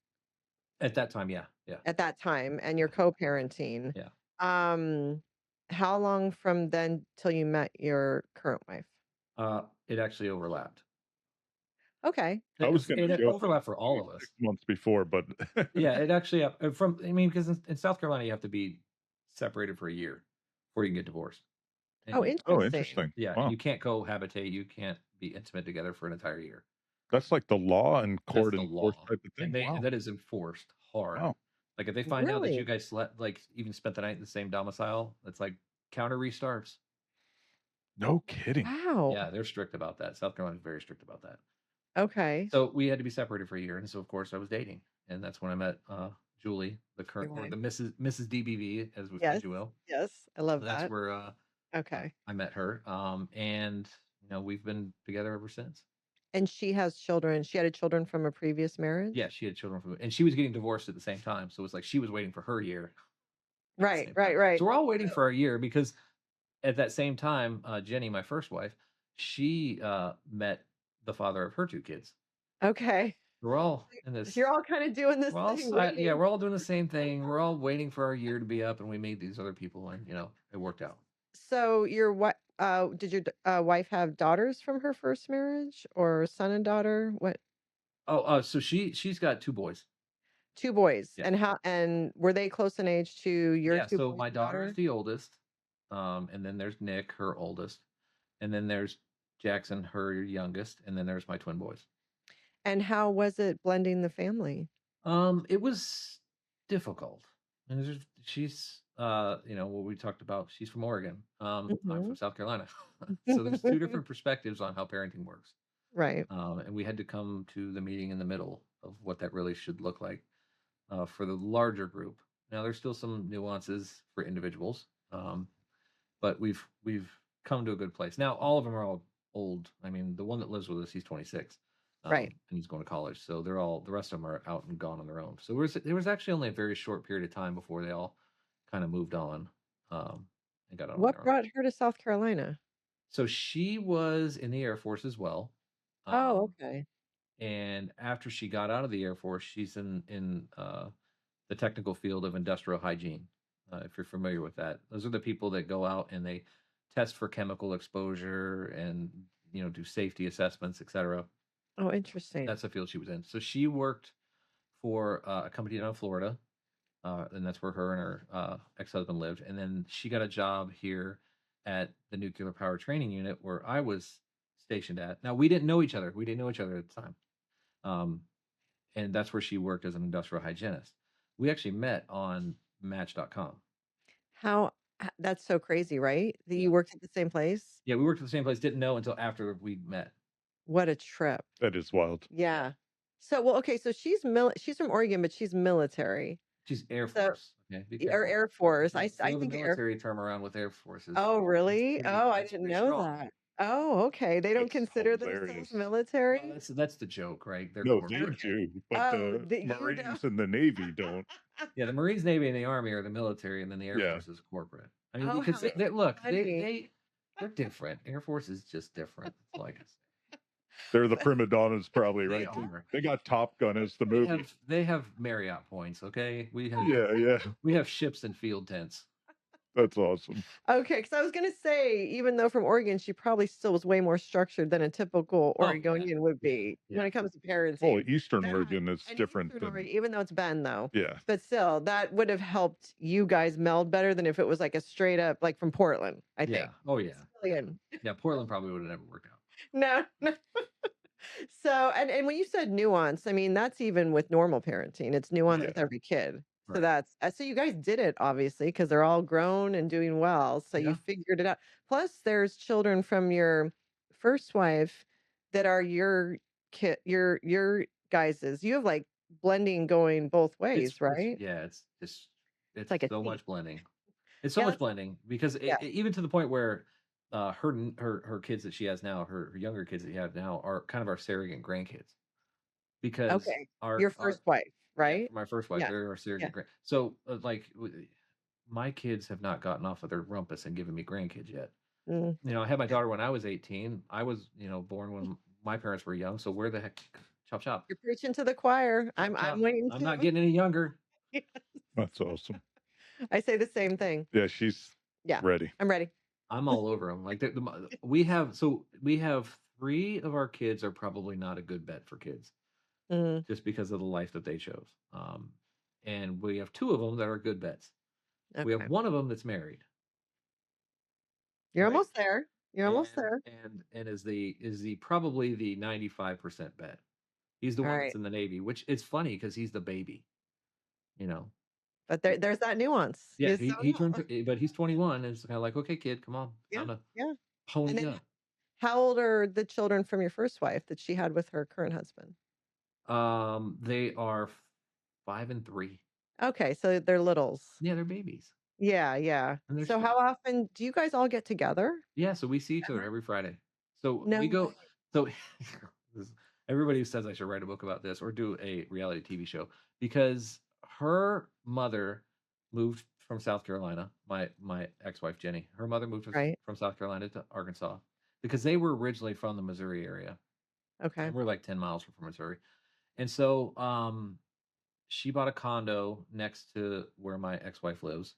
At that time, yeah, yeah, at that time and you're yeah, co-parenting. yeah. Um, how long from then till you met your current wife? It actually overlapped. Okay. I was gonna It joke overlapped for all maybe of 6 us. months before, but Yeah, it actually from I mean, because in South Carolina you have to be separated for a year before you can get divorced, and Oh, Oh, interesting. interesting. yeah, and Wow. you can't cohabitate. You can't be intimate together for an entire year. That's like the law and That's court the enforced law, type of thing? and Wow. that is enforced hard. Wow. Like if they find out that you Really? guys slept, like even spent the night in the same domicile, it's like counter restarts. No kidding. Wow. Yeah, they're strict about that. South Carolina is very strict about that. Okay. So we had to be separated for a year, and so of course I was dating, and that's when I met Julie, the Your current or wife. the Mrs. DBV, as Yes. you will. Yes. I love That's that. where Okay. I met her, and we've been together ever since. And she has children. She had a children from a previous Yeah, marriage? she had children from, and she was getting divorced at the same time, so it's like she was waiting for her year at the Right, same time. right, So right. we're all waiting for our year because at that same time, Jenny, my first wife, she met the father of her two kids. Okay. We're all in So you're this. all kind of doing this thing, Yeah, waiting. we're all doing the same thing. We're all waiting for our year to be up, and we meet these other people, and it worked out. So your what did your wife have daughters from her first marriage or son and daughter? What? Oh, so she's got two boys. Two boys. Yeah, And were they close in age to your yeah. two So boys my and daughter is daughter? the oldest, and then there's Nick, her oldest, and then there's Jackson, her youngest, and then there's my twin boys. And how was it blending the family? It was difficult. And she's what we talked about, she's from Oregon. I'm Mhm. from South Carolina. So there's two different perspectives on how parenting works. Right. And we had to come to the meeting in the middle of what that really should look like for the larger group. Now there's still some nuances for individuals, but we've come to a good place. Now all of them are all old. I mean, the one that lives with us, he's 26, Right. and he's going to college. So they're all the rest of them are out and gone on their own. So there was actually only a very short period of time before they all kind of moved on and got out on What their own. brought her to South Carolina? So she was in the Air Force as well. Oh, Um, okay. and after she got out of the Air Force, she's in the technical field of industrial hygiene. If you're familiar with that, those are the people that go out and they test for chemical exposure and do safety assessments, etc. Oh, interesting. That's the field she was in. So she worked for a company down in Florida, and that's where her and her ex-husband lived. And then she got a job here at the nuclear power training unit where I was stationed at. Now we didn't know each other. We didn't know each other at the time. Um, and that's where she worked as an industrial hygienist. We actually met on Match.com. That's so crazy, right? That Yeah, you worked at the same place? yeah, we worked at the same place. Didn't know until after we met. What a trip. That is wild. Yeah, Yeah. So, well, okay, so she's from Oregon, but she's military. she's Air So, Force. Okay, be or careful. Air Force. They I throw the think Air. military term around with Air Forces. Oh, It's really? pretty. Oh, I It's didn't pretty know strong. that. Oh, okay. They don't That's consider themselves hilarious. Well, military? that's the joke, right? They're No, they corporate. Okay. do, but Oh, the you know. Marines and the Navy don't. Yeah, the Marines, Navy, and the Army are the military, and then the Air Yeah, Force is corporate. I mean, Oh, because how they look, funny. they're different. Air Force is just different. That's all I can say. they're the prima donnas, probably, They right? are. They got Top Gun as the They movie. have they have Marriott points. Okay, Yeah, yeah, we have ships and field tents. that's awesome. Okay, because I was gonna say, even though from Oregon, she probably still was way more structured than a typical Oh yeah, Oregonian would yeah, be when yeah. it comes to Well, parenting. Eastern That Oregon is and different Eastern than Oregon, even though it's Ben though, yeah. but still, that would have helped you guys meld better than if it was like a straight up like from Portland, I Yeah. think. Oh yeah. Brilliant. Yeah. Portland probably would have never worked out. No, no. So, and when you said nuance, I mean, that's even with normal parenting. It's nuance Yeah. with every kid. So Right. that's so you guys did it obviously because they're all grown and doing well. So you Yeah. figured it out. Plus, there's children from your first wife that are your kid, your guys's. You have like blending going both ways, It's right? yeah. It's It's like a so team. much blending. It's so Yeah, much that's blending because yeah. even to the point where her kids that she has now, her younger kids that you have now, are kind of our surrogate grandkids because Okay. Your our first wife, yeah, right? for my first wife, Yeah. they're our Yeah. surrogate grand. So my kids have not gotten off of their rumpus and given me grandkids yet. Mm, I had my daughter when I was 18. I was born when my parents were young. So where the heck, chop chop, you're preaching to the choir. chop I'm chop. waiting I'm not to. getting any younger. That's awesome. I say the same thing. Yeah, she's Yeah, ready. I'm ready. I'm all over them. Like we have 3 of our kids are probably not a good bet for kids Mhm. just because of the life that they chose. And we have 2 of them that are good bets. We have Okay. one of them that's married, You're right? almost there. You're almost And there. and is the probably the 95% bet. He's the All one right. that's in the Navy, which it's funny because he's the baby. You know. But there's that nuance. Yeah, You so he know. but he's 21, and it's kind of like, okay, kid, come on, Yeah. time to Yeah. And pony then up. how old are the children from your first wife that she had with her current husband? They are 5 and 3. Okay, so they're littles. Yeah, they're babies, Yeah, yeah. and they're So sweet. how often do you guys all get together? Yeah, so we see each other Ever? every Friday. So No we way. go. So this- everybody says I should write a book about this or do a reality TV show because her mother moved from South Carolina. My ex-wife Jenny, her mother moved Right. from South Carolina to Arkansas because they were originally from the Missouri area, Okay. and we're like 10 miles from Missouri. And so she bought a condo next to where my ex-wife lives.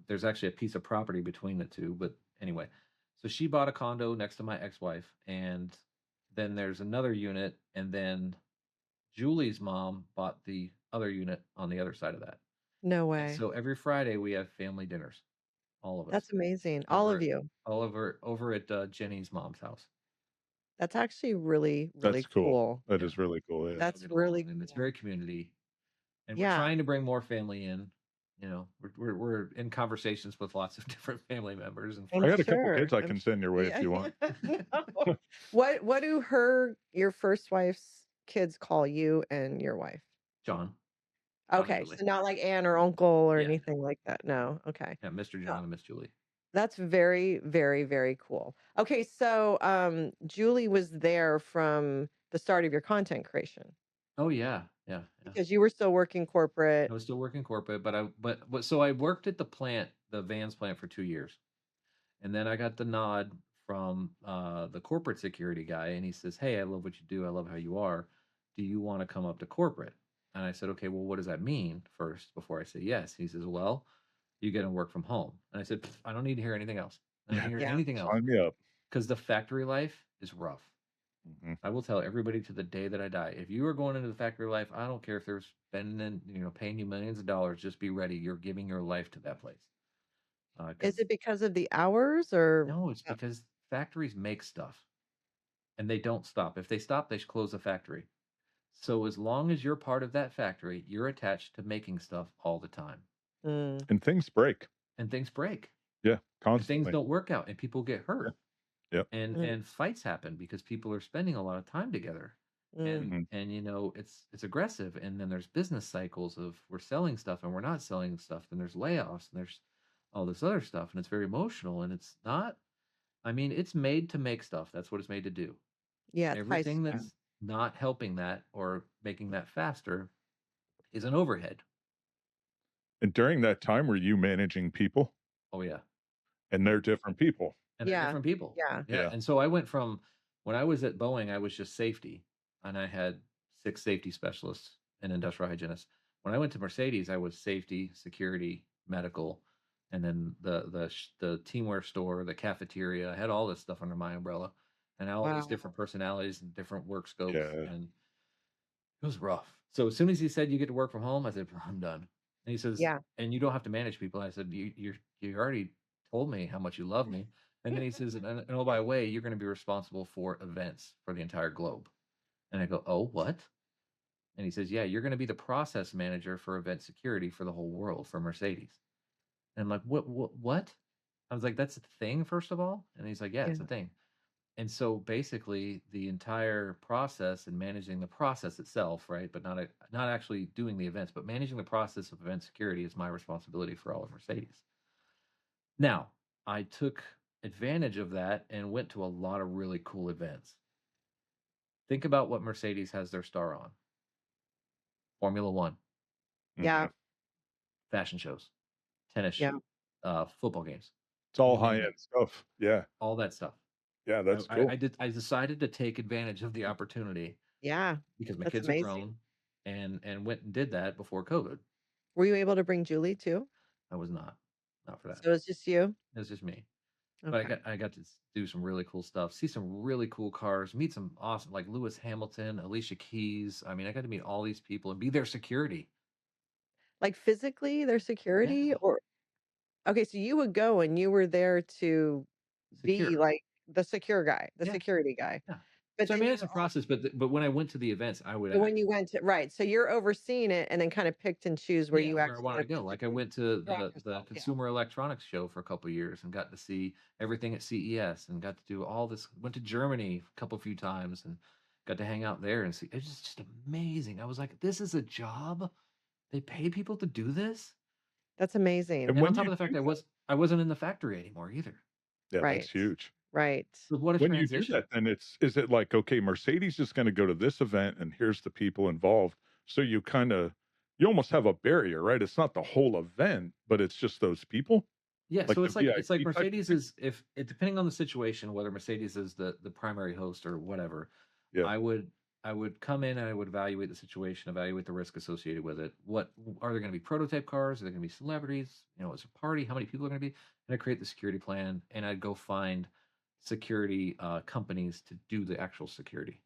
There's actually a piece of property between the two, but anyway, so she bought a condo next to my ex-wife, and then there's another unit, and then Julie's mom bought the other unit on the other side of that. No And way. so every Friday we have family dinners, all of us, That's amazing. All over of at you. Jenny's mom's house. That's actually really, really That's cool. cool. That Yeah, is really cool. Yeah. we all That's get really along, and it's cool. very community. And we're Yeah. trying to bring more family in. You know, we're in conversations with lots of different family members and I I'm got a friends. couple sure. kids I I'm can sure. send your way if Yeah. you want. No. What do your first wife's kids call you and your wife? John and Okay, Julie. so not like aunt or uncle or Yeah, anything like that. No. Okay. yeah, Mr. No. John and Miss Julie. That's very, very, very cool. Okay, so Julie was there from the start of your content creation Oh yeah, yeah, yeah. because you were still working corporate. I was still working corporate, but so I worked at the plant, the Vans plant, for 2 years, and then I got the nod from the corporate security guy, and he says, "Hey, I love what you do. I love how you are. Do you want to come up to corporate?" And I said, "Okay, well, what does that mean first before I say yes?" He says, "Well, you get to work from home." And I said, "Pff, I don't need to hear anything else. I don't need to hear Yeah. anything else Sign me up. because the factory life is rough." Mhm. I will tell everybody to the day that I die. If you are going into the factory life, I don't care if they're spending, paying you millions of dollars. Just be ready. You're giving your life to that place. Is Because it because of the hours or no, it's because factories make stuff and they don't stop. If they stop, they should close the factory. So as long as you're part of that factory, you're attached to making stuff all the time, Mm, And things break. and things break, Yeah, and things constantly. don't work out, and people get Yeah. hurt. Yep. mm, And fights happen because people are spending a lot of time together, mm. Mhm. and it's aggressive, and then there's business cycles of we're selling stuff and we're not selling stuff, and there's layoffs and there's all this other stuff, and it's very emotional, and it's not, I mean, it's made to make stuff. That's what it's made to do. Yeah, it's high Everything stress. that's not helping that or making that faster is an overhead. And during that time, were you managing people? Oh yeah. And they're different people. And they're Yeah. different people. Yeah. Yeah, Yeah. and so I went from when I was at Boeing, I was just safety, and I had 6 safety specialists and industrial hygienists. When I went to Mercedes, I was safety, security, medical, and then the teamwear store, the cafeteria. I had all this stuff under my umbrella, and all these Wow. different personalities and different work scopes, Yeah. and it was rough. So as soon as he said you get to work from home, I said, I'm done. And he says, Yeah. and you don't have to manage people. I said, you already told me how much you love me. And then he says, and oh, by the way, you're going to be responsible for events for the entire globe. And I go, oh, what? And he says, yeah, you're going to be the process manager for event security for the whole world for Mercedes. And I'm like, what? I was like, that's a thing, first of all. And he's like, yeah, Yeah. it's a thing. And so basically the entire process and managing the process itself, right? But not actually doing the events, but managing the process of event security is my responsibility for all of Mercedes. Now, I took advantage of that and went to a lot of really cool events. Think about what Mercedes has their star on: Formula One, Yeah. Mhm. fashion shows, tennis, Yeah. football games, It's all you high name end it, stuff. Yeah. all that stuff. Yeah, that's cool. I decided to take advantage of the opportunity Yeah. because my That's kids are amazing. grown, and went and did that before COVID. Were you able to bring Julie too? I was not for that. So it's just you? It was just me. But Okay. I got to do some really cool stuff, see some really cool cars, meet some awesome, like Lewis Hamilton, Alicia Keys. I mean, I got to meet all these people and be their security. Like physically, their Yeah, security or okay, so you would go and you were there to be secure. like the secure guy, the Yeah, security guy. yeah. But So I then mean, you it's were a process, but when I went to the events, I would but when you actually, went to right, so you're overseeing it and then kind of picked and choose where yeah, you where I actually wanted wanna to go. Like I physically went to drop the yourself, yeah. Consumer Electronics Show for a couple of years and got to see everything at CES and got to do all this. Went to Germany a couple few times and got to hang out there and see. It's just amazing. I was like, this is a job. They pay people to do this. That's amazing. And And on when top you of the fact do that, I wasn't in the factory anymore either. yeah, that's Right. huge. Right. So what a When you do transition. that, then is it like, okay, Mercedes is going to go to this event and here's the people involved. So you almost have a barrier, right? It's not the whole event, but it's just those people, Yeah, like so the it's like VIP type of Mercedes thing? is if it depending on the situation, whether Mercedes is the primary host or whatever, Yeah. I would I would come in and I would evaluate the situation, evaluate the risk associated with it. What are there going to be prototype cars? Are there going to be celebrities? You know, it's a party. How many people are going to be? And I create the security plan, and I'd go find security companies to do the actual security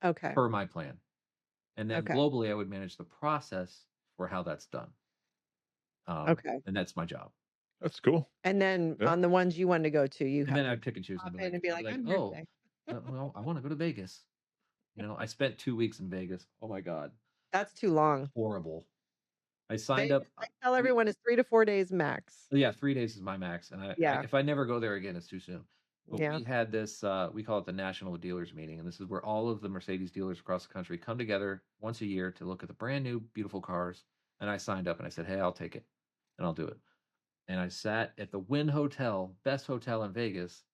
Okay. per my plan. And then Okay. globally, I would manage the process for how that's done. Okay. And that's my job. That's cool. And then Yeah. on the ones you wanted to go to, you And have then to I'd pick and choose and pop in and be I'd be like, like, "I'm here oh, today." well, I want to go to Vegas. You know, I spent 2 weeks in Vegas. Oh my God, That's too long. horrible. I signed Vegas, up. I tell We everyone, is 3 to 4 days max. Yeah, 3 days is my max, and Yeah. if I never go there again, it's too soon. But Yeah. we had this. We call it the National Dealers Meeting, and this is where all of the Mercedes dealers across the country come together once a year to look at the brand new, beautiful cars. And I signed up, and I said, "Hey, I'll take it, and I'll do it." And I sat at the Wynn Hotel, best hotel in Vegas,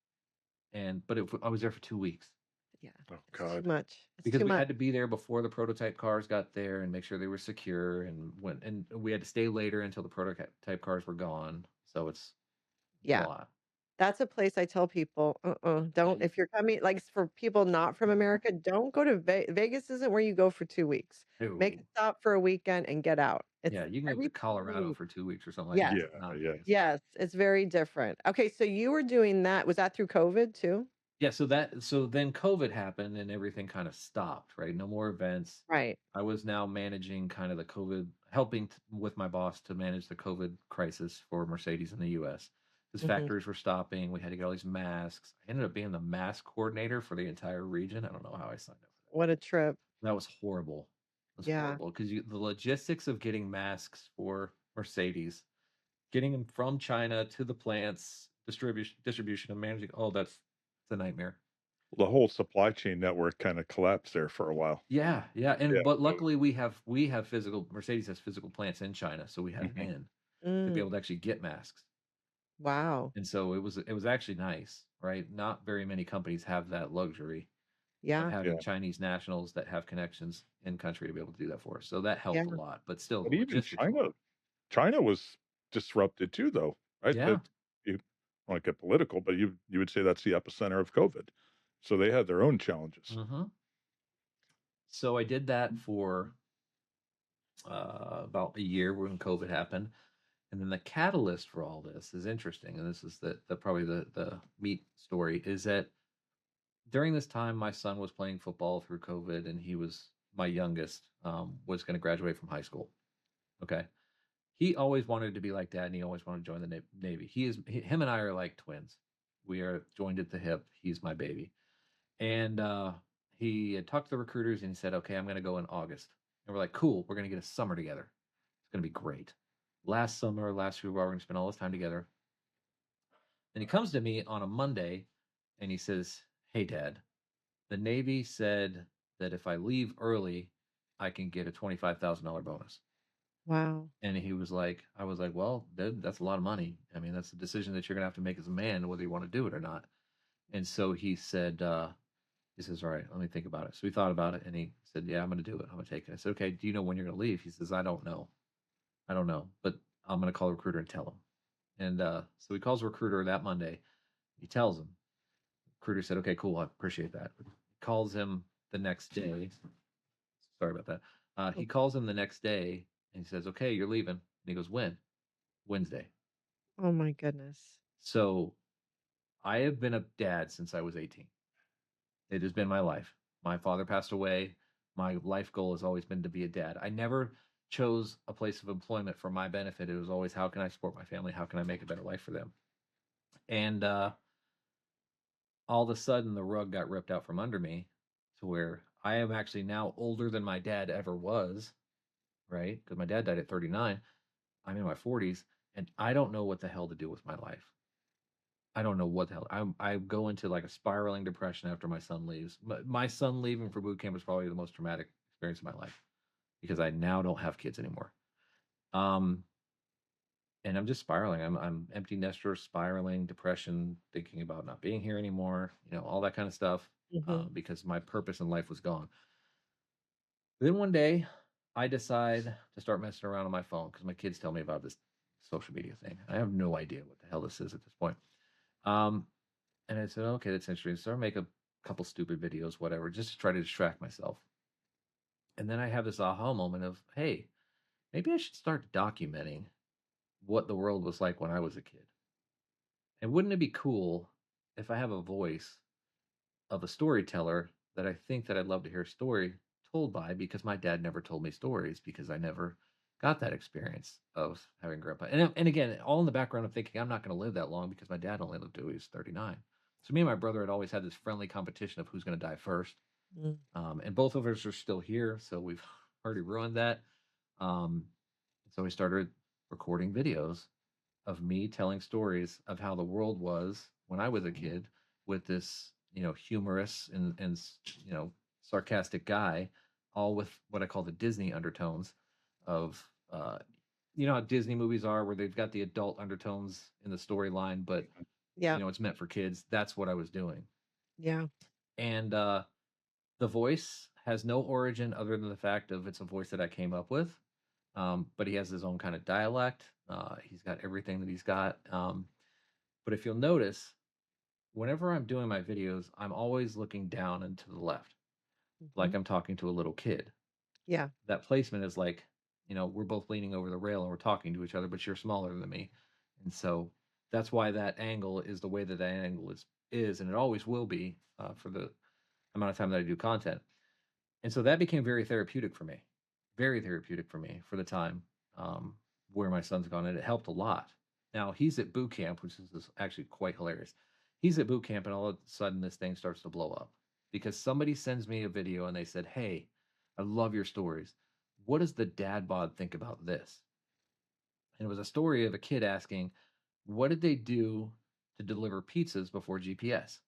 I was there for 2 weeks. Yeah. Oh It's too god. much. It's Because too we much. had to be there before the prototype cars got there and make sure they were secure and we had to stay later until the prototype cars were gone. So it's a Yeah. lot. That's a place I tell people, don't if you're coming like, for people not from America, don't go to Vegas isn't where you go for 2 weeks. Make a No. stop for a weekend and get out. It's Yeah, you can go to everything Colorado really. for 2 weeks or something like Yes. that. Yeah, It's not yeah. Vegas. Yes, it's very different. Okay, so you were doing that was that through COVID too? Yeah, so then COVID happened and everything kind of stopped, right? No more events. Right. I was now managing kind of the COVID, helping with my boss to manage the COVID crisis for Mercedes in the US. Because Mhm. factories were stopping. We had to get all these masks. I ended up being the mask coordinator for the entire region. I don't know how I signed up for What a trip. that. That was horrible. It was Yeah. horrible because the logistics of getting masks for Mercedes, getting them from China to the plants, distribution and managing, oh, that's it's a nightmare. The whole supply chain network kinda collapsed there for a while. Yeah, yeah, Yeah. and but luckily we have physical Mercedes has physical plants in China, so we had an Mhm. in to be Mm, able to actually get masks. wow. And so it was actually nice, right? Not very many companies have that luxury of Yeah. having Yeah. Chinese nationals that have connections in country to be able to do that for us. So that Yeah. helped a lot, but still the But even logistics were hard. China was disrupted too, though, right? Yeah. That you want to get political, but you would say that's the epicenter of COVID. So they had their own challenges. Mhm. So I did that for about a year when COVID happened. And then the catalyst for all this is interesting, and this is the probably the meat story is that during this time my son was playing football through COVID, and he was my youngest was going to graduate from high school. Okay, he always wanted to be like dad, and he always wanted to join the Navy. Him and I are like twins. We are joined at the hip. He's my baby, and he had talked to the recruiters, and he said, "Okay, I'm going to go in August." And we're like, "Cool, we're going to get a summer together. It's going to be great." Last summer, last year, we're going to spend all this time together. And he comes to me on a Monday and he says, "Hey, Dad, the Navy said that if I leave early, I can get a $25,000 bonus." Wow. And I was like, "Well, that's a lot of money. I mean, that's a decision that you're going to have to make as a man, whether you want to do it or not." And so he says, "All right, let me think about it." So he thought about it and he said, "Yeah, I'm going to do it. I'm going to take it." I said, "Okay, do you know when you're going to leave?" He says, "I don't know. I don't know, but I'm going to call the recruiter and tell him." And so he calls the recruiter that Monday. He tells him. Recruiter said, "Okay, cool. I appreciate that." Calls him the next day. Sorry about that. He calls him the next day and he says, "Okay, you're leaving." And he goes, "When?" "Wednesday." Oh my goodness. So I have been a dad since I was 18. It has been my life. My father passed away. My life goal has always been to be a dad. I never chose a place of employment for my benefit. It was always, how can I support my family? How can I make a better life for them? And all of a sudden, the rug got ripped out from under me to where I am actually now older than my dad ever was, right? Because my dad died at 39. I'm in my 40s, and I don't know what the hell to do with my life. I don't know what the hell. I go into like a spiraling depression after my son leaves. My son leaving for boot camp was probably the most traumatic experience of my life because I now don't have kids anymore. Um, and I'm just spiraling. I'm empty nester, spiraling, depression, thinking about not being here anymore. You know, all that kind of stuff Mhm. because my purpose in life was gone. Then one day, I decide to start messing around on my phone because my kids tell me about this social media thing. I have no idea what the hell this is at this point. Um, and I said, okay, that's interesting. So I make a couple stupid videos, whatever, just to try to distract myself. And then I have this aha moment of, hey, maybe I should start documenting what the world was like when I was a kid. And wouldn't it be cool if I have a voice of a storyteller that I think that I'd love to hear a story told by, because my dad never told me stories because I never got that experience of having grandpa. And again, all in the background of thinking I'm not going to live that long because my dad only lived till he was 39. So me and my brother had always had this friendly competition of who's going to die first. Mm. And both of us are still here, so we've already ruined that. So we started recording videos of me telling stories of how the world was when I was a kid, with this, humorous and sarcastic guy, all with what I call the Disney undertones of, how Disney movies are, where they've got the adult undertones in the storyline, but Yeah. it's meant for kids. That's what I was doing. Yeah. And the voice has no origin other than the fact of it's a voice that I came up with. But he has his own kind of dialect. He's got everything that he's got. But if you'll notice, whenever I'm doing my videos, I'm always looking down and to the left, like Mhm. I'm talking to a little kid. Yeah. That placement is like, we're both leaning over the rail and we're talking to each other, but you're smaller than me. And so that's why that angle is the way that angle is, and it always will be for the amount of time that I do content. And so that became very therapeutic for me, very therapeutic for me for the time where my son's gone, and it helped a lot. Now he's at boot camp, which is actually quite hilarious. He's at boot camp, and all of a sudden this thing starts to blow up because somebody sends me a video and they said, "Hey, I love your stories. What does the dad bod think about this?" And it was a story of a kid asking, "What did they do to deliver pizzas before GPS?"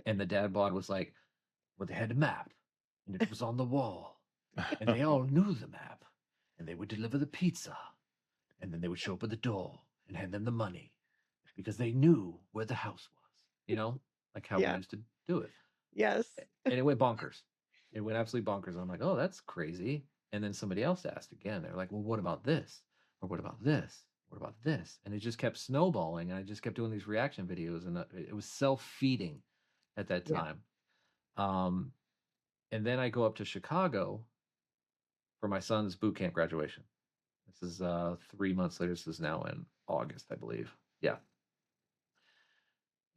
And the dad bod was like, "Well, they had a map, and it was on the wall, and they all knew the map, and they would deliver the pizza, and then they would show up at the door and hand them the money because they knew where the house was." Like how we Yeah. used to do it. Yes. And it went bonkers. It went absolutely bonkers. I'm like, "Oh, that's crazy." And then somebody else asked again. They're like, "Well, what about this? Or what about this? What about this?" And it just kept snowballing. And I just kept doing these reaction videos, and it was self-feeding at that Yeah. time. Um, and then I go up to Chicago for my son's boot camp graduation. This is 3 months later. This is now in August, I believe. Yeah.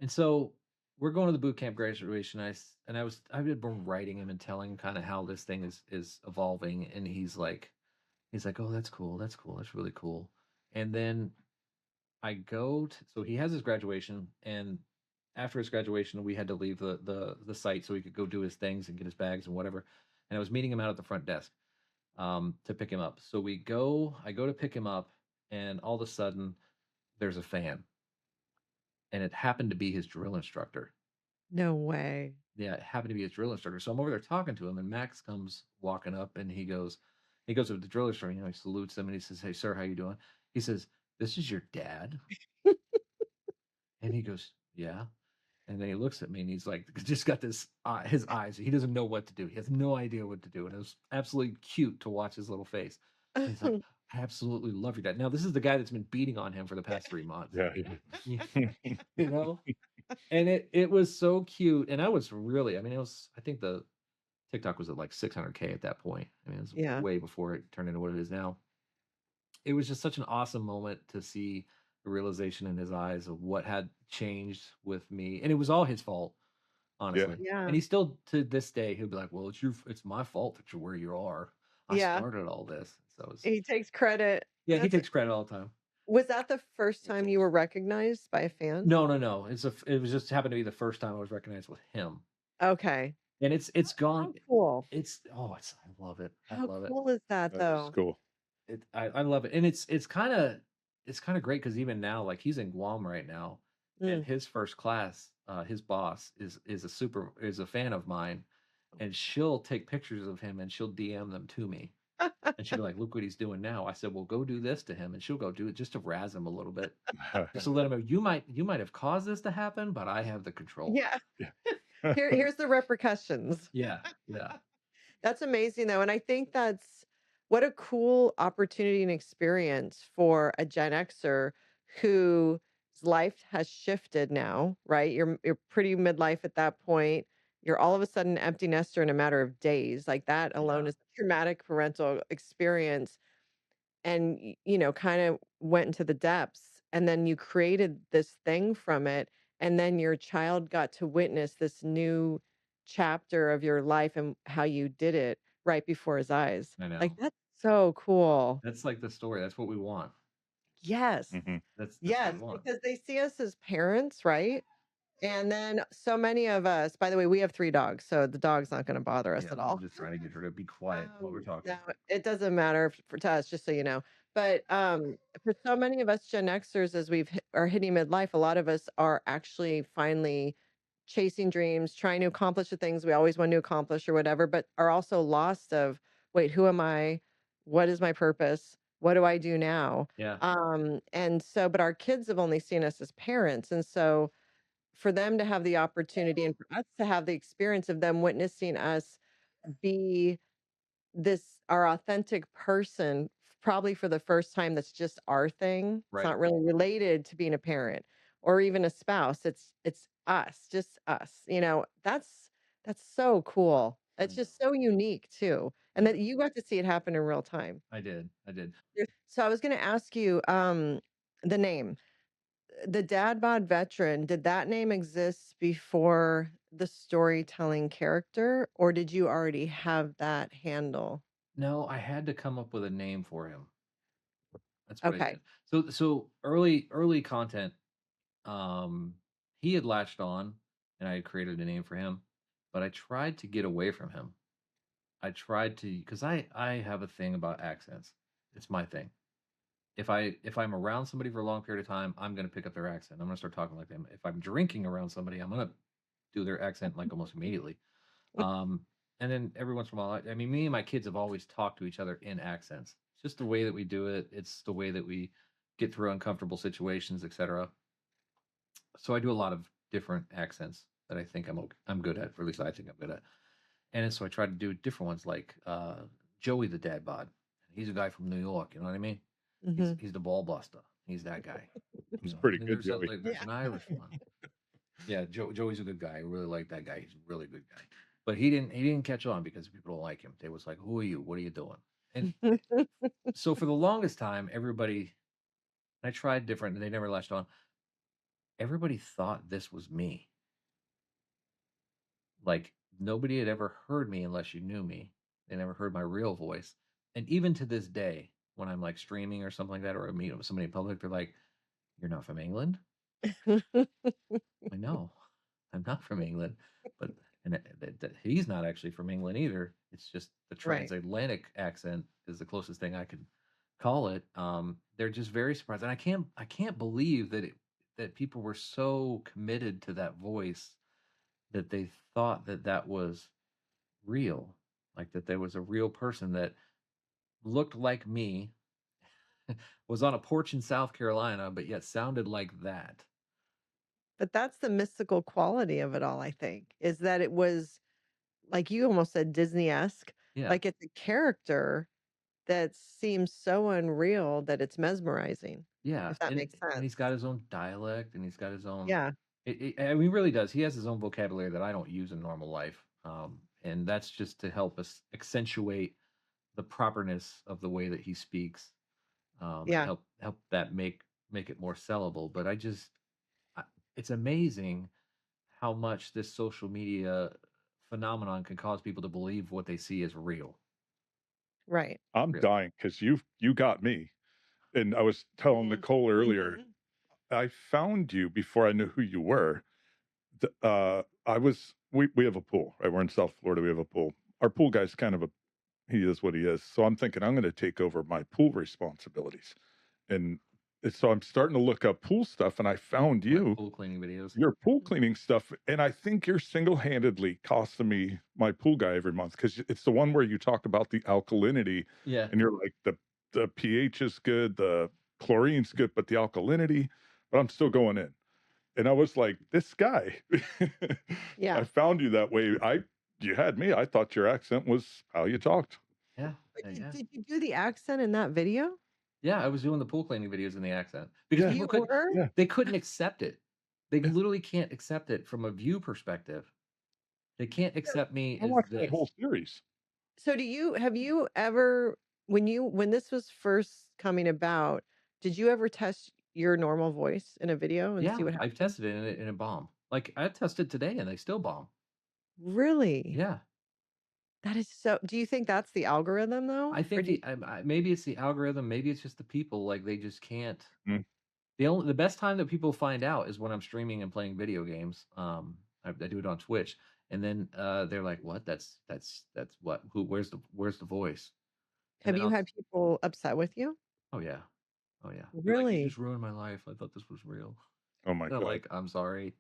And so we're going to the boot camp graduation. I've been writing him and telling him kind of how this thing is evolving, and he's like, "Oh, that's cool, that's cool, that's really cool." And then so he has his graduation, and after his graduation, we had to leave the site so he could go do his things and get his bags and whatever. And I was meeting him out at the front desk to pick him up. So I go to pick him up, and all of a sudden, there's a fan, and it happened to be his drill instructor. No way. Yeah, it happened to be his drill instructor. So I'm over there talking to him, and Max comes walking up, and he goes to the drill instructor. He salutes him, and he says, "Hey, sir, how you doing?" He says, "This is your dad?" And he goes, "Yeah." And then he looks at me, and he's like, just got this, his eyes. He doesn't know what to do. He has no idea what to do. And it was absolutely cute to watch his little face. And he's like, "I absolutely love your dad." Now, this is the guy that's been beating on him for the past 3 months. Yeah. you know? And it was so cute. And I was really, I think the TikTok was at like 600K at that point. It was Yeah. way before it turned into what it is now. It was just such an awesome moment to see the realization in his eyes of what had changed with me. And it was all his fault, honestly. Yeah. And he still, to this day, he'll be like, "Well, it's my fault that you're where you are. I Yeah. started all this." So He takes credit. yeah, he That's takes credit all the time. Was that the first time you were recognized by a fan? No. It was just happened to be the first time I was recognized with him. Okay. And it's How gone. cool. I love it. I How love it. cool is that, That is though? cool. I love it. And it's kind of great because even now, like, he's in Guam right now, and Mm. his first class, his boss is a fan of mine, and she'll take pictures of him and she'll DM them to me. And she'll be like, "Look what he's doing now." I said, "Well, go do this to him," and she'll go do it just to razz him a little bit, just to let him know, you might have caused this to happen, but I have the control. Yeah. Yeah. Here's the repercussions. Yeah, yeah. That's amazing though, and I think that's what a cool opportunity and experience for a Gen Xer whose life has shifted now, right? You're pretty midlife at that point. You're all of a sudden an empty nester in a matter of days. Like that alone Yeah. is a traumatic parental experience and kind of went into the depths and then you created this thing from it and then your child got to witness this new chapter of your life and how you did it right before his eyes. I Like know. that's so cool. That's like the story. That's what we want. Yes. Hmm. That's what Yes, we want. because they see us as parents, right? And then so many of us, by the way, we have 3 dogs, so the dog's not gonna bother us Yeah, at I'm all. just trying to get her to be quiet while we're talking. No, it doesn't matter for to us, just so you know. But for so many of us Gen Xers, as are hitting midlife, a lot of us are actually finally chasing dreams, trying to accomplish the things we always want to accomplish or whatever, but are also lost of, wait, who am I? What is my purpose? What do I do now? Yeah. And so, but our kids have only seen us as parents, and so for them to have the opportunity and for us to have the experience of them witnessing us be this our authentic person probably for the first time that's just our thing. It's Right. not really related to being a parent or even a spouse. It's us, just us. That's so cool. I It's know. just so unique too. And Yeah. that you got to see it happen in real time. I did. I did. So I was going to ask you the name. The Dadbod Veteran, did that name exist before the storytelling character or did you already have that handle? No, I had to come up with a name for him. That's what I Okay. did. So early content, um, he had latched on and I had created a name for him, but I tried to get away from him. I tried to because I have a thing about accents. It's my thing. If I'm around somebody for a long period of time, I'm gonna pick up their accent. I'm gonna start talking like them. If I'm drinking around somebody, I'm gonna do their accent like almost immediately. Um, and then every once in a while, I mean, me and my kids have always talked to each other in accents. It's just the way that we do it. It's the way that we get through uncomfortable situations, etc. So I do a lot of different accents that I think I'm good at, or at least I think I'm good at. And so I try to do different ones like Joey the Dad Bod. He's a guy from New York, you know what I mean? He's Mhm. he's the ball buster. He's that guy. It's pretty And then good, Joey. there's Yeah. an Irish one. Yeah, Joey's a good guy. I really like that guy. He's a really good guy. But he didn't catch on because people don't like him. They was like, "Who are you? What are you doing?" And so for the longest time, everybody I tried different and they never latched on. Everybody thought this was me. Like nobody had ever heard me unless you knew me. They never heard my real voice. And even to this day, when I'm like streaming or something like that, or I meet somebody in public, they're like, "You're not from England?" I know, I'm not from England, but he's not actually from England either. It's just the Right. transatlantic accent is the closest thing I could call it. They're just very surprised, and I can't believe that people were so committed to that voice that they thought that was real, like that there was a real person that looked like me, was on a porch in South Carolina, but yet sounded like that. But that's the mystical quality of it all, I think, is that it was, like you almost said, Disney-esque. Yeah. Like, it's a character that seems so unreal that it's mesmerizing, Yeah, if that and makes and he's sense. got his own dialect, and he's got his own. Yeah, I mean, he really does. He has his own vocabulary that I don't use in normal life, and that's just to help us accentuate the properness of the way that he speaks, and yeah, help that make it more sellable. But I, it's amazing how much this social media phenomenon can cause people to believe what they see as real. right. I'm Real. dying because you got me. And I was telling Mhm, Nicole earlier, mhm. I found you before I knew who you were. We have a pool, right? We're in South Florida. We have a pool. Our pool guy's kind of he is what he is. So I'm thinking I'm going to take over my pool responsibilities. And so I'm starting to look up pool stuff and I found Like you, pool cleaning videos. your pool cleaning stuff. And I think you're single-handedly costing me my pool guy every month because it's the one where you talk about the alkalinity Yeah, and you're like the pH is good, the chlorine's good, but the alkalinity, but I'm still going in. And I was like, this guy. I Yeah, found you that way. You had me. I thought your accent was how you talked. Yeah, But yeah, yeah. did you do the accent in that video? Yeah, I was doing the pool cleaning videos in the accent because Yeah, people You couldn't were? yeah, they couldn't accept it. They yeah. literally can't accept it from a view perspective. They can't So accept me I as watched that whole this. series. so have you ever when this was first coming about, did you ever test your normal voice in a video and see Yeah, what I've happened? tested it and it bombed. Like, I tested today and they still bomb. Really? Yeah. That is so do you think that's the algorithm though? I Or think do you maybe it's the algorithm, maybe it's just the people, like, they just can't. Mm, The best time that people find out is when I'm streaming and playing video games. I do it on Twitch, and then, they're like, "What? That's what? Who where's the voice?" And have then you I'll had people upset with you? "Oh, yeah. Oh, yeah." They're like, "You Really? just ruined my life. I thought this was real." oh my And I'm god. like, "I'm sorry."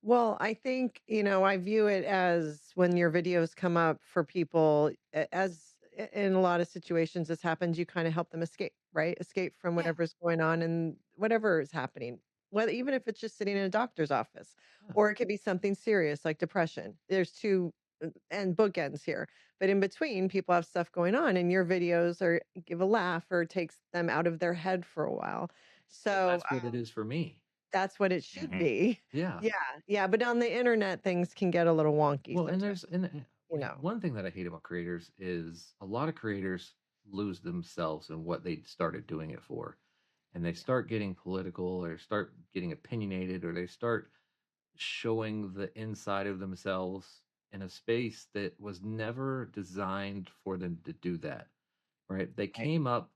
Well, I think, I view it as when your videos come up for people, in a lot of situations this happens, you kind of help them escape, right? Escape from Yeah, whatever's going on and whatever is happening. Whether even if it's just sitting in a doctor's office, yeah. or it could be something serious like depression. There's two and bookends here. But in between, people have stuff going on, and your videos are give a laugh or takes them out of their head for a while. Well, So that's what it is for me. that's what it should Mhm. be. Yeah. Yeah, yeah, but on the internet, things can get a little wonky Well, and sometimes, there's and you know? one thing that I hate about creators is a lot of creators lose themselves in what they started doing it for. And they Yeah, start getting political or start getting opinionated or they start showing the inside of themselves in a space that was never designed for them to do that, right? They right, came up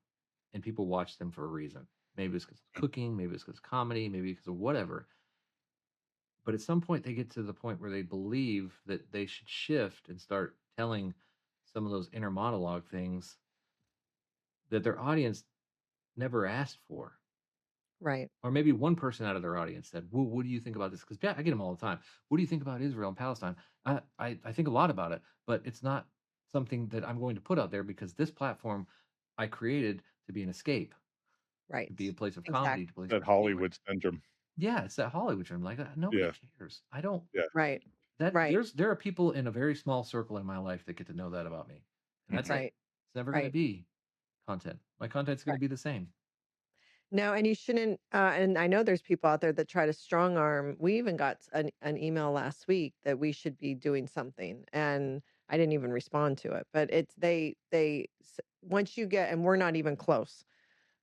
and people watched them for a reason. Maybe it's because of cooking, maybe it's because of comedy, maybe because of whatever. But at some point, they get to the point where they believe that they should shift and start telling some of those inner monologue things that their audience never asked for. right, Or maybe one person out of their audience said, "Well, what do you think about this?" Because yeah, I get them all the time. What do you think about Israel and Palestine? I think a lot about it, but it's not something that I'm going to put out there because this platform I created to be an escape, to right. be a place of comedy, to Exactly. place That for escape. Like, Hollywood syndrome. yeah, it's that Hollywood dream. Like nobody Yeah, cares. I don't. yeah. Right, That right, there are people in a very small circle in my life that get to know that about me, and that's Mhm. it. right, It's never going to right, be content. My content's going to right. be the same. No, and you shouldn't, and I know there's people out there that try to strong arm. We even got an email last week that we should be doing something, and I didn't even respond to it, but it's once you get and we're not even close.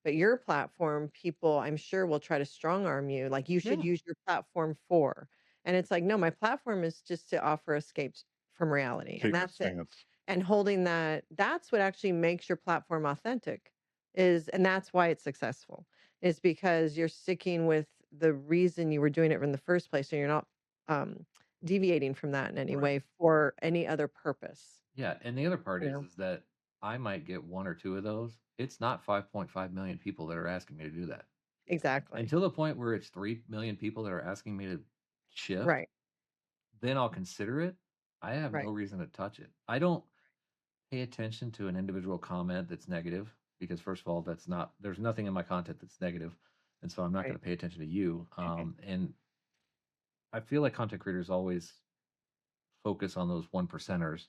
But your platform, people, I'm sure, will try to strong arm you, like, "You should Yeah, use your platform for," and it's like, "No, my platform is just to offer escapes from reality, and Take a that's it." stance. And holding that's what actually makes your platform authentic, and that's why it's successful, is because you're sticking with the reason you were doing it in the first place, and you're not, um, deviating from that in any right. way for any other purpose, Yeah, and the other part you know? is that I might get 1 or 2 of those. It's not 5.5 million people that are asking me to do that. Exactly. Until the point where it's 3 million people that are asking me to shift, Right, then I'll consider it. I have no right, reason to touch it. I don't pay attention to an individual comment that's negative because first of all, there's nothing in my content that's negative, and so I'm not right. gonna pay attention to you. Mhm. And I feel like content creators always focus on those one percenters,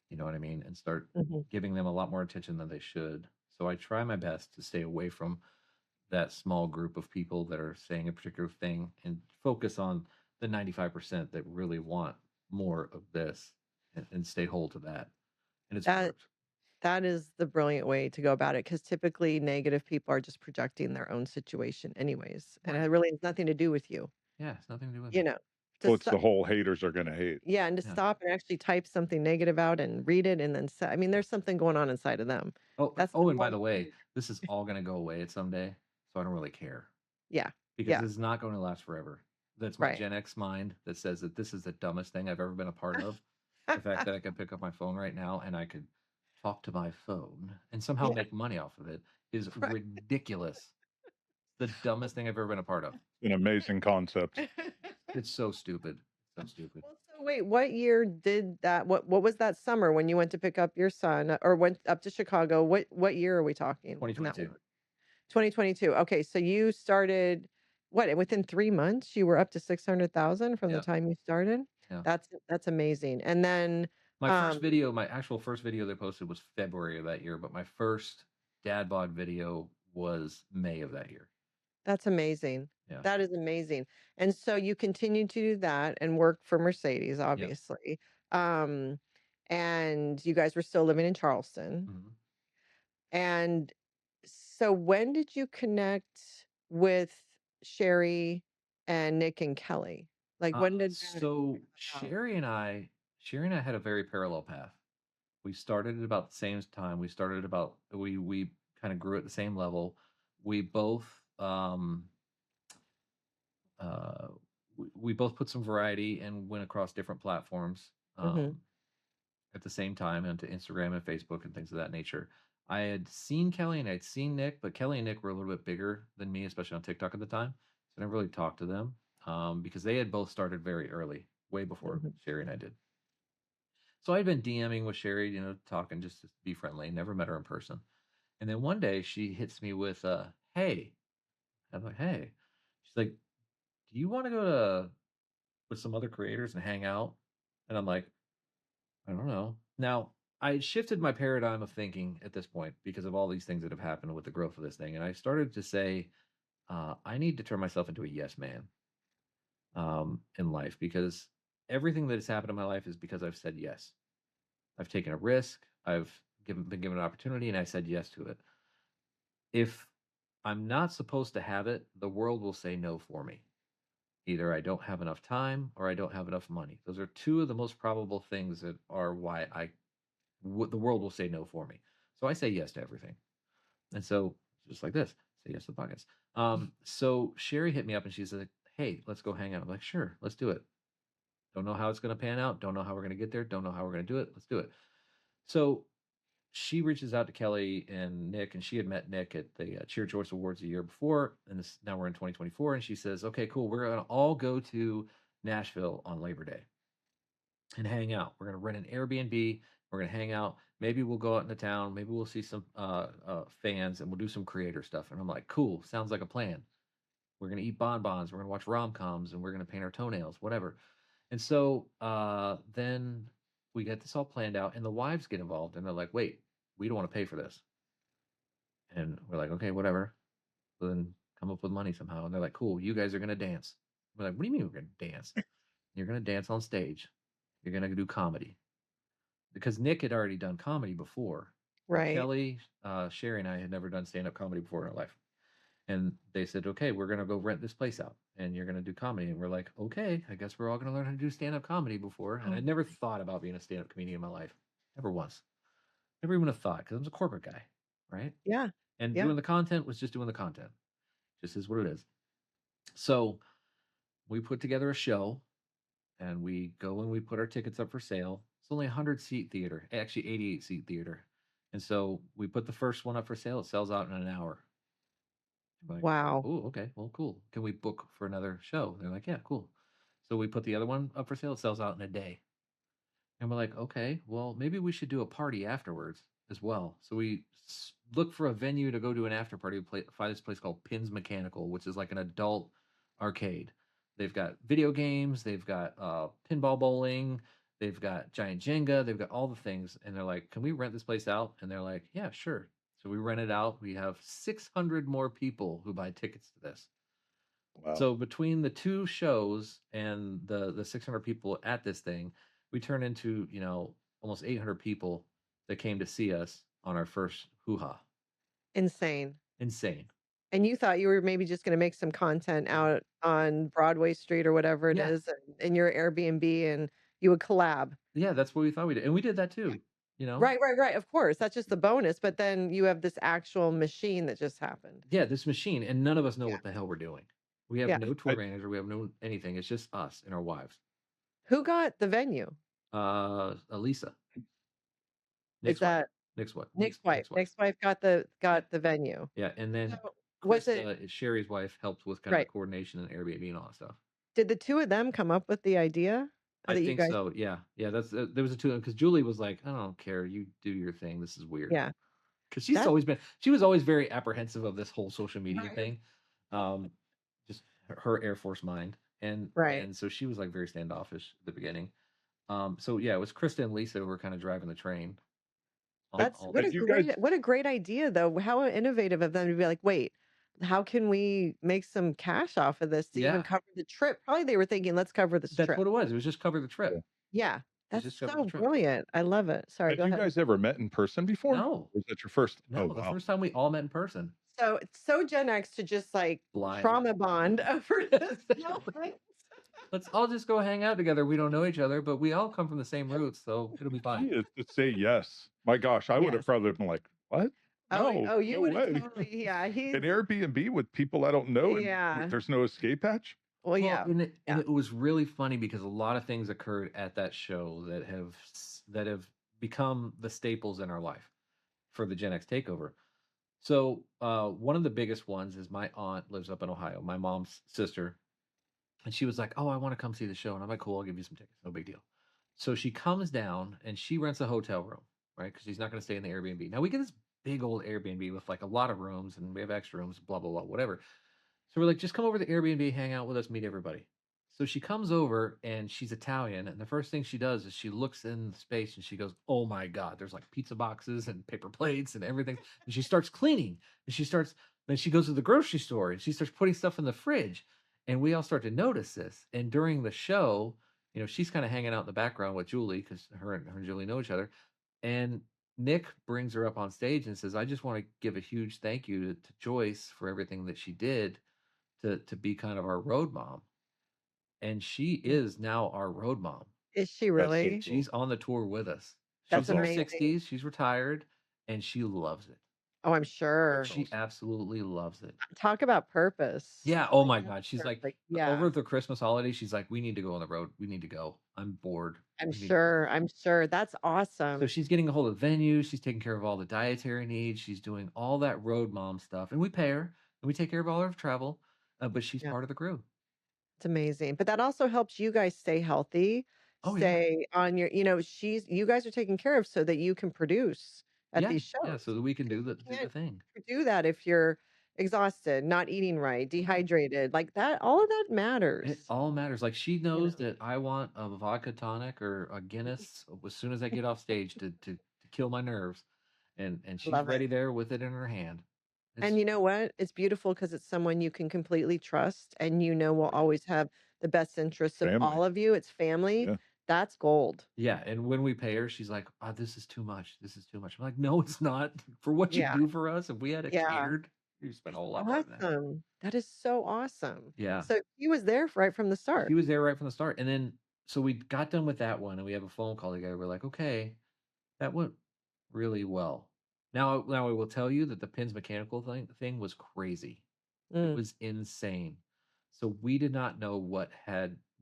you know what I mean, and start Mhm. giving them a lot more attention than they should. So I try my best to stay away from that small group of people that are saying a particular thing and focus on the 95% that really want more of this and stay whole to that. And it's That worked. That is the brilliant way to go about it, because typically negative people are just projecting their own situation anyways, and it Right. really has nothing to do with you, Yeah, it's nothing to do with you me. know? To Well, it's sto the whole haters are gonna hate. Yeah, and to Yeah. stop and actually type something negative out and read it and then say I mean, there's something going on inside of them. That's the And by one the way, thing. this is all gonna go away at someday, so I don't really care Yeah, because yeah, this is not going to last forever. That's my right. Gen X mind that says that this is the dumbest thing I've ever been a part of. The fact that I can pick up my phone right now and I could talk to my phone and somehow Yeah, make money off of it is right. ridiculous. The dumbest thing I've ever been a part of. An amazing concept. It's so stupid. So stupid. Well, so wait, what year did that what was that summer when you went to pick up your son, or went up to Chicago? What year are we talking when that was? 2022. 2022. Okay, so you started within 3 months, you were up to 600,000 from the Yeah. time you started? Yeah. That's amazing. And then, um, My actual first video they posted was February of that year, but my first dad bod video was May of that year. that's amazing. Yeah. That is amazing. And so you continue to do that and work for Mercedes, Yep. obviously. Um, and you guys were still living in Charleston. Mhm. And so when did you connect with Sherri and Nick and Kelly? Like, when did that So come about? Sherri and I had a very parallel path. We started at about the same time. We started about we kind of grew at the same level. We both uh we both put some variety and went across different platforms Mhm, at the same time onto Instagram and Facebook and things of that nature. I had seen Kelly and I'd seen Nick, but Kelly and Nick were a little bit bigger than me, especially on TikTok at the time. So I never really talked to them because they had both started very early, way before mhm. Sherri and I did. So I'd been DMing with Sherri, talking just to be friendly. Never met her in person. And then one day she hits me with, "Hey," I'm like, "Hey." She's like, "Do you want to go to with some other creators and hang out?" And I'm like, "I don't know." Now I had shifted my paradigm of thinking at this point because of all these things that have happened with the growth of this thing, and I started to say, I need to turn myself into a yes man in life because everything that has happened in my life is because I've said yes. I've taken a risk. Been given an opportunity, and I said yes to it. If I'm not supposed to have it, the world will say no for me. Either I don't have enough time or I don't have enough money. Those are two of the most probable things that are why the world will say no for me. So I say yes to everything. And so just like this, say yes to the podcast. So Sherri hit me up and she's like, "Hey, let's go hang out." I'm like, "Sure, let's do it." Don't know how it's going to pan out. Don't know how we're going to get there. Don't know how we're going to do it. Let's do it. So she reaches out to Kelly and Nick, and she had met Nick at the Cheer Choice Awards a year before, and now we're in 2024. And she says, "Okay, cool. We're gonna all go to Nashville on Labor Day and hang out. We're gonna rent an Airbnb. We're gonna hang out. Maybe we'll go out into town. Maybe we'll see some fans, and we'll do some creator stuff." And I'm like, "Cool. Sounds like a plan. We're gonna eat bonbons. We're gonna watch rom coms, and we're gonna paint our toenails, whatever." And so then we get this all planned out, and the wives get involved, and they're like, "Wait, we don't want to pay for this." And we're like, "Okay, whatever." So then come up with money somehow. And they're like, "Cool, you guys are gonna dance." We're like, "What do you mean we're gonna dance?" "You're gonna dance on stage. You're gonna do comedy." Because Nick had already done comedy before. But Right. Kelly, Sherri, and I had never done stand-up comedy before in our life. And they said, "Okay, we're gonna go rent this place out and you're gonna do comedy." And we're like, "Okay, I guess we're all gonna learn how to do stand-up comedy before." And I Oh, never thought about being a stand-up comedian in my life. Never once. Never even a thought, because I was a corporate guy, right? yeah, And yeah. doing the content was just doing the content. Just is what it is. So we put together a show and we go and we put our tickets up for sale. It's only a 100-seat theater, actually 88-seat theater. And so we put the first one up for sale. It sells out in an hour. I'm like, Wow. "Oh, okay, well, cool. Can we book for another show?" They're like, "Yeah, cool." So we put the other one up for sale. It sells out in a day. And we're like, "Okay, well, maybe we should do a party afterwards as well." So we look for a venue to go to an after party. Find this place called Pins Mechanical, which is like an adult arcade. They've got video games, they've got pinball bowling, they've got giant Jenga, they've got all the things. And they're like, "Can we rent this place out?" And they're like, "Yeah, sure." So we rent it out. We have 600 more people who buy tickets to this. Wow. So between the two shows and the 600 people at this thing, we turn into, almost 800 people that came to see us on our first hoo-ha. Insane. Insane. And you thought you were maybe just gonna make some content out on Broadway Street or whatever it Yeah. is in your Airbnb, and you would collab. Yeah, that's what we thought we did. And we did that too, you know? Right, right, right, of course, that's just the bonus, but then you have this actual machine that just happened. Yeah, this machine, and none of us know Yeah, what the hell we're doing. We have yeah. no tour I manager, we have no anything. It's just us and our wives. Who got the venue? Elisa, Is Nick's wife. that Nick's wife. Nick's Nick's wife? Nick's wife. Nick's wife Yeah. got the venue. Yeah. And So, then was it Krista, Sherri's wife, helped with kind of the right. coordination and Airbnb and all that stuff. Did the 2 of them come up with the idea I that you think guys so. Yeah. Yeah. There was a two because Julie was like, "I don't care. You do your thing. This is weird." yeah, Because that's she was always very apprehensive of this whole social media right. thing. Um, just her Air Force mind. Right. and so she was like very standoffish at the beginning. So yeah, it was Krista and Lisa who were kind of driving the train That's all what the a And you time. guys, great idea though. How innovative of them to be like, "Wait, how can we make some cash off of this to even Yeah, cover the trip?" Probably they were thinking, "Let's cover this that's trip." what it was. It was just cover the trip. yeah. Yeah, It's that's just cover the so trip. brilliant. I love it. Sorry, Had go you ahead. guys ever met in person before? Or No, was that your first? Oh, no, the wow. first time we all met in person, So it's so Gen X to just like blind. trauma bond over this. No, Let's all just go hang out together. We don't know each other, but we all come from the same roots, so it'll be Key fine. is to say yes. My gosh, I would have yes. probably been like, "What? No, Oh, you no would have way." totally. Yeah, An he's. Airbnb with people I don't know and Yeah. there's no escape hatch? Well, Well, yeah, and yeah, it was really funny because a lot of things occurred at that show that have become the staples in our life for the Gen X takeover. So one of the biggest ones is my aunt lives up in Ohio, my mom's sister, and she was like, "Oh, I want to come see the show," and I'm like, "Cool, I'll give you some tickets, no big deal." So she comes down and she rents a hotel room, right? Because she's not going to stay in the Airbnb. Now we get this big old Airbnb with like a lot of rooms, and we have extra rooms, blah blah blah, whatever. So we're like, just come over to the Airbnb, hang out with us, meet everybody. So she comes over and she's Italian. And the first thing she does is she looks in the space and she goes, "Oh my God, there's like pizza boxes and paper plates and everything." And she starts cleaning and then she goes to the grocery store and she starts putting stuff in the fridge. And we all start to notice this. And during the show, she's kind of hanging out in the background with Julie because her and Julie know each other. And Nick brings her up on stage and says, "I just want to give a huge thank you to Joyce for everything that she did to be kind of our road mom." And she yeah. is now our road mom. Is she That's so really? cool. She's on the tour with us. That's She's in her amazing. 60s, she's retired, and she loves it. Oh, I'm That's sure. She awesome. absolutely loves it. Talk about purpose. Yeah, oh Like, my that's god, she's like like, yeah. over the Christmas holiday, she's like, "We need to go on the road. We need to go. I'm bored. I'm We need to go." sure. I'm sure. That's So awesome. she's getting a hold of venues, she's taking care of all the dietary needs, she's doing all that road mom stuff, and we pay her, and we take care of all her travel, but she's Yeah. part of the crew. It's amazing. But that also helps you guys stay healthy, Oh, yeah. stay on your, you guys are taken care of so that you can produce at Yeah, these yeah, shows. so that we can 'Cause do you the can't thing. do that if you're exhausted, not eating right, Mhm. dehydrated. Like that, all of that It matters, all matters. Like, she you knows know. that I want a vodka tonic or a Guinness as soon as I get off stage to kill my nerves, and I she's love it. ready there with it in her hand. And It's you know what? It's beautiful because it's someone you can completely trust and will oh, yeah. always have the best interests of Family. all of you. It's family. Yeah. That's gold. Yeah, and when we pay her, she's like, "Oh, this is too much. This is too much." I'm like, "No, it's not. For what you Yeah. do for us, if we had it Yeah. catered, you spend a whole lot more than that." Awesome. That is so awesome. Yeah. So he was there right from the She start. was there right from the start, and then so we got done with that one, and we have a phone call together. We're like, "Okay, that went really well." Now I will tell you that the pins mechanical thing was crazy. It Mm, was insane. So we did not know what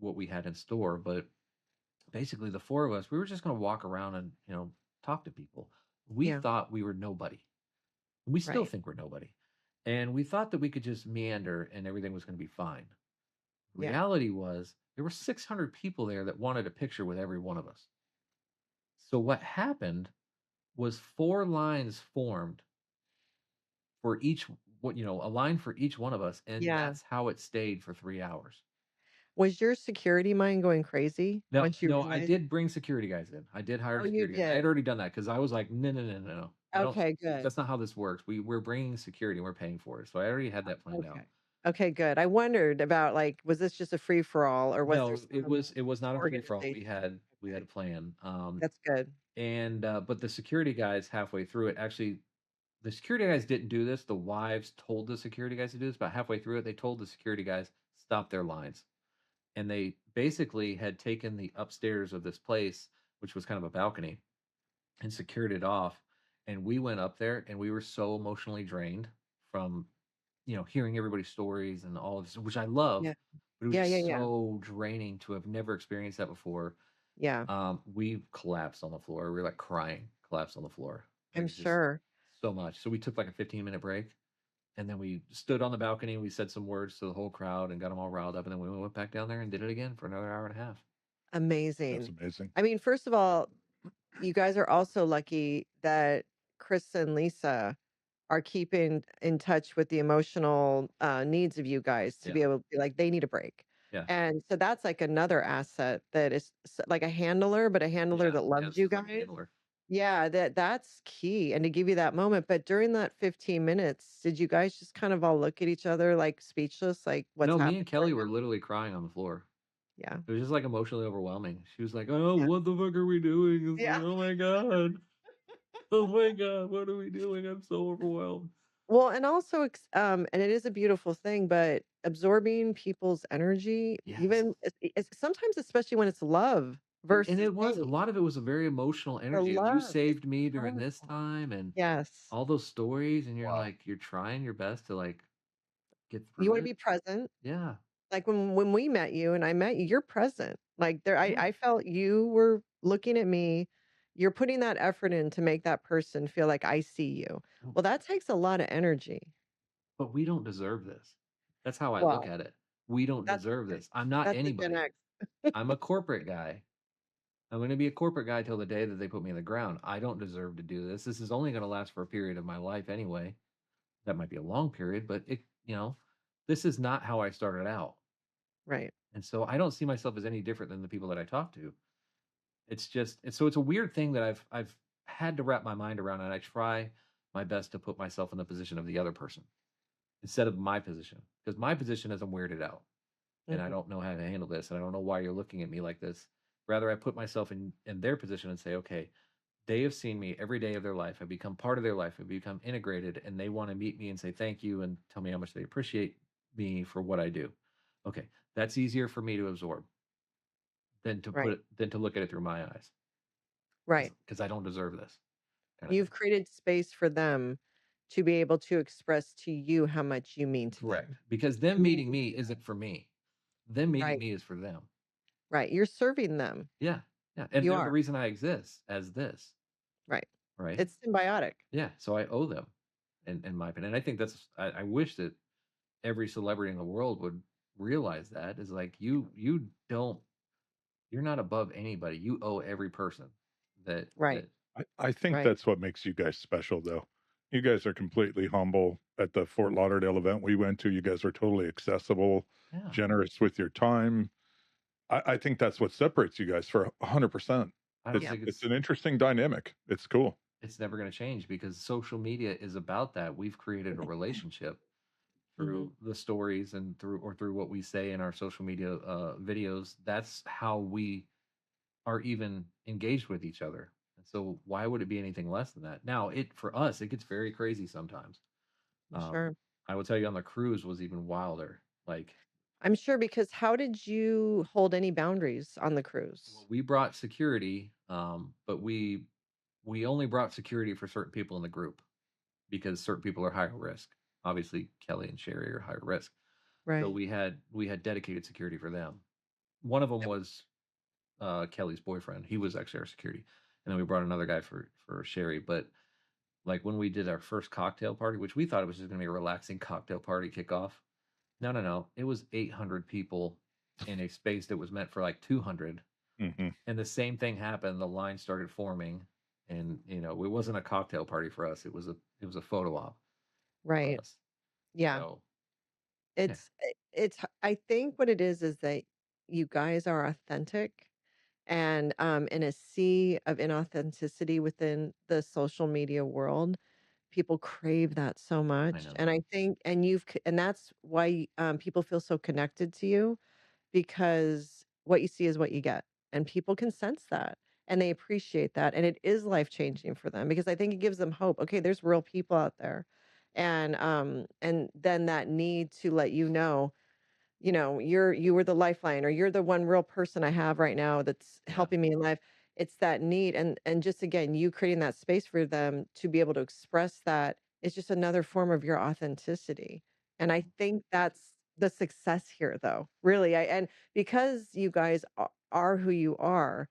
we had in store, but basically the four of us, we were just going to walk around and, talk to people. We yeah, thought we were nobody. We still right. think we're nobody. And we thought that we could just meander and everything was going to be fine. Yeah. Reality was there were 600 people there that wanted a picture with every one of us. So what happened was four lines formed for each a line for each one of us, and Yeah. that's how it stayed for 3 hours. Was your security mind going crazy No, once you no, I realized? did bring security guys in. I did hire Oh, you security guys. I had did. already done that because I was like, no, no, no, no, no. I don't. Okay, good. That's not how this works. We're bringing security and we're paying for it. So I already had that planned out. Okay. Okay, good. I wondered about like, was this just a free for all or was there No, some it was not a free for all. organization? We had Okay. a plan. That's good. And but the security guys halfway through it actually the security guys didn't do this. The wives told the security guys to do this, but halfway through it, they told the security guys stop their lines. And they basically had taken the upstairs of this place, which was kind of a balcony, and secured it off. And we went up there and we were so emotionally drained from, hearing everybody's stories and all of this, which I love, Yeah. but it was Yeah, yeah, just yeah. so draining to have never experienced that before. Yeah. We collapsed on the floor. We were like crying, collapsed on the floor. It I'm was just sure. so much. So we took like a 15-minute break and then we stood on the balcony. We said some words to the whole crowd and got them all riled up. And then we went back down there and did it again for another hour and a half. That's Amazing. amazing. I mean, first of all, you guys are also lucky that Chris and Lisa are keeping in touch with the emotional needs of you guys to Yeah. be able to be like, they need a break. Yeah. And so that's like another asset that is like a handler, but a handler Yeah. that Yeah. loves This you is like a guys. handler. Yeah, that's key, and to give you that moment, but during that 15 minutes, did you guys just kind of all look at each other, like, speechless, like, "What's No, me and happening right Kelly were now?" literally crying on the floor. Yeah. It was just like emotionally overwhelming. She was like, "Oh, Yeah. what the fuck are we doing?" It's like, Yeah. "Oh my god, oh my god, what are we doing? I'm so overwhelmed." Well, and also, and it is a beautiful thing, but absorbing people's energy, Yes. even it's sometimes, especially when it's love And versus it was a hate, lot of it was a very emotional the energy of you love is saved me during this powerful. time and Yes. all those stories, and you're Wow. like, you're trying your best to like get You through wanna it. be present. Yeah. Like, when we met you and I met you, you're present. Like, there Yeah. I felt you were looking at me, you're putting that effort in to make that person feel like, "I see you." Oh, Well, that takes a lot of energy. but we don't deserve this. That's how I look Well, at it. We don't that's deserve okay. this. I'm not That's a Gen anybody. X. I'm a corporate guy. I'm going to be a corporate guy till the day that they put me in the ground. I don't deserve to do this. This is only going to last for a period of my life anyway. That might be a long period, but this is not how I started out. Right. And so I don't see myself as any different than the people that I talk to. It's a weird thing that I've had to wrap my mind around, and I try my best to put myself in the position of the other person instead of my position, because my position is I'm weirded out and I Mhm. don't know how to handle this, and I don't know why you're looking at me like this. Rather, I put myself in their position and say, okay, they have seen me every day of their life. I've become part of their life. I've become integrated, and they want to meet me and say thank you and tell me how much they appreciate me for what I do. Okay, that's easier for me to absorb Right. than to look at it through my eyes Right. because I don't deserve this kind of You've thing. created space for them to be able to express to you how much you mean to Correct. them. Because them Who meeting me isn't for me. Them meeting Right. me is for them. Right. You're serving them. Yeah. Yeah. And You they're the are. reason I exist as this. Right. Right. It's symbiotic. Yeah. So I owe them in my opinion. And I think I wish that every celebrity in the world would realize that is like you're not above anybody. You owe every person Right. that I think Right. that's what makes you guys special, though. You guys are completely humble. At the Fort Lauderdale event we went to, you guys are totally accessible, yeah. generous with your time. I think that's what separates you guys for 100%. I don't Yeah. think It's an interesting dynamic. It's cool. it's never going to change because social media is about that. We've created a relationship Mhm. through the stories and through what we say in our social media videos. That's how we are even engaged with each other. And so why would it be anything less than that? Now, it for us, it gets very crazy sometimes. I'm Um, sure. I will tell you on the cruise was even wilder. Like, I'm sure, because how did you hold any boundaries on the well, cruise? we brought security, but we only brought security for certain people in the group because certain people are higher risk. Obviously, Kelly and Sherri are higher risk. So Right. we had dedicated security for them. One of them was Kelly's boyfriend. He was actually our security, and then we brought another guy for Sherri. But like when we did our first cocktail party, which we thought it was just going to be a relaxing cocktail party kickoff. No, no, no. It was 800 people in a space that was meant for like 200, Mhm. and the same thing happened. The line started forming, and it wasn't a cocktail party for us. It was a photo op for Right. us. Yeah. So yeah, I think what it is that you guys are authentic, and, in a sea of inauthenticity within the social media world, people crave that so I much, and know. I think and that's why, people feel so connected to you, because what you see is what you get, and people can sense that, and they appreciate that, and it is life-changing for them because I think it gives them hope. Okay, there's real people out there, and then that need to let you were the lifeline, or you're the one real person I have right now that's Yeah, helping me in life. It's that need, and just again, you creating that space for them to be able to express that is just another form of your authenticity. And I think that's the success here, though. Really, and because you guys are who you are,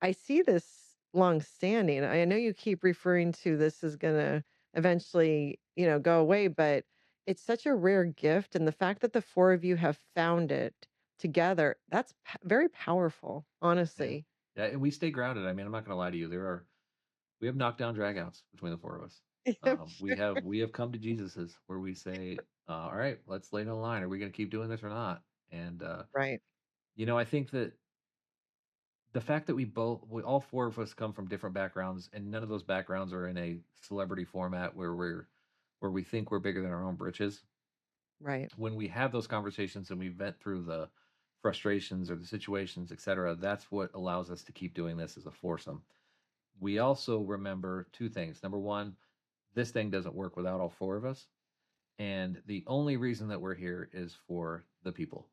I see this long standing. I know you keep referring to this is gonna eventually, go away, but it's such a rare gift. And the fact that the four of you have found it together, that's very powerful, yeah, honestly. yeah. And we stay grounded. I mean, I'm not going to lie to you. We have knockdown dragouts between the four of us. I'm We sure. have we have come to Jesus's where we say, "All right, let's lay it on the line. Are we going to keep doing this or not?" And Right. I think that the fact that we all four of us come from different backgrounds, and none of those backgrounds are in a celebrity format where we think we're bigger than our own britches. Right. When we have those conversations and we vent through the frustrations or the situations, etc., that's what allows us to keep doing this as a foursome. We also remember two things. Number one, this thing doesn't work without all four of us. And the only reason that we're here is for the people.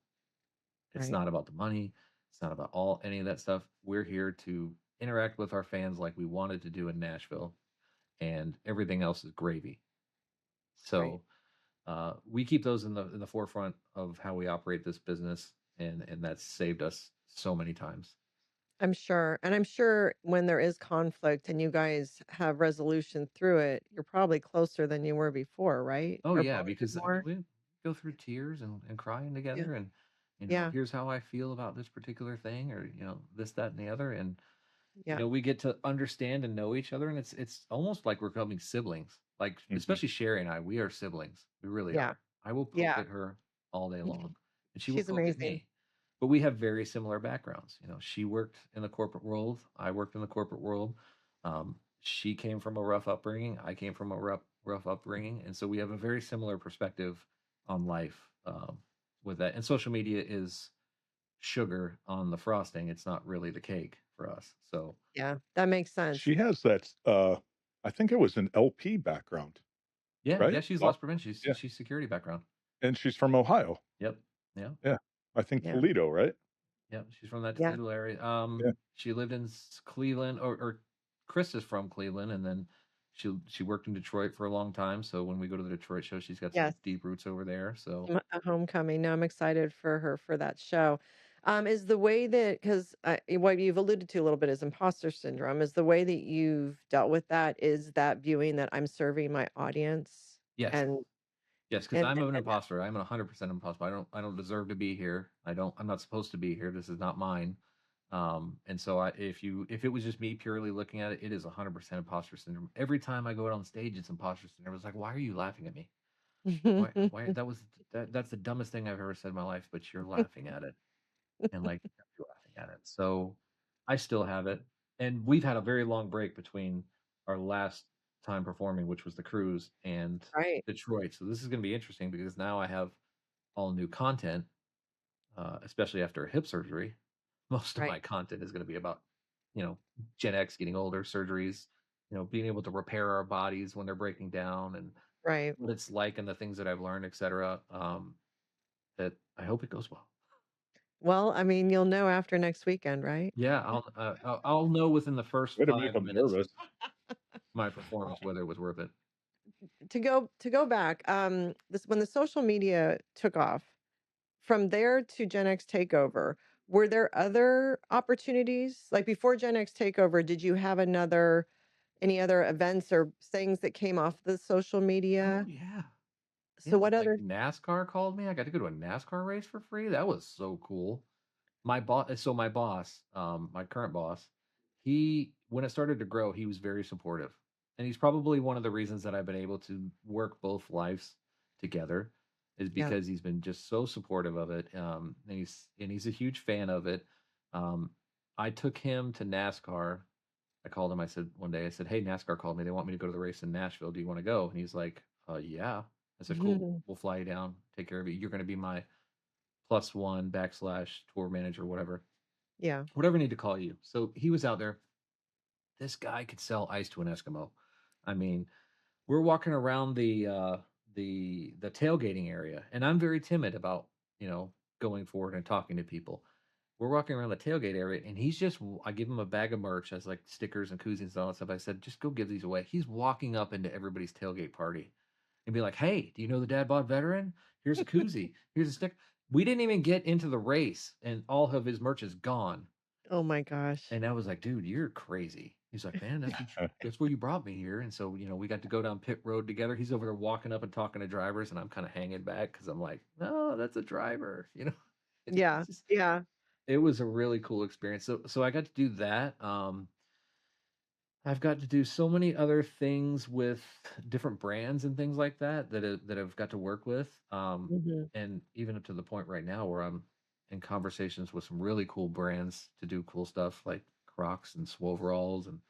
It's Right. not about the money. It's not about any of that stuff. We're here to interact with our fans like we wanted to do in Nashville, and everything else is gravy. Right. So we keep those in the forefront of how we operate this business, and that's saved us so many times. I'm sure. And I'm sure when there is conflict and you guys have resolution through it, you're probably closer than you were before, right? Oh Or yeah, bonded because I mean more. we go through tears and crying Yeah. together, and Yeah. here's how I feel about this particular thing, or this, that, and the other, and Yeah. we get to understand and know each other, and it's almost like we're becoming siblings. Like Mhm. especially Sherri and I, we are siblings. We really Yeah. are. I will poke Yeah. at her all day long, and she will She's poke at amazing. me. But we have very similar backgrounds. She worked in the corporate world. I worked in the corporate world. She came from a rough upbringing. I came from a rough upbringing, and so we have a very similar perspective on life with that. And social media is sugar on the frosting. It's not really the cake for us. So Yeah. That makes sense. She has that, I think it was an LP background, yeah, right? yeah, she's Oh, loss prevention. yeah, She's security background. and she's from Ohio. Yep. Yeah. Yeah, I think Yeah. Toledo, right? Yep. She's from that Yeah. Toledo area. Yeah. She lived in Cleveland, or Chris is from Cleveland, and then she worked in Detroit for a long time. So when we go to the Detroit show, she's got some Yes. deep roots over there. So A homecoming. No, I'm excited for her for that show. Is the way that because what you've alluded to a little bit is imposter syndrome. Is the way that you've dealt with that is that viewing that I'm serving my audience yes, and yes, because I'm an imposter. I'm an 100% imposter. I don't deserve to be here. I'm not supposed to be here. This is not mine. And so if it was just me purely looking at it, it is 100% imposter syndrome. Every time I go out on stage, it's imposter syndrome. It's like, why are you laughing at me? Why that's the dumbest thing I've ever said in my life, but you're laughing at it, and like you're laughing at it. So I still have it, and we've had a very long break between our last time performing, which was the cruise, and Right. Detroit. So this is going to be interesting because now I have all new content, especially after a hip surgery. Most of Right. my content is going to be about, Gen X getting older, surgeries, being able to repair our bodies when they're breaking down, and Right. what it's like and the things that I've learned, etc. That I hope it goes well. Well, I mean, you'll know after next weekend, right? Yeah, I'll know within the first Way to make 5 minutes them of nervous. my performance whether it was worth it. To go back, this when the social media took off, from there to Gen X Takeover, were there other opportunities? Like before Gen X Takeover, did you have any other events or things that came off the social Oh media? yeah, So yeah. what Like other NASCAR called me. I got to go to a NASCAR race for free. That was so cool. My boss, my current boss, he when it started to grow, he was very supportive, and he's probably one of the reasons that I've been able to work both lives together, is Yeah. because he's been just so supportive of it, and he's a huge fan of it. Um, I took him to NASCAR. I called him. I said one day, I said, "Hey, NASCAR called me. They want me to go to the race in Nashville. Do you want to go?" And he's like, "Yeah." I said, "Cool. We'll fly you down. Take care of you. You're going to be my +1 backslash tour manager, Yeah. whatever I need to call you." So he was out there. This guy could sell ice to an Eskimo. I mean, we're walking around the tailgating area, and I'm very timid about going forward and talking to people. We're walking around the tailgate area, and I give him a bag of merch as like stickers and koozies and all that stuff. I said, just go give these away. He's walking up into everybody's tailgate party and be like, "Hey, do you know the Dadbod Veteran? Here's a koozie. Here's a sticker." We didn't even get into the race, and all of his merch is gone. Oh my gosh. And I was like, "Dude, you're crazy." He's like, "Man, that's where you brought me here." And so, we got to go down pit road together. He's over there walking up and talking to drivers, and I'm kind of hanging back because I'm like, "No, that's a driver," And Yeah. Yeah. it was a really cool experience. So I got to do that. I've got to do so many other things with different brands and things like that that I've got to work with, Mhm. and even up to the point right now where I'm in conversations with some really cool brands to do cool stuff like Crocs and Swoveralls and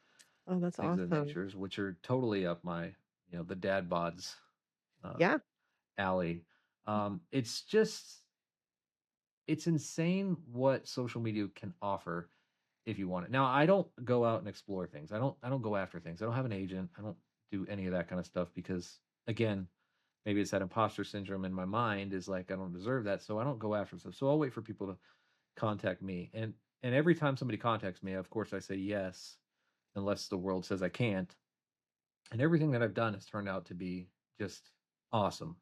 Oh, that's things of that awesome. nature, which are totally up my, the dad bods uh, Yeah. alley. It's just it's insane what social media can offer if you want it. Now, I don't go out and explore things. I don't go after things. I don't have an agent. I don't do any of that kind of stuff because again, maybe it's that imposter syndrome in my mind is like I don't deserve that, so I don't go after stuff. So I'll wait for people to contact me. And every time somebody contacts me, of course I say yes unless the world says I can't. And everything that I've done has turned out to be just awesome.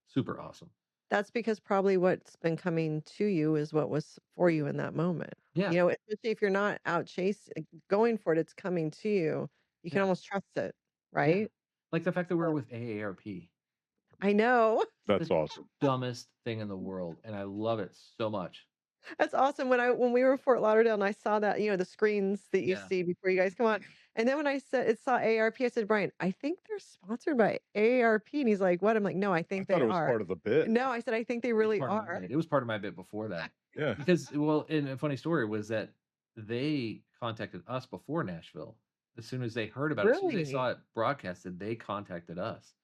Super awesome. That's because probably what's been coming to you is what was for you in that moment. Yeah. Especially if you're not out going for it, it's coming to you. You can Yeah. almost trust it, Yeah. right? Like the fact that we're Oh, with AARP. I know. That's The awesome. dumbest thing in the world, and I love it so much. That's awesome. When we were in Fort Lauderdale and I saw that, the screens that you Yeah. see before you guys come on. And then when I saw AARP, I said, Brian, I think they're sponsored by AARP. And he's like, what? I'm like, no, I I think thought they it was are. part of the bit. No, I said, I think they It's really part of my are. bit. It was part of my bit before that. Yeah. Because, well, and a funny story was that they contacted us before Nashville. As soon as they heard about it, as soon as they Really? saw it broadcasted, they contacted us.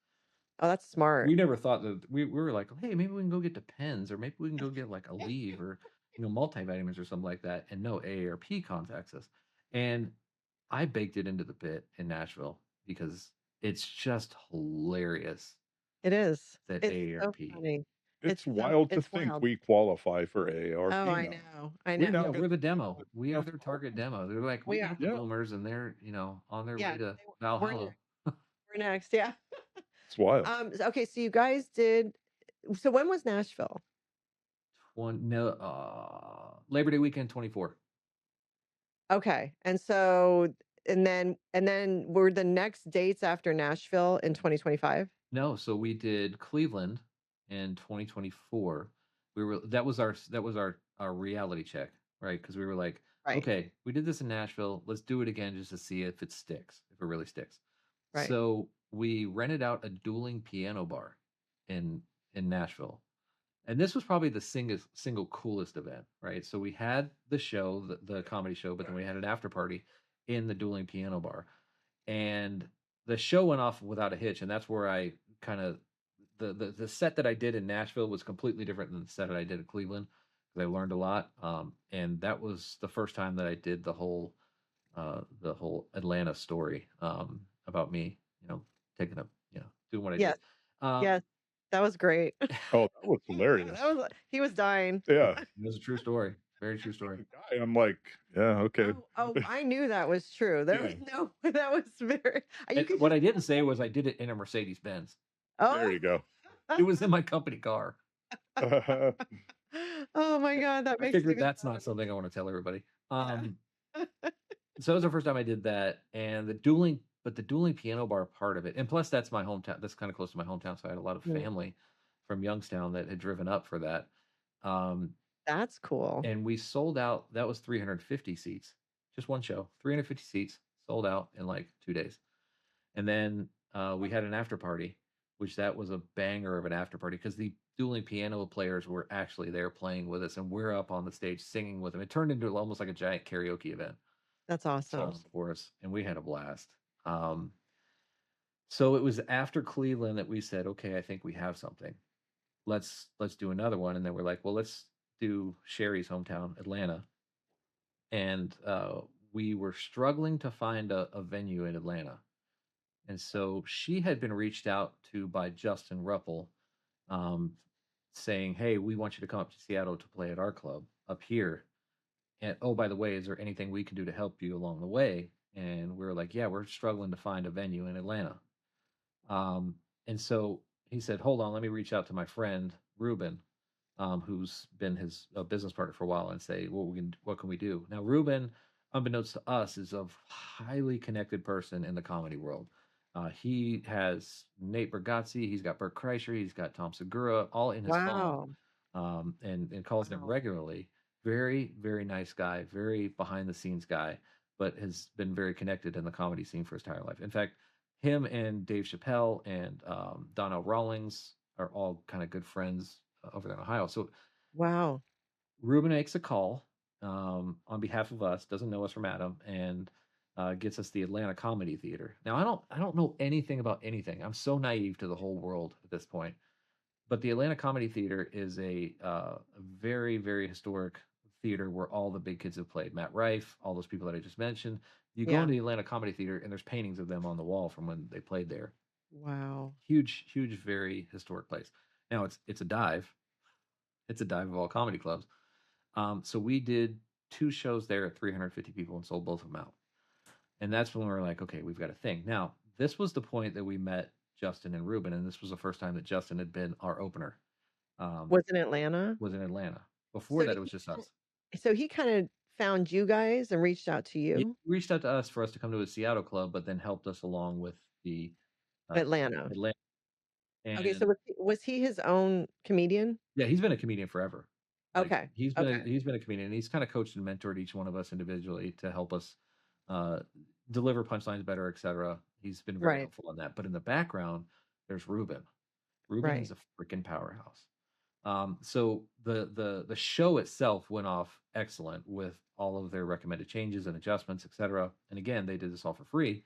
Oh, that's smart. We never thought that we were like, hey, maybe we can go get Depends or maybe we can go get like a leave or multivitamins or something like that. And no, AARP contacts us. And I baked it into the bit in Nashville because it's just hilarious It is. that It's so AARP. funny. It's wild to It's think wild. we qualify for Oh, AARP I now. know. I We know. now Yeah, get we're the demo. We are of their course. target demo. They're like, we We are. got the Yeah, boomers and they're, on their Yeah. way to We're Valhalla. next. We're next. Yeah. it's wild. Okay, so you guys did so when was Nashville? One no Labor Day weekend 24. Okay. And then were the next dates after Nashville in 2025? No, so we did Cleveland in 2024. That was our reality check, right? Because we were like, Right. okay, we did this in Nashville. Let's do it again just to see if it sticks, if it really sticks. Right. So we rented out a dueling piano bar in Nashville. And this was probably the single coolest event, right? So we had the show, the comedy show, but then we had an after party in the dueling piano bar. And the show went off without a hitch, and that's where I kind of the set that I did in Nashville was completely different than the set that I did in Cleveland because I learned a lot. And that was the first time that I did the whole Atlanta story about me, taking up, doing what I did. Yes. Um, Yes. That was great. Oh, that was That hilarious. was he was dying. Yeah. it was a true story, very true story. The guy, I'm like, yeah, okay. Oh, I knew that was true. There was Yeah. no that was very you And could what just I didn't say was I did it in a Mercedes Benz. There Oh. you go. It was in my company car. Oh my God, that I makes it figured even that's not better. something I want to tell everybody. Yeah. So that was the first time I did that, and the dueling piano bar part of it, and plus that's my hometown. That's kind of close to my hometown, so I had a lot of Mm, family from Youngstown that had driven up for that. Um, that's cool. and we sold out. That was 350 seats, just one show, 350 seats sold out in like 2 days. And then we had an after party, which that was a banger of an after party because the dueling piano players were actually there playing with us, and we're up on the stage singing with them. It turned into almost like a giant karaoke event That's awesome. for us, and we had a blast. Um, so it was after Cleveland that we said, okay, I think we have something. Let's do another one, and then we're like, well, let's do Sherri's hometown, Atlanta, and we were struggling to find a venue in Atlanta. And so she had been reached out to by Justin Rupple, um, saying, "Hey, we want you to come up to Seattle to play at our club up here. And oh, by the way, is there anything we can do to help you along the way?" And we were like, "Yeah, we're struggling to find a venue in Atlanta." And so he said, "Hold on, let me reach out to my friend Ruben, who's been his business partner for a while, and say what can we do?" Now, Ruben, unbeknownst to us, is a highly connected person in the comedy world. He has Nate Bargatze, he's got Bert Kreischer, he's got Tom Segura, all in his phone, Wow. and calls them Wow. regularly. Very, very nice guy, very behind the scenes guy. but has been very connected in the comedy scene for his entire life. In fact, him and Dave Chappelle and Donnell Rawlings are all kind of good friends over there in Ohio. So Wow. Ruben makes a call on behalf of us, doesn't know us from Adam, and gets us the Atlanta Comedy Theater. Now, I don't know anything about anything. I'm so naive to the whole world at this point. But the Atlanta Comedy Theater is a very, very historic theater where all the big kids have played. Matt Rife, all those people that I just mentioned. You go Yeah. into the Atlanta Comedy Theater, and there's paintings of them on the wall from when they played there. Wow. Huge, huge, very historic place. Now it's a dive. It's a dive of all comedy clubs. So we did 2 shows there at 350 people and sold both of them out. And that's when we were like, okay, we've got a thing. Now, this was the point that we met Justin and Ruben, and this was the first time that Justin had been our opener. Was in Atlanta? Was in Atlanta. Before So that, did it was just us. he kinda found you guys and reached out to He you? reached out to us for us to come to his Seattle club, but then helped us along with the Atlanta. Atlanta. Okay, so And was he his own comedian? yeah, he's been a comedian forever. Like Okay. Okay. he's been a comedian. And he's kind of coached and mentored each one of us individually to help us uh, deliver punchlines better, etc. He's been very Right. helpful on that. But in the background, there's Ruben. Ruben is Right. a freaking powerhouse. So the show itself went off excellent with all of their recommended changes and adjustments, etc. And again, they did this all for free,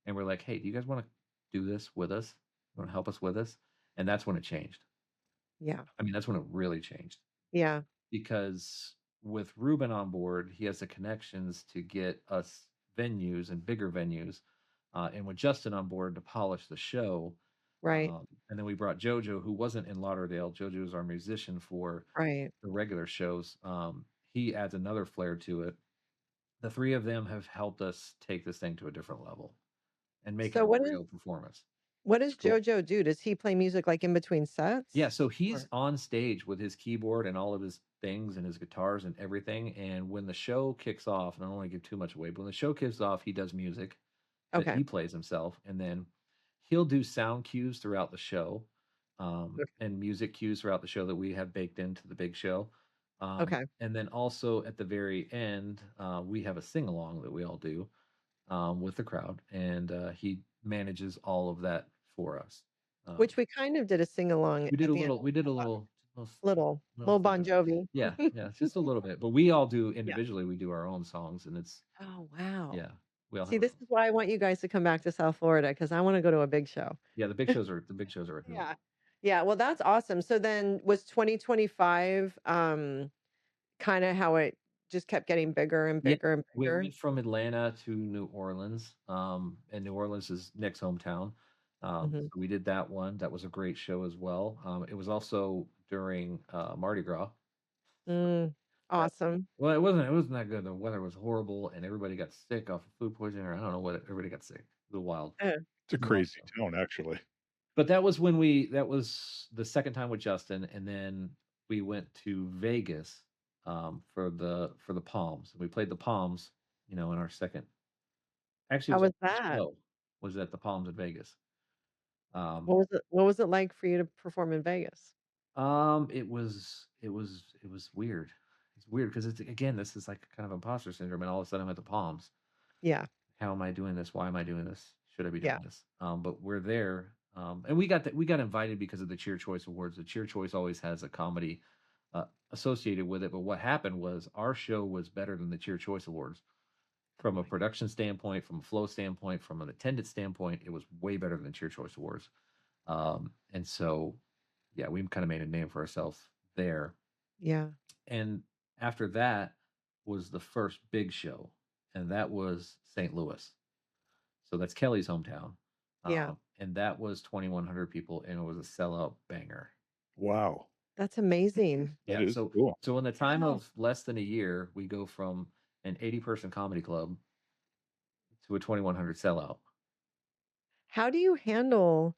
and we're like, hey, do you guys want to do this with us? You want to help us with this? And that's when it changed. Yeah. I mean, that's when it really changed Yeah. because with Ruben on board, he has the connections to get us venues and bigger venues, and with Justin on board to polish the show. Right. And then we brought Jojo, who wasn't in Lauderdale. Jojo is our musician for Right. the regular shows. He adds another flair to it. The 3 of them have helped us take this thing to a different level and make it So a real performance. what That's does cool. JoJo do? Does he play music, like, in between Yeah, sets? so he's Or on stage with his keyboard and all of his things and his guitars and everything. And when the show kicks off, and I don't want to give too much away, but when the show kicks off, he does music that Okay. he plays himself, and then he'll do sound cues throughout the show, and music cues throughout the show that we have baked into the big show. Okay. And then also at the very end, we have a sing along that we all do with the crowd, and he manages all of that for us. Um, Which we kind of did a sing-along we did at a the end. little, we did a little, little Little thing Bon of it. Jovi. Yeah, yeah, just a little bit. But we all do Yeah. individually. We do our own songs, and it's Oh, wow. yeah, we all See, have our this own. is why I want you guys to come back to South Florida because I wanna go to a big show. Yeah, the big shows are a hoot. Yeah. Yeah, well, that's awesome. So then was 2025, kinda how it just kept getting bigger and Yeah, bigger and we bigger? went from Atlanta to New Orleans, and New Orleans is Nick's hometown. Mhm. So we did that one. That was a great show as well. It was also during Mardi Gras. Mm, That awesome. well, it wasn't that good. The weather was horrible, and everybody got sick off of food poisoning, or I don't know what. Everybody got sick. It was wild. Uh, It's a It was a wild crazy show. town, actually. But that was the second time with Justin, and then we went to Vegas for the Palms. We played the Palms, in our second. Actually, it how was our was first that? show was at the Palms in Vegas. Um, What was it like for you to perform in Vegas? it was weird. It's weird because it's again, this is like kind of imposter syndrome, and all of a sudden I'm at the Palms. Yeah. How am I doing this? Why am I doing this? Should I be Yeah. doing this? But we're there, and we got invited because of the Cheer Choice Awards. The Cheer Choice always has a comedy associated with it. But what happened was our show was better than the Cheer Choice Awards from a Really? production standpoint, from a flow standpoint, from an attendance standpoint. It was way better than Cheer Choice Awards, and so yeah, we kind of made a name for ourselves there. Yeah. And after that was the first big show, and that was St. Louis. So that's Kelly's hometown. Yeah. And that was 2,100 people, and it was a sellout banger. Wow. That's amazing. That Yeah. is cool. So in the time Wow. of less than a year, we go from an 80-person comedy club to a 2,100 sellout. How do you handle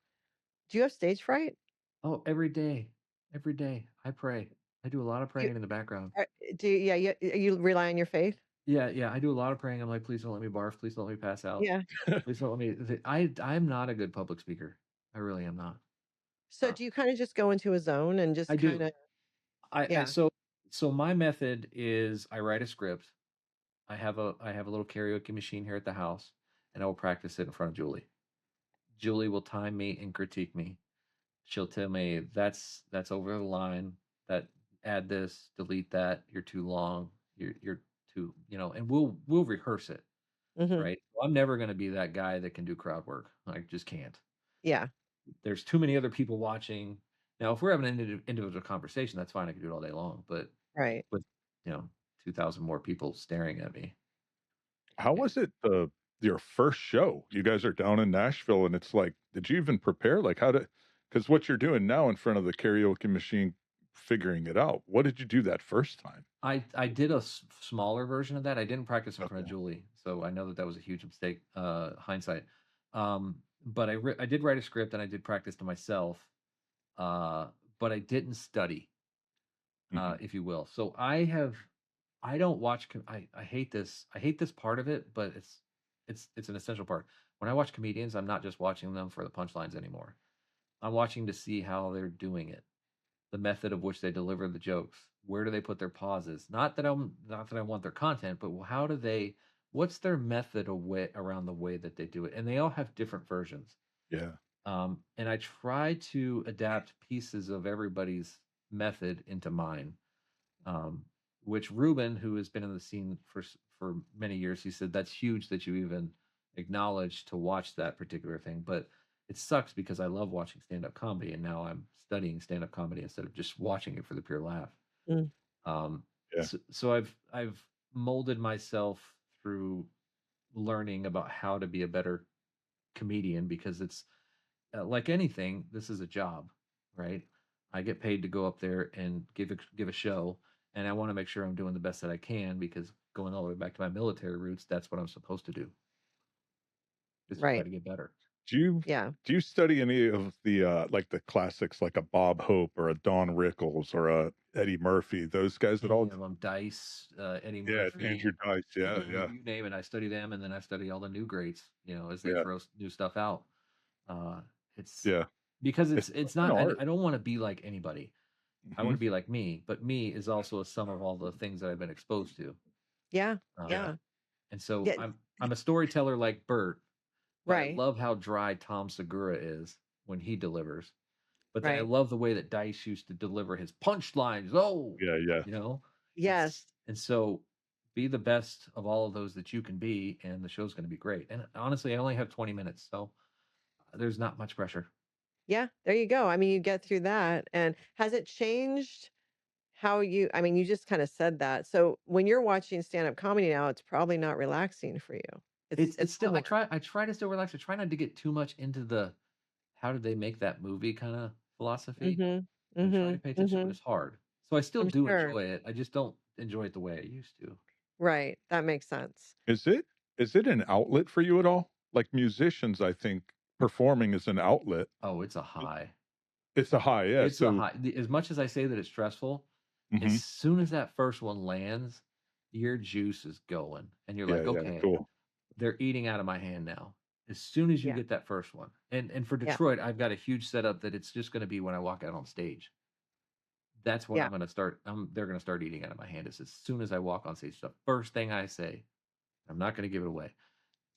do you have stage fright? Oh, every day, I pray. I do a lot of You praying in the background. do you yeah, you rely on your faith? Yeah, yeah, I do a lot of praying. I'm like, please don't let me barf. Please don't let me pass out. Yeah. Please don't let me. I'm not a good public speaker. I really am not. So Uh, do you kinda just go into a zone and I just do. kinda I yeah. so my method is I write a script I have a little karaoke machine here at the house, and I will practice it in front of Julie. Julie will time me and critique me. She'll tell me that's over the line. That add this, delete that. You're too long. You're too, and we'll rehearse it, Mhm. right? I'm never going to be that guy that can do crowd work. I just can't. Yeah. There's too many other people watching. Now, if we're having an individual conversation, that's fine. I can do it all day long. But Right. with, you know, 2,000 more people staring at me, How yeah. was it your first show? You guys are down in Nashville, and it's like, did you even prepare? Like, how to? Because what you're doing now in front of the karaoke machine, figuring it out. What did you do that first time? I did a smaller version of that. I didn't practice in front of Okay. Julie, so I know that that was a huge mistake. Hindsight, but I did write a script and I did practice to myself, uh, but I didn't study, Mhm. if you will. So I don't watch. I hate this. I hate this part of it, but it's an essential part. When I watch comedians, I'm not just watching them for the punchlines anymore. I'm watching to see how they're doing it, the method of which they deliver the jokes. Where do they put their pauses? Not that I want their content, but how do they? What's their method around the way that they do it? And they all have different versions. Yeah. And I try to adapt pieces of everybody's method into mine. Um, which Ruben, who has been in the scene for many years, he said that's huge that you even acknowledge to watch that particular thing. But it sucks because I love watching stand up comedy, and now I'm studying stand up comedy instead of just watching it for the pure laugh. Mm. Um, Yeah. so I've molded myself through learning about how to be a better comedian because it's like anything, this is a job, right? I get paid to go up there and give a show, and I want to make sure I'm doing the best that I can because going all the way back to my military roots, that's what I'm supposed to do is try Right. to get better. Do you Yeah. do you study any of the like the classics, like a Bob Hope or a Don Rickles or a Eddie Murphy? Those guys at Any all? of them, Dice, Eddie Yeah, Murphy, Andrew Dice. Yeah, yeah, you name it. I study them, and then I study all the new greats. As they yeah, throw new stuff out. Uh, it's yeah. because It's it's an not. art. I don't want to be like anybody. I want Hmm. to be like me, but me is also a sum of all the things that I've been exposed to. Yeah. Yeah. Um, Yeah. and so Yeah. I'm a storyteller like Bert, but I Right. love how dry Tom Segura is when he delivers. But then I Right. love the way that Dice used to deliver his punchlines. Oh, Yeah, yeah. you know, Yes. and so be the best of all of those that you can be, and the show's going to be great. And honestly, I only have 20 minutes, so there's not much pressure. Yeah. There you go. I mean, you get through that. And has it changed how I mean, you just kind of said that. So when you're watching stand-up comedy now, it's probably not relaxing for you. It's It's still homework. I try to still relax. I try not to get too much into the how did they make that movie kind of philosophy. Mhm. I try to Mhm. pay attention, but Mhm. it's hard. So I still I'm do sure. enjoy it. I just don't enjoy it the way I used to. Right. That makes sense. Is it an outlet for you at all? Like musicians, I think performing is an outlet. Oh, it's a It- high. It's a high, yeah. It's a So, high. As much as I say that it's stressful, as mhm. soon as that first one lands, your juice is going, and you're Yeah, like, yeah, okay, cool. they're eating out of my hand now. As soon as you Yeah. get that first one, and for Yeah. Detroit, I've got a huge setup that it's just going to be when I walk out on stage. That's when Yeah. I'm going to start. They're going to start eating out of my hand. As soon as I walk on stage, the first thing I say, I'm not going to give it away.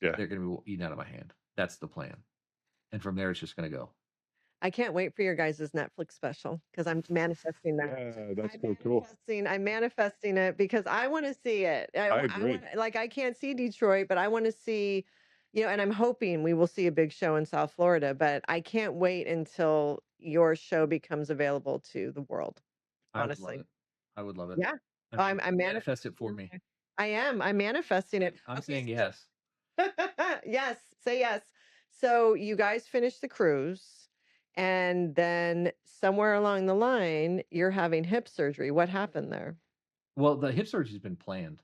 Yeah. They're going to be eating out of my hand. That's the plan. And from there, it's just going to go. I can't wait for your guys' Netflix special because I'm manifesting that. Yeah, that's so cool. I'm manifesting it because I want to see it. I I agree. want, like, I can't see Detroit, but I want to see, and I'm hoping we will see a big show in South Florida, but I can't wait until your show becomes available to the world, I would love honestly. it. I would love it. Yeah. I Oh, mean, I'm manifest it for manifesting. me. I'm manifesting it. I'm Okay. saying yes. Yes, say yes. So you guys finish the cruise, and then somewhere along the line, you're having hip surgery. What happened there? Well, the hip surgery's been planned.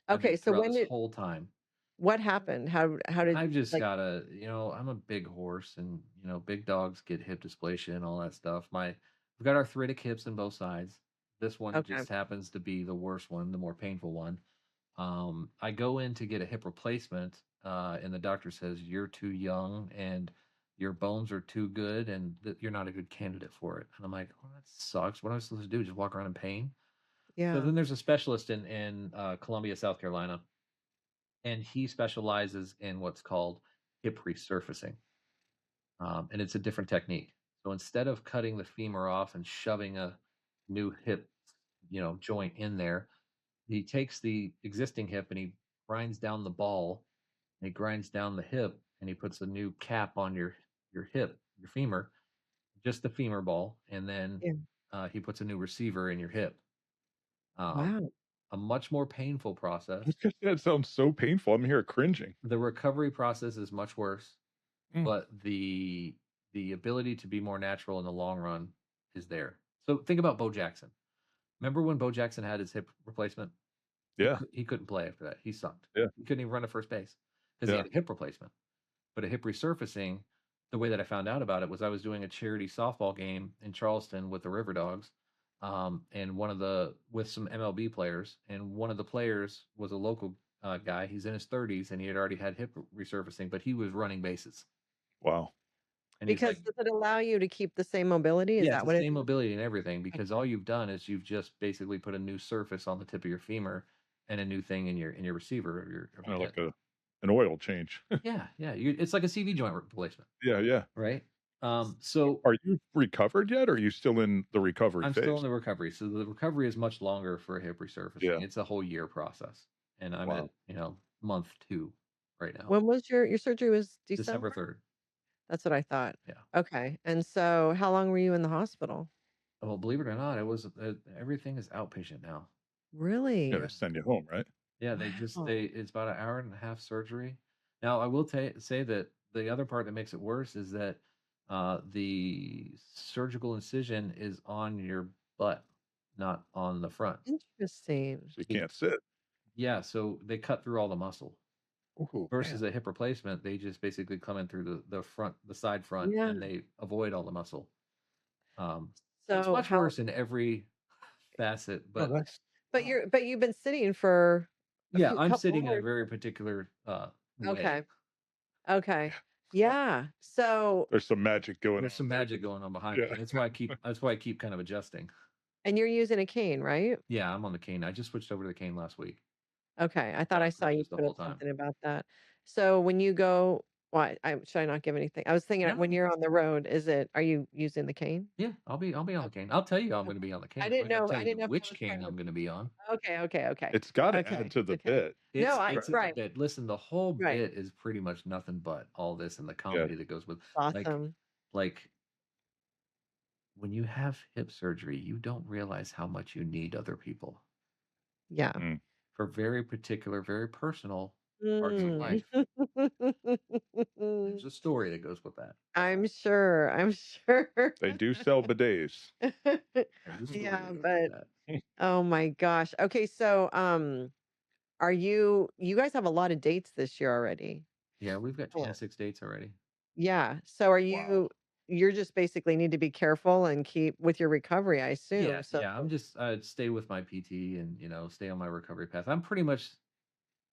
I Okay, mean, so throughout this whole time. what happened? How did, I've just like, gotta, I'm a big horse, and big dogs get hip dysplasia and all that stuff. We've got arthritic hips on both sides. This one okay, just happens to be the worst one, the more painful one. I go in to get a hip replacement, and the doctor says you're too young and your bones are too good, and that you're not a good candidate for it. And I'm like, oh, that sucks. What am I supposed to do? Just walk around in pain? So yeah, then there's a specialist in Columbia, South Carolina. and he specializes in what's called hip resurfacing. And it's a different technique. So instead of cutting the femur off and shoving a new hip, joint in there, he takes the existing hip and he grinds down the ball, and he grinds down the hip, and he puts a new cap on your hip, your femur, just the femur ball, and then Yeah. he puts a new receiver in your hip. Wow. A much more painful process. That sounds so painful. I'm here cringing. The recovery process is much worse, Mm. but the ability to be more natural in the long run is there. So think about Bo Jackson. Remember when Bo Jackson had his hip replacement? Yeah. He couldn't play after that. He sucked. Yeah. He couldn't even run to first base because he Yeah. had a hip replacement. But a hip resurfacing, the way that I found out about it was I was doing a charity softball game in Charleston with the River Dogs, and with some MLB players, and one of the players was a local guy. He's in his 30s, and he had already had hip resurfacing, but he was running bases. Wow. And he's Because like, does it allow you to keep the same mobility? Is yeah, it's that the what it same is? mobility and everything, because Okay. all you've done is you've just basically put a new surface on the tip of your femur and a new thing in your receiver of your Kind of hip. like an oil change. Yeah, yeah. It's like a CV joint replacement, Yeah, yeah. right? So Are you recovered yet, or are you still in the recovery I'm still in phase? the recovery. So the recovery is much longer for a hip resurfacing. Yeah. It's a whole year process. And I'm at, Wow. month 2 right now. When was your surgery was December December? 3rd. That's what I thought. Yeah. Okay. And so how long were you in the hospital? Well, believe it or not, it was everything is outpatient now. Yeah, Really? they send you home, right? Yeah, Wow. it's about an hour and a half surgery. Now, I will say that the other part that makes it worse is that the surgical incision is on your butt, not on the front. Interesting. So you Be- can't sit. Yeah, so they cut through all the muscle. Ooh, Versus man. a hip replacement, they just basically come in through the front, the side front, Yeah. and they avoid all the muscle. So it's So much how worse in every facet. Oh, But that's but you've been sitting for a yeah, few I'm couple sitting in a hours. very particular way. Okay. Okay. Yeah. So there's some magic going There's on some there. magic going on behind me, Yeah. and that's why I keep kind of adjusting. and you're using a cane, right? Yeah, I'm on the cane. I just switched over to the cane last week. Okay, I thought I I was saw you crutches the put whole up time. something about that. So when you go what should I not give anything? I was thinking when No, you're on the road, are you using the cane? yeah, I'll be on the Okay, cane. I'll tell you I'm going to okay. be on the cane. I'm not I telling didn't you know if that which was cane part of I'm going to be on. okay, okay, okay. It's got to add Okay, to the okay. bit. No, It's in the right, bit. Listen, the whole right. bit is pretty much nothing but all this and the Yeah. comedy that goes with like Awesome. like when you have hip surgery, you don't realize how much you need other people Yeah. Mm. for very particular, very personal parts of Mm. life. There's a story that goes with that. I'm sure, I'm sure. They do sell bidets. There's a story Yeah, that goes with but that. oh my gosh. Okay, so, are you guys have a lot of dates this year already? Yeah, we've got Oh. 26 dates already. Yeah, so are Wow. you're just basically need to be careful and keep with your recovery, I Yeah, assume, so yeah. I'm just stay with my PT and stay on my recovery path. I'm pretty much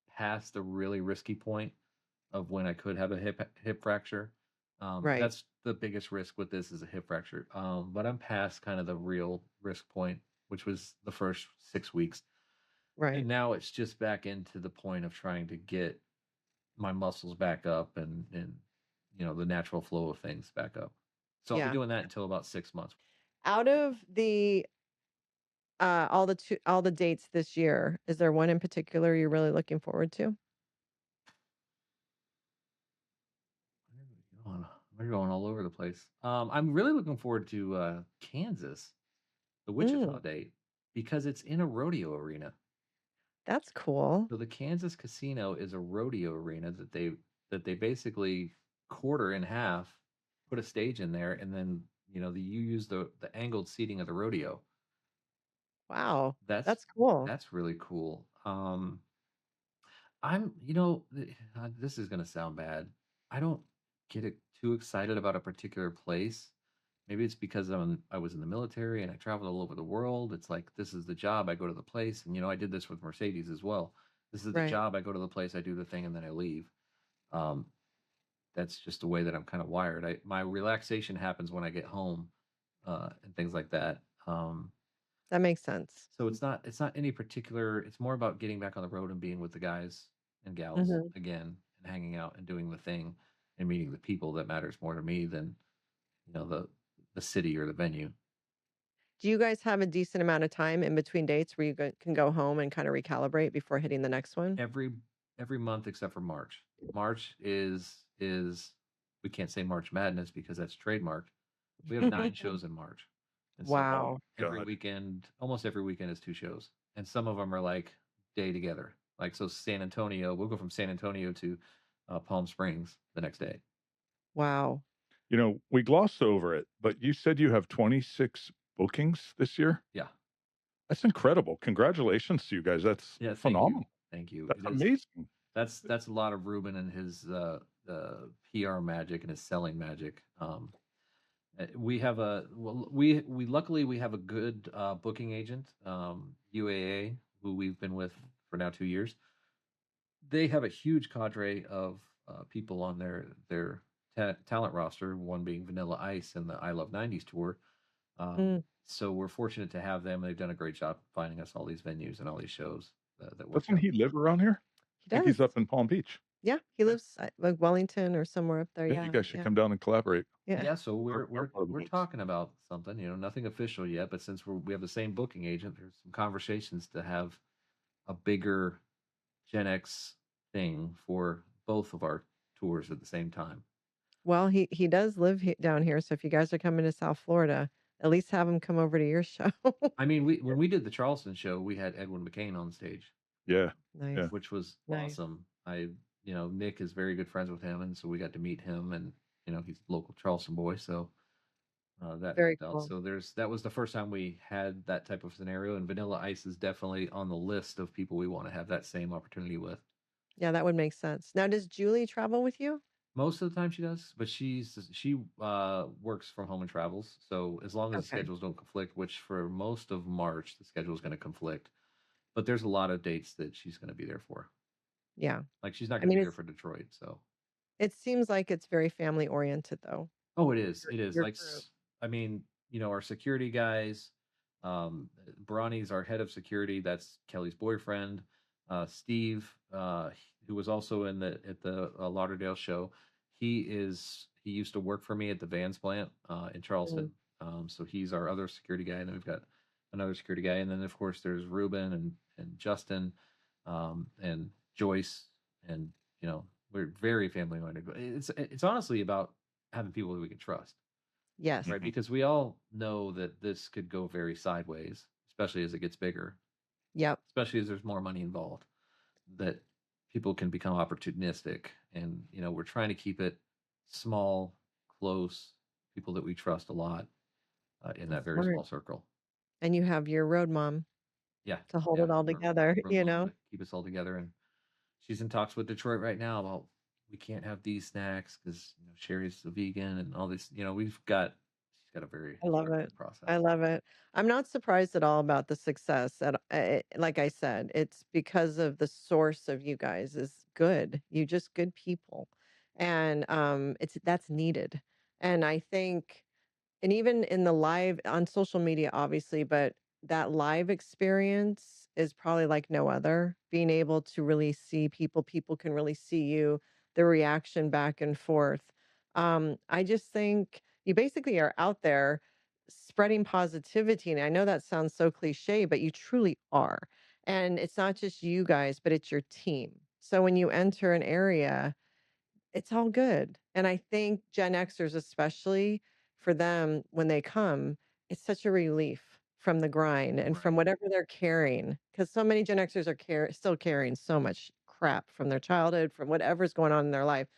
past the really risky point of when I could have a hip fracture. right, That's the biggest risk with this is a hip fracture. But I'm past kind of the real risk point, which was the first 6 weeks, right. and now it's just back into the point of trying to get my muscles back up and the natural flow of things back up. So I'll be Yeah. doing that until about 6 months. Out of the, all the dates this year, is there one in particular you're really looking forward to? Where are we going? We're going all over the place. I'm really looking forward to Kansas, the Mm, Wichita date, because it's in a rodeo arena. that's cool. So the Kansas Casino is a rodeo arena that they basically quarter in half, put a stage in there, and then you use the angled seating of the rodeo. Wow, That's that's cool. that's really cool. This is gonna sound bad. I don't get too excited about a particular place. Maybe it's because I was in the military and I traveled all over the world. It's like this is the job. I go to the place, and I did this with Mercedes as well. This is the Right. job. I go to the place, I do the thing, and then I leave. Um, that's just the way that I'm kind of wired. My relaxation happens when I get home, and things like that. That makes sense. So it's not any particular. It's more about getting back on the road and being with the guys. and gals Mhm. again, and hanging out and doing the thing and meeting the people that matters more to me than, the city or the venue. Do you guys have a decent amount of time in between dates where you can go home and kind of recalibrate before hitting the next one? Every month except for March. March is we can't say March Madness because that's trademarked. We have 9 shows in March. And so Oh Wow. my every God. weekend, almost every weekend is 2 shows. And some of them are like day together. Like so San Antonio, we'll go from San Antonio to Palm Springs the next day. Wow. We glossed over it, but you said you have 26 bookings this year? Yeah. That's incredible. Congratulations to you guys. That's Yeah, thank you. phenomenal. Thank you. That's It is amazing. that's a lot of Ruben and his PR magic and his selling magic. We have we luckily we have a good booking agent, UAA, who we've been with for now 2 years. They have a huge cadre of people on their talent roster. One being Vanilla Ice and the I Love '90s tour. Mm, So we're fortunate to have them. They've done a great job finding us all these venues and all these shows that work Doesn't out. he live around here? he I think he's does. up in Palm Beach. Yeah, he Yeah. lives like Wellington or somewhere up there. Yeah, you Yeah, guys should yeah, come down and collaborate. yeah. Yeah, so Our, we're our we're part of the we're woods. talking about something, nothing official yet, but since we have the same booking agent, there's some conversations to have a bigger Gen X thing for both of our tours at the same time. Well, he does live down here, so if you guys are coming to South Florida, at least have him come over to your show. I mean, when we did the Charleston show, we had Edwin McCain on stage, Yeah. Nice, Yeah. which was nice. awesome. Nick is very good friends with him, and so we got to meet him, and he's a local Charleston boy, so that Very helped out. cool. So that was the first time we had that type of scenario, and Vanilla Ice is definitely on the list of people we want to have that same opportunity with. Yeah, that would make sense. Now, does Julie travel with you? Most of the time she does, but she works from home and travels. So as long as the Okay. schedules don't conflict, which for most of March the schedule is going to conflict, but there's a lot of dates that she's going to be there for. Yeah. Like she's not I going to mean, be there for Detroit. So it seems like it's very family oriented, though. oh, it is. It is Your like group. I mean, our security guys. Bronny's our head of security. That's Kelly's boyfriend. Steve, who was also at the Lauderdale show. He used to work for me at the Vans plant in Mm. Charleston. So he's our other security guy, and then we've got another security guy, and then of course there's Ruben and Justin, and Joyce, and we're very family oriented. It's honestly about having people that we can trust, Yes. right? Mhm. Because we all know that this could go very sideways, especially as it gets bigger, Yep. especially as there's more money involved, that people can become opportunistic. And, we're trying to keep it small, close, people that we trust a lot in that That's very smart. small circle. And you have your road mom Yeah. to hold Yeah. it all Our together, road you mom know? to keep us all together. And she's in talks with Detroit right now about we can't have these snacks because Sherri's a vegan and all this. She's got a very I love it. structured process. I love it. I'm not surprised at all about the success. Like I said, it's because of the source of you guys is good. You just good people, and that's needed. And I think, and even in the live on social media, obviously, but that live experience is probably like no other. Being able to really see people, people can really see you, the reaction back and forth. I just think you basically are out there spreading positivity. And I know that sounds so cliche, but you truly are. And it's not just you guys, but it's your team. So when you enter an area, it's all good. And I think Gen Xers, especially for them, when they come, it's such a relief from the grind and from Right. whatever they're carrying. Because so many Gen Xers are still carrying so much crap from their childhood, from whatever's going on in their life.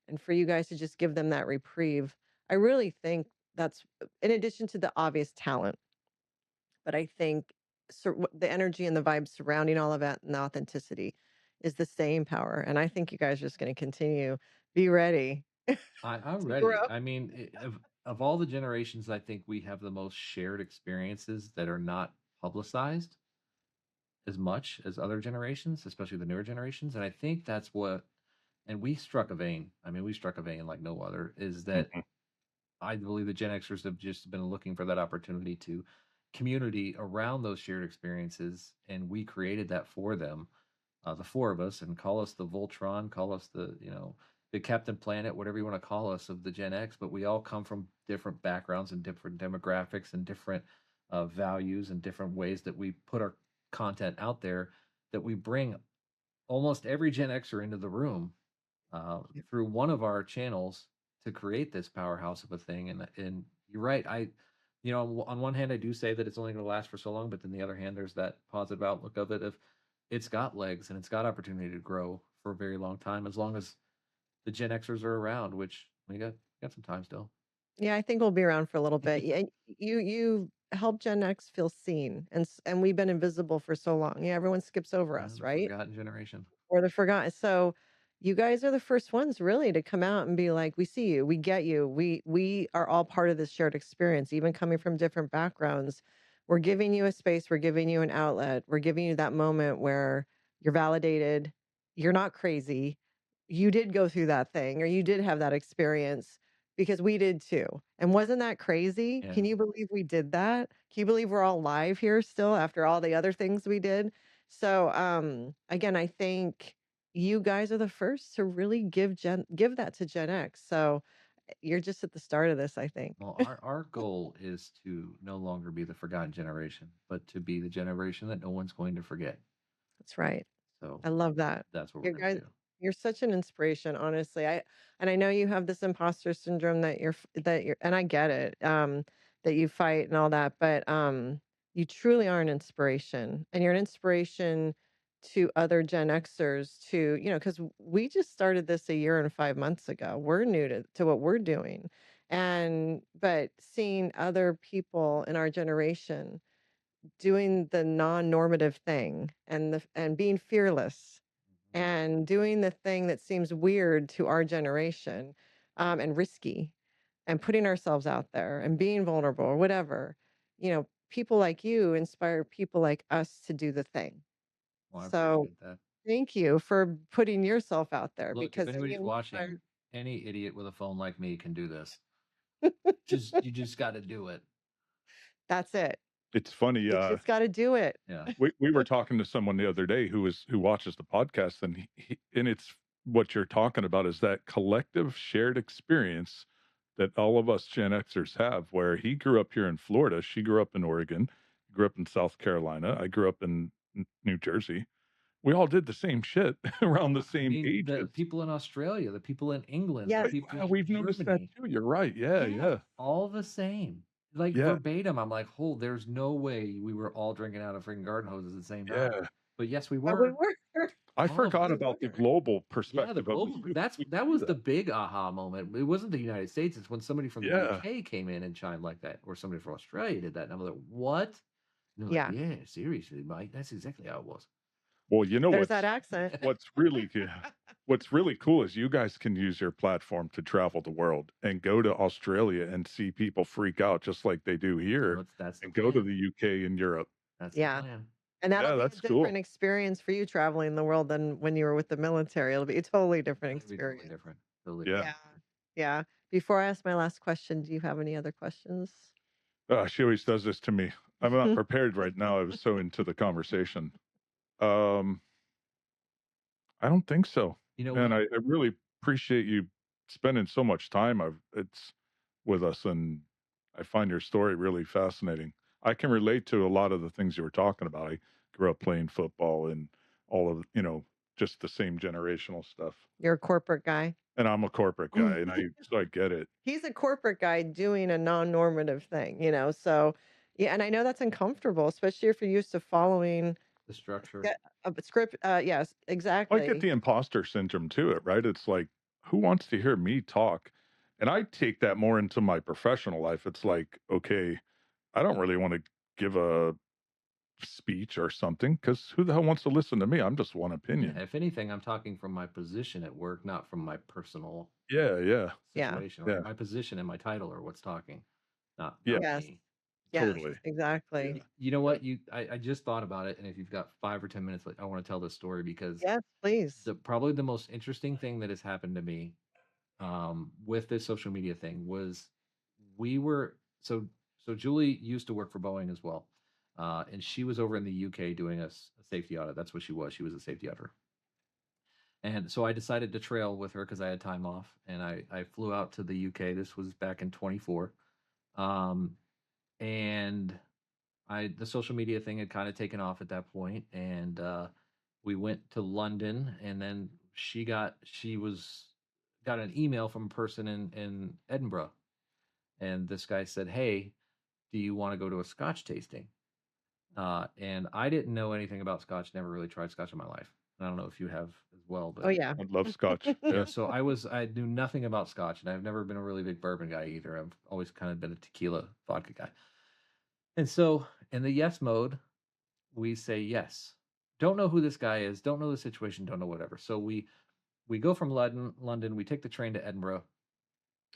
And for you guys to just give them that reprieve, I really think that's in addition to the obvious talent, but I think the energy and the vibe surrounding all of that and the authenticity is the staying power. And I think you guys are just going to continue. Be ready I'm to ready. grow. I mean, of all the generations, I think we have the most shared experiences that are not publicized as much as other generations, especially the newer generations. And I think that's what, and we struck a vein. I mean, we struck a vein like no other, is that Mhm. I believe the Gen Xers have just been looking for that opportunity to community around those shared experiences. And we created that for them. the four of us, and call us the Voltron, call us the, the Captain Planet, whatever you want to call us of the Gen X, but we all come from different backgrounds and different demographics and different values and different ways that we put our content out there, that we bring almost every Gen Xer into the room through one of our channels to create this powerhouse of a thing. And you're right. On one hand, I do say that it's only going to last for so long, but then the other hand, there's that positive outlook of it. If it's got legs and it's got opportunity to grow for a very long time, as long as the Gen Xers are around, which we got some time still. Yeah, I think we'll be around for a little bit. Yeah, you help Gen X feel seen, and we've been invisible for so long. Yeah, everyone skips over us, The right? forgotten generation. Or the forgotten. So you guys are the first ones really to come out and be like, we see you, we get you, we are all part of this shared experience, even coming from different backgrounds. We're giving you a space, we're giving you an outlet, we're giving you that moment where you're validated, you're not crazy, you did go through that thing, or you did have that experience, because we did too. And wasn't that crazy? Yeah. Can you believe we did that? Can you believe we're all live here still after all the other things we did? So again, I think you guys are the first to really give that to Gen X. So you're just at the start of this, I think. Well, our goal is to no longer be the forgotten generation, but to be the generation that no one's going to forget. That's right. So I love that. that's what You we're going to guys, do. you're such an inspiration, honestly. I know you have this imposter syndrome that you're, and I get it, that you fight and all that, but you truly are an inspiration, and you're an inspiration to other Gen Xers to, because we just started this a year and 5 months ago. We're new to what we're doing. But seeing other people in our generation doing the non-normative thing, and being fearless, and doing the thing that seems weird to our generation, and risky, and putting ourselves out there and being vulnerable or whatever, people like you inspire people like us to do the thing. Well, I So appreciate that. thank you for putting yourself out there, Look, if because then anybody's you watching, inspire. any idiot with a phone like me can do this. You just got to do it. That's it. It's funny. You just got to do it. Yeah. We were talking to someone the other day who watches the podcast, and and it's what you're talking about is that collective shared experience that all of us Gen Xers have. Where he grew up here in Florida, she grew up in Oregon, grew up in South Carolina, I grew up in New Jersey. We all did the same shit around the I same mean, the ages. people in Australia, the people in England, the Yes. people in We've noticed that Germany, too. You're right. Yeah, yeah, all the same. Like yeah, verbatim, I'm like, oh, there's no way we were all drinking out of freaking garden hoses at the same time. yeah. But yes, we But we were. were. I All of forgot us. about the global Yeah, the perspective of the global. youth. We That see was the that. big aha moment. It wasn't the United States. It's when somebody from the Yeah. UK came in and chimed like that, or somebody from Australia did that. And I'm like, what? And they're like, Yeah. yeah, seriously, Mike. That's exactly how it was. Well, you know There's that accent. what's really what's really cool is you guys can use your platform to travel the world and go to Australia and see people freak out just like they do here, That's the and go to plan. the UK and Europe. That's the Yeah. plan. And that'll Yeah, be a that's cool. different experience for you traveling the world than when you were with the military. It'll be a totally different It'll be totally experience. different. Totally Yeah. Yeah. Yeah. Before I ask my last question, do you have any other questions? She always does this to me. I'm not prepared right now. I was so into the conversation. Um, I don't think so. You know Man, what? I really appreciate you spending so much time it's with us, and I find your story really fascinating. I can relate to a lot of the things you were talking about. I grew up playing football and all of, just the same generational stuff. You're a corporate guy. And I'm a corporate guy, and I get it. He's a corporate guy doing a non-normative thing. So yeah, and I know that's uncomfortable, especially if you're used to following The structure. a script. Yes, I get exactly. the imposter syndrome to it, right? It's like, who wants to hear me talk? And I take that more into my professional life. It's like, okay, I don't really want to give a speech or something because who the hell wants to listen to me? I'm just one opinion. Yeah, if anything, I'm talking from my position at work, not from my personal Yeah, yeah, Yeah. situation. yeah, Like my position and my title are what's talking, not yeah, Yes. me. Yes. totally. Exactly. You know what? I just thought about it, and if you've got 5 or 10 minutes, I want to tell this story because Yes, please. probably the most interesting thing that has happened to me with this social media thing was we were so Julie used to work for Boeing as well. and she was over in the UK doing a safety audit. That's what she was. She was a safety auditor. And so I decided to trail with her because I had time off, and I flew out to the UK. This was back in 24. And the social media thing had kind of taken off at that point, and we went to London, and then got an email from a person in Edinburgh, and this guy said, "Hey, do you want to go to a Scotch tasting?" And I didn't know anything about Scotch. Never really tried Scotch in my life. I don't know if you have as well, Oh, but yeah. I love Scotch. yeah. Yeah. So I knew nothing about Scotch, and I've never been a really big bourbon guy either. I've always kind of been a tequila vodka guy. And so in the yes mode, we say yes. Don't know who this guy is. Don't know the situation. Don't know whatever. So we go from London. We take the train to Edinburgh.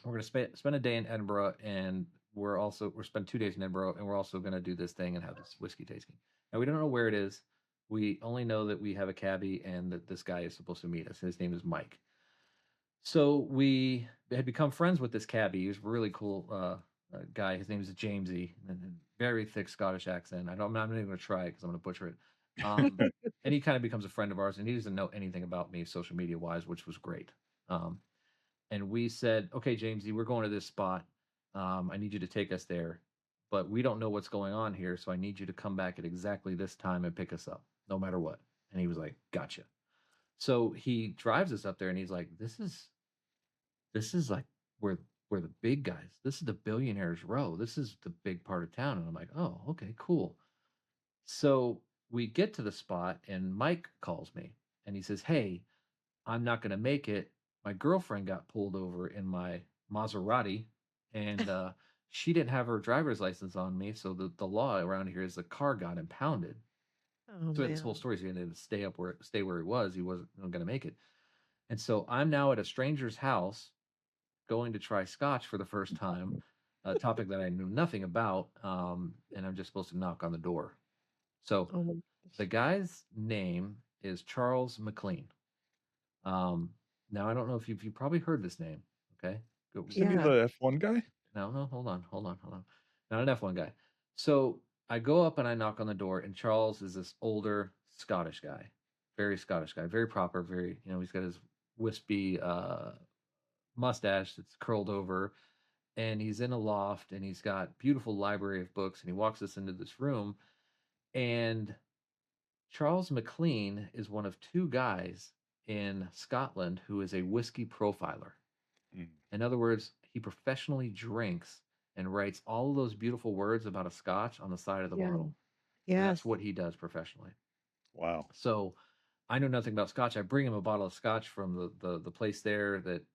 We're going to spend a day in Edinburgh, and we're spend 2 days in Edinburgh, and we're also going to do this thing and have this whiskey tasting. Now we don't know where it is. We only know that we have a cabbie and that this guy is supposed to meet us. His name is Mike. So we had become friends with this cabbie. He was a really cool guy. His name is Jamesy, and a very thick Scottish accent. I'm not even going to try it because I'm going to butcher it. And he kind of becomes a friend of ours, and he doesn't know anything about me social media wise, which was great. And we said, "Okay, Jamesy, we're going to this spot. I need you to take us there, but we don't know what's going on here, so I need you to come back at exactly this time and pick us up, no matter what." And he was like, "Gotcha." So he drives us up there, and he's like, "This is like where the big guys. This is the billionaires row. This is the big part of town." And I'm like, "Oh, okay, cool." So we get to the spot, and Mike calls me, and he says, "Hey, I'm not going to make it. My girlfriend got pulled over in my Maserati, and she didn't have her driver's license on me. So the law around here is the car got impounded." Oh, So this whole man. story is he had to stay where he was. He wasn't going to make it. And so I'm now at a stranger's house going to try Scotch for the first time, a topic that I knew nothing about, and I'm just supposed to knock on the door. So Oh, my the gosh. guy's name is Charles MacLean. Um, Now I don't know if you probably heard this name. Okay, go. Isn't he Yeah. the F1 guy? No, hold on. Not an F1 guy. So I go up and I knock on the door, and Charles is this older Scottish guy, very Scottish guy, very proper, very, he's got his wispy mustache that's curled over, and he's in a loft, and he's got beautiful library of books, and he walks us into this room, and Charles MacLean is one of two guys in Scotland who is a whiskey profiler. Mm. In other words, he professionally drinks and writes all of those beautiful words about a scotch on the side of the Yeah. bottle. Yes. That's what he does professionally. Wow. So I know nothing about scotch. I bring him a bottle of scotch from the place there that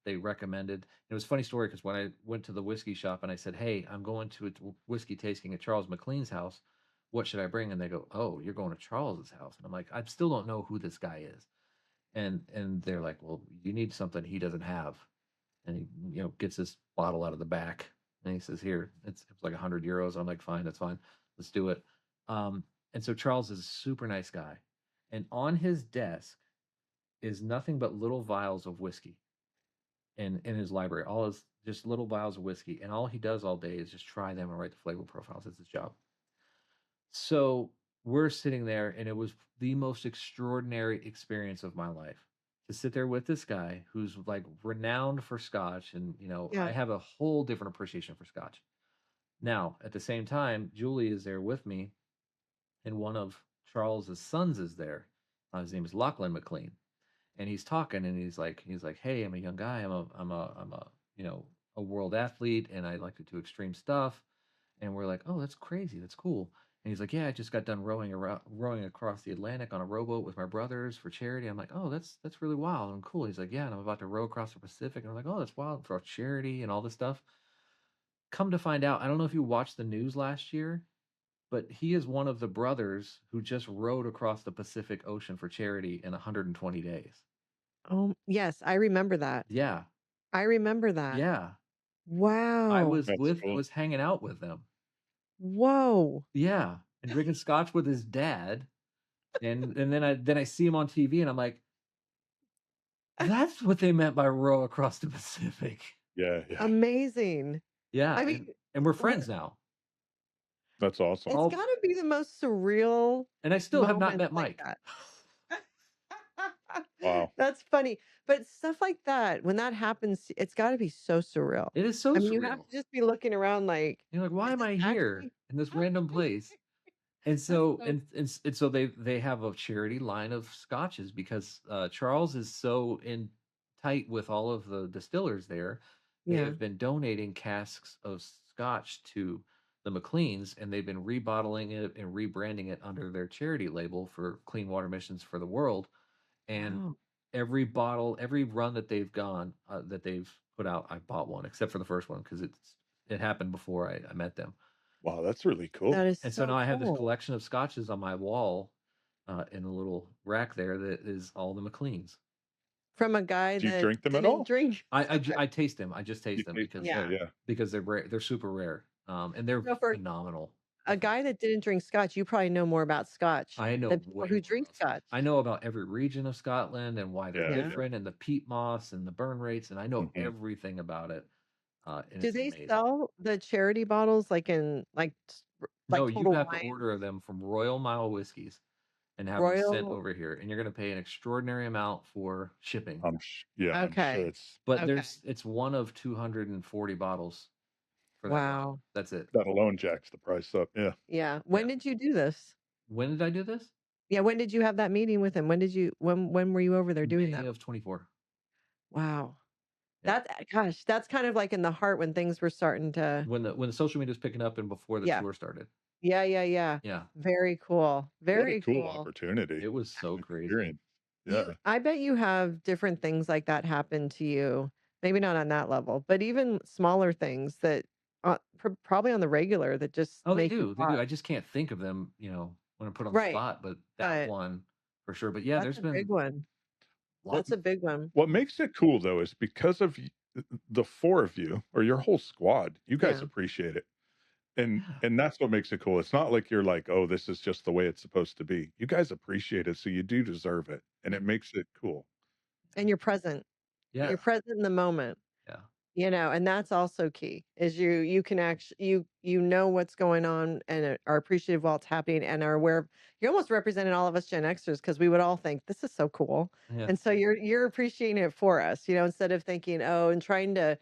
they recommended. It was a funny story because when I went to the whiskey shop and I said, "Hey, I'm going to a whiskey tasting at Charles MacLean's house. What should I bring?" And they go, "Oh, you're going to Charles's house." And I'm like, "I still don't know who this guy is." And they're like, "Well, you need something he doesn't have." And he, gets this bottle out of the back, and he says, "Here, it's like €100." I'm like, "Fine, that's fine. Let's do it." And so Charles is a super nice guy. And on his desk is nothing but little vials of whiskey in his library. All is just little vials of whiskey. And all he does all day is just try them and write the flavor profiles. That's his job. So we're sitting there, and it was the most extraordinary experience of my life to sit there with this guy who's like renowned for scotch. And, I Yeah. have a whole different appreciation for scotch. Now, at the same time, Julie is there with me, and one of Charles's sons is there. His name is Lachlan MacLean, and he's talking, and he's like, "Hey, I'm a young guy. I'm a a world athlete, and I like to do extreme stuff." And we're like, "Oh, that's crazy. That's cool." And he's like, "Yeah, I just got done rowing across the Atlantic on a rowboat with my brothers for charity." I'm like, "Oh, that's really wild and cool." He's like, "Yeah, and I'm about to row across the Pacific." And I'm like, "Oh, that's wild for charity and all this stuff." Come to find out, I don't know if you watched the news last year, but he is one of the brothers who just rowed across the Pacific Ocean for charity in 120 days. Oh, yes, I remember that. Yeah, I remember that. yeah. I Wow. That's cool. was hanging out with them. Whoa. Yeah, and drinking scotch with his dad, and then I see him on TV, and I'm like, "That's what they meant by row across the Pacific." Yeah, yeah. Amazing. Yeah, I mean, and we're what friends now. That's awesome. It's gotta be the most surreal And I still have not moments met like Mike. that. Wow. That's funny. But stuff like that, when that happens, it's gotta be so surreal. It is so I mean, you have surreal. to just be looking around like, You're like, why "Is am this I here actually in this random happening?" place? And That's so so and so they have a charity line of scotches because Charles is so in tight with all of the distillers there. They Yeah. have been donating casks of scotch to the MacLeans, and they've been rebottling it and rebranding it under their charity label for clean water missions for the world. And Wow. every bottle, every run that they've gone, that they've put out, I bought one, except for the first one because it happened before I met them. Wow, that's really cool. That is And so so now I have this cool. collection of scotches on my wall, in a little rack there that is all the MacLeans. From a guy Do you that drink them at didn't all? drink I taste them. I just You taste them taste them? because Oh, Yeah. yeah. they're rare. They're super rare, and they're So for phenomenal. a They're guy phenomenal. that didn't drink scotch, you probably know more about scotch I know than people way who more drink about Scotch. scotch. I know about every region of Scotland and why they're Yeah, Yeah. yeah. different, and the peat moss and the burn rates, and I know Mhm. everything about it, and Do it's they amazing. sell the charity bottles like in like No, you Total have to Wine, order them from Royal Mile Whiskeys and have them sent Royal? over here, and you're going to pay an extraordinary amount for shipping. I'm sure Okay. it's But Okay. it's one of 240 bottles for that line. Wow. That's it. that alone jacks the price up. Yeah. Yeah. Yeah. When did you do this? When did I do this? Yeah, when did you have that meeting with him? When were you over there doing May that? of 24. Wow. Yeah. Gosh, that's kind of like in the heart when things were starting to When the social media was picking up and before the Yeah. tour started. Yeah, yeah, yeah. Yeah. Very cool. What a Very cool cool. opportunity It was so and crazy. experience. Yeah. I bet you have different things like that happen to you. Maybe not on that level, but even smaller things that probably on the regular that just Oh, they make you do. They do. pause. I just can't think of them, when I put on the Right. spot, but that But one for sure. But yeah, that's there's a been big one. What That's a big one. what makes it cool though is because of the four of you or your whole squad, you guys Yeah. appreciate it. And Yeah. and that's what makes it cool. It's not like you're like, "Oh, this is just the way it's supposed to be." You guys appreciate it, so you do deserve it, and it makes it cool. And you're present. Yeah. You're Yes. present in the moment. Yeah. And that's also key is you can actually you know what's going on and are appreciative while it's happening and are aware you're almost representing all of us Gen Xers because we would all think this is so cool. Yeah. And so you're appreciating it for us, instead of thinking, oh, and trying to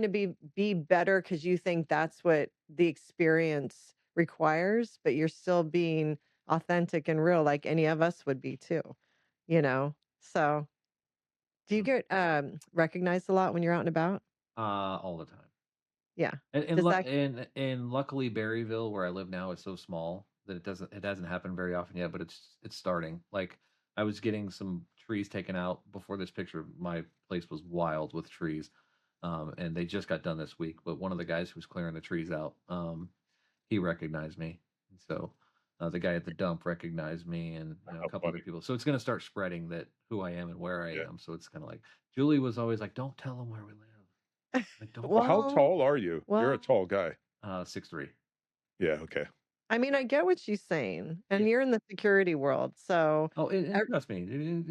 be better because you think that's what the experience requires, but you're still being authentic and real like any of us would be too, you know. So do you Mm. get recognized a lot when you're out and about? All the time. Yeah. And and, Does lu- that and luckily Berryville, where I live now, is so small that it hasn't happened very often yet, but it's starting. Like I was getting some trees taken out before this picture. My place was wild with trees, and they just got done this week. But one of the guys who was clearing the trees out, he recognized me. And so the guy at the dump recognized me, and a How couple other funny. people. So it's going to start spreading that who I am and where I Yeah. am. So it's kind of like Julie was always like, "Don't tell them where we live." Like, don't Well, tell how well, tall are you? You're a well, tall guy. 6'3". Yeah, okay. I mean, I get what she's saying, Yeah. and you're in the security world, so Oh, and ev trust me,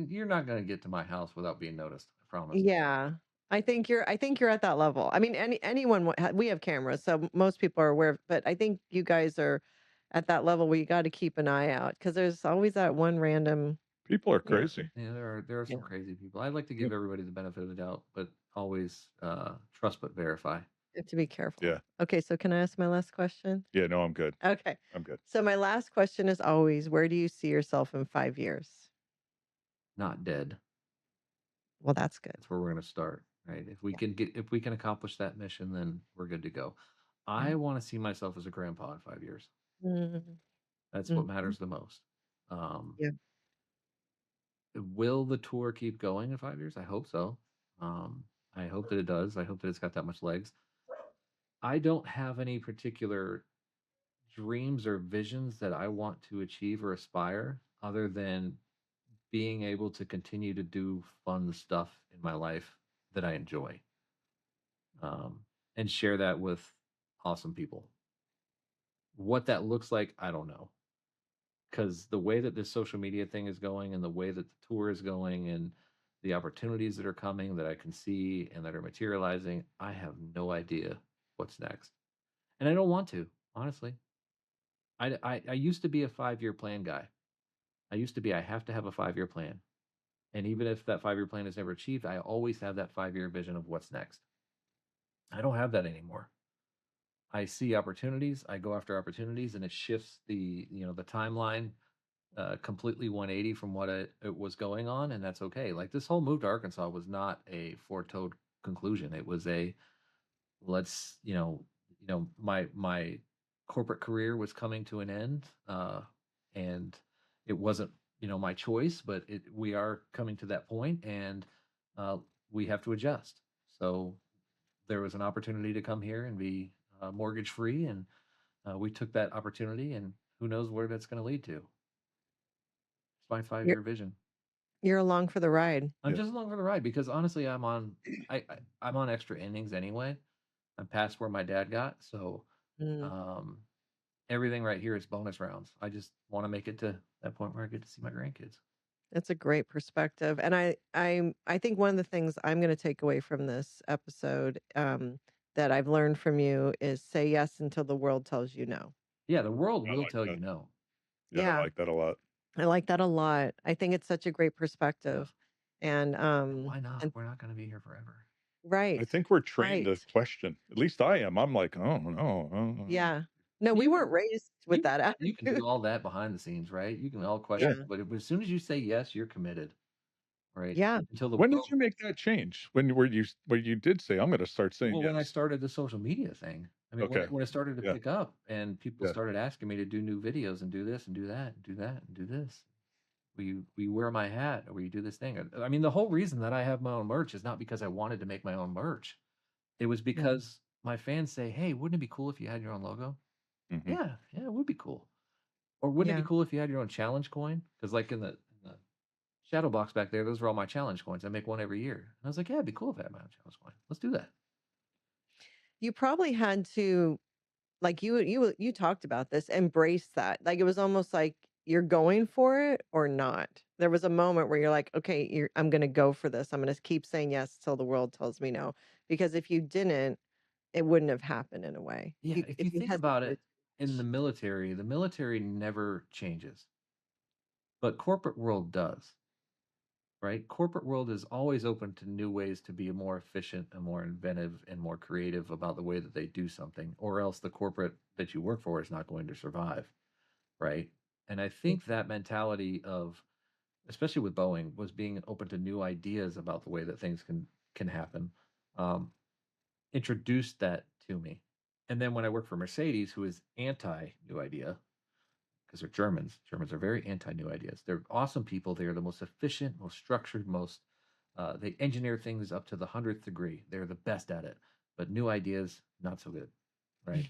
you're not gonna get to my house without being noticed. I promise. yeah. I think you're at that level. I mean, anyone we have cameras, so most people are aware, but I think you guys are at that level where you gotta keep an eye out because there's always that one random People are yeah, crazy. Yeah, there are yeah, some crazy people. I like to Yeah. give everybody the benefit of the doubt, but always trust but verify. you have to be careful. Yeah. Okay, so can I ask my last question? Yeah, no, I'm good. Okay. I'm good. So my last question is always, where do you see yourself in 5 years? Not dead. Well, that's good. That's where we're gonna start, right? Yeah, If we can accomplish that mission, then we're good to go. yeah. I want to see myself as a grandpa in 5 years. Mhm, That's what mhm. matters the most. Um, Yeah. will the tour keep going in 5 years? I hope so. Um, I hope that it does. I hope that it's got that much legs. I don't have any particular dreams or visions that I want to achieve or aspire other than being able to continue to do fun stuff in my life that I enjoy, um, and share that with awesome people. What that looks like, I don't know. Because the way that this social media thing is going and the way that the tour is going and the opportunities that are coming that I can see and that are materializing, I have no idea what's next. And I don't want to, honestly. I used to be a 5-year plan guy. I have to have a 5-year plan. And even if that 5-year plan is never achieved, I always have that 5-year vision of what's next. I don't have that anymore. I see opportunities, I go after opportunities, and it shifts the timeline completely 180 from what it was going on, and that's okay. Like this whole move to Arkansas was not a foretold conclusion. It was a let's my corporate career was coming to an end, and it wasn't my choice, but we are coming to that point, and uh, we have to adjust. So there was an opportunity to come here and be mortgage free, and we took that opportunity, and who knows where that's going to lead to. It's my five You're year vision. you're along for the ride. I'm Yeah. just along for the ride because honestly, I'm on extra innings anyway. I'm past where my dad got, so Mm, um, everything right here is bonus rounds. I just want to make it to that point where I get to see my grandkids. that's a great perspective, and I think one of the things I'm going to take away from this episode, that I've learned from you is say yes until the world tells you no. Yeah, the world I will like tell that. you no. Yeah, I Yeah, like that a lot. I like that a lot. I think it's such a great Yeah, perspective, and why not? We're not going to be here forever. I right, think we're trained right, to question. At least I am. I'm like, oh no, oh, yeah. No, we You weren't raised with that you can attitude. do all that behind the scenes, right? You can all question, yeah. Yeah, but as soon as you say yes, you're committed, right? yeah, Until the When did world. you make that change? Where you did say I'm going to start saying Well, when I yes? started the social media thing, I mean, when Okay. it started to Yeah. pick up and people Yeah. started asking me to do new videos and do this and do that and do that and do this, will you wear my hat or will you do this thing? I mean, the whole reason that I have my own merch is not because I wanted to make my own merch. It was yeah, because my fans say, "Hey, wouldn't it be cool if you had your own logo?" Hmm. Yeah, yeah, it would be cool. Or wouldn't it yeah. be cool if you had your own challenge coin? Because like in the shadow box back there, those are all my challenge coins. I make one every year. And I was like, yeah, it'd be cool if I had my own challenge coin. Let's do that. You probably had to, like, you talked about this, embrace that. Like, it was almost like you're going for it or not. There was a moment where you're like, "Okay, I'm gonna go for this. I'm gonna keep saying yes till the world tells me no." Because if you didn't, it wouldn't have happened in a way. Yeah, if you If you think about hesitated it, too in much. the military never changes, but corporate world does, right? Corporate world is always open to new ways to be more efficient and more inventive and more creative about the way that they do something, or else the corporate that you work for is not going to survive, right? And I Mm, think that mentality of, especially with Boeing, was being open to new ideas about the way that things can happen. Um, Introduced that to me. And then when I worked for Mercedes, who is anti new idea, because they're Germans. Germans are very anti new ideas. They're awesome people. They are the most efficient, most structured, most they engineer things up to the 100th degree. They're the best at it. But new ideas, not so good. Right.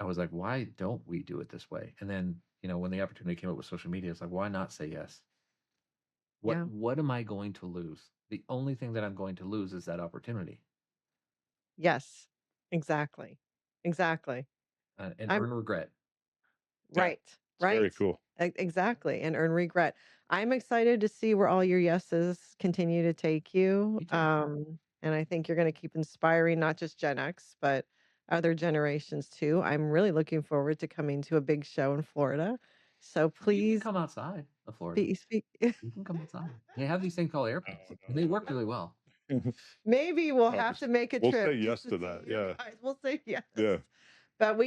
I was like, why don't we do it this way? And then, when the opportunity came up with social media, it's like, why not say yes? yeah. What am I going to lose? The only thing that I'm going to lose is that opportunity, Yes. Exactly. Exactly. and I'm earn regret. Yeah. right. It's very Right. cool. Exactly. And earn regret. I'm excited to see where all your yeses continue to take you. Me too. And I think you're going to keep inspiring not just Gen X, but other generations too. I'm really looking forward to coming to a big show in Florida. So You can please come outside of Florida. speak. You can come outside. They have these things called airplanes, and they work really well. Maybe we'll I'll have just to make a we'll say trip just yes to to see that. you Yeah. guys. We'll say yes. Yeah. But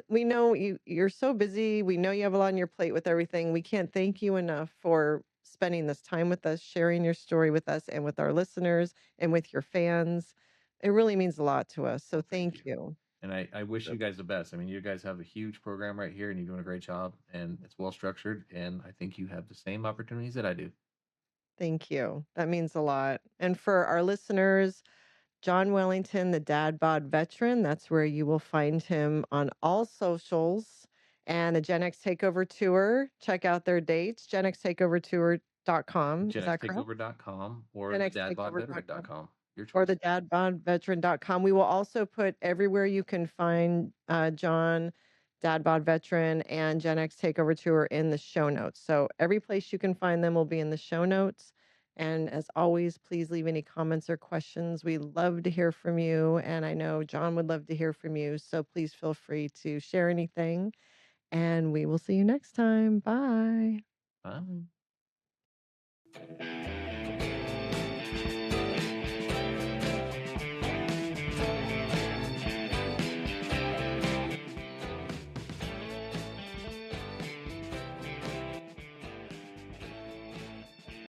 we know you're so busy. We know you have a lot on your plate with everything. We can't thank you enough for spending this time with us, sharing your story with us and with our listeners and with your fans. It really means a lot to us. So Well, thank thank you. you. And I wish you Yep. guys the best. I mean, you guys have a huge program right here, and you're doing a great job, and it's well structured. And I think you have the same opportunities that I do. Thank you. That means a lot. And for our listeners, Jon Wellington, the Dadbod Veteran. That's where you will find him on all socials. And the GenX Takeover Tour. Check out their dates, genxtakeovertour.com. Is that correct? GenXTakeover.com or the genxtakeover.com DadbodVeteran.com. Your or choice. the dadbodveteran.com. We will also put everywhere you can find Jon, Dadbod Veteran, and Gen X Takeover Tour in the show notes. So every place you can find them will be in the show notes. And as always, please leave any comments or questions. We love to hear from you. And I know Jon would love to hear from you. So please feel free to share anything. And we will see you next time. Bye. Bye.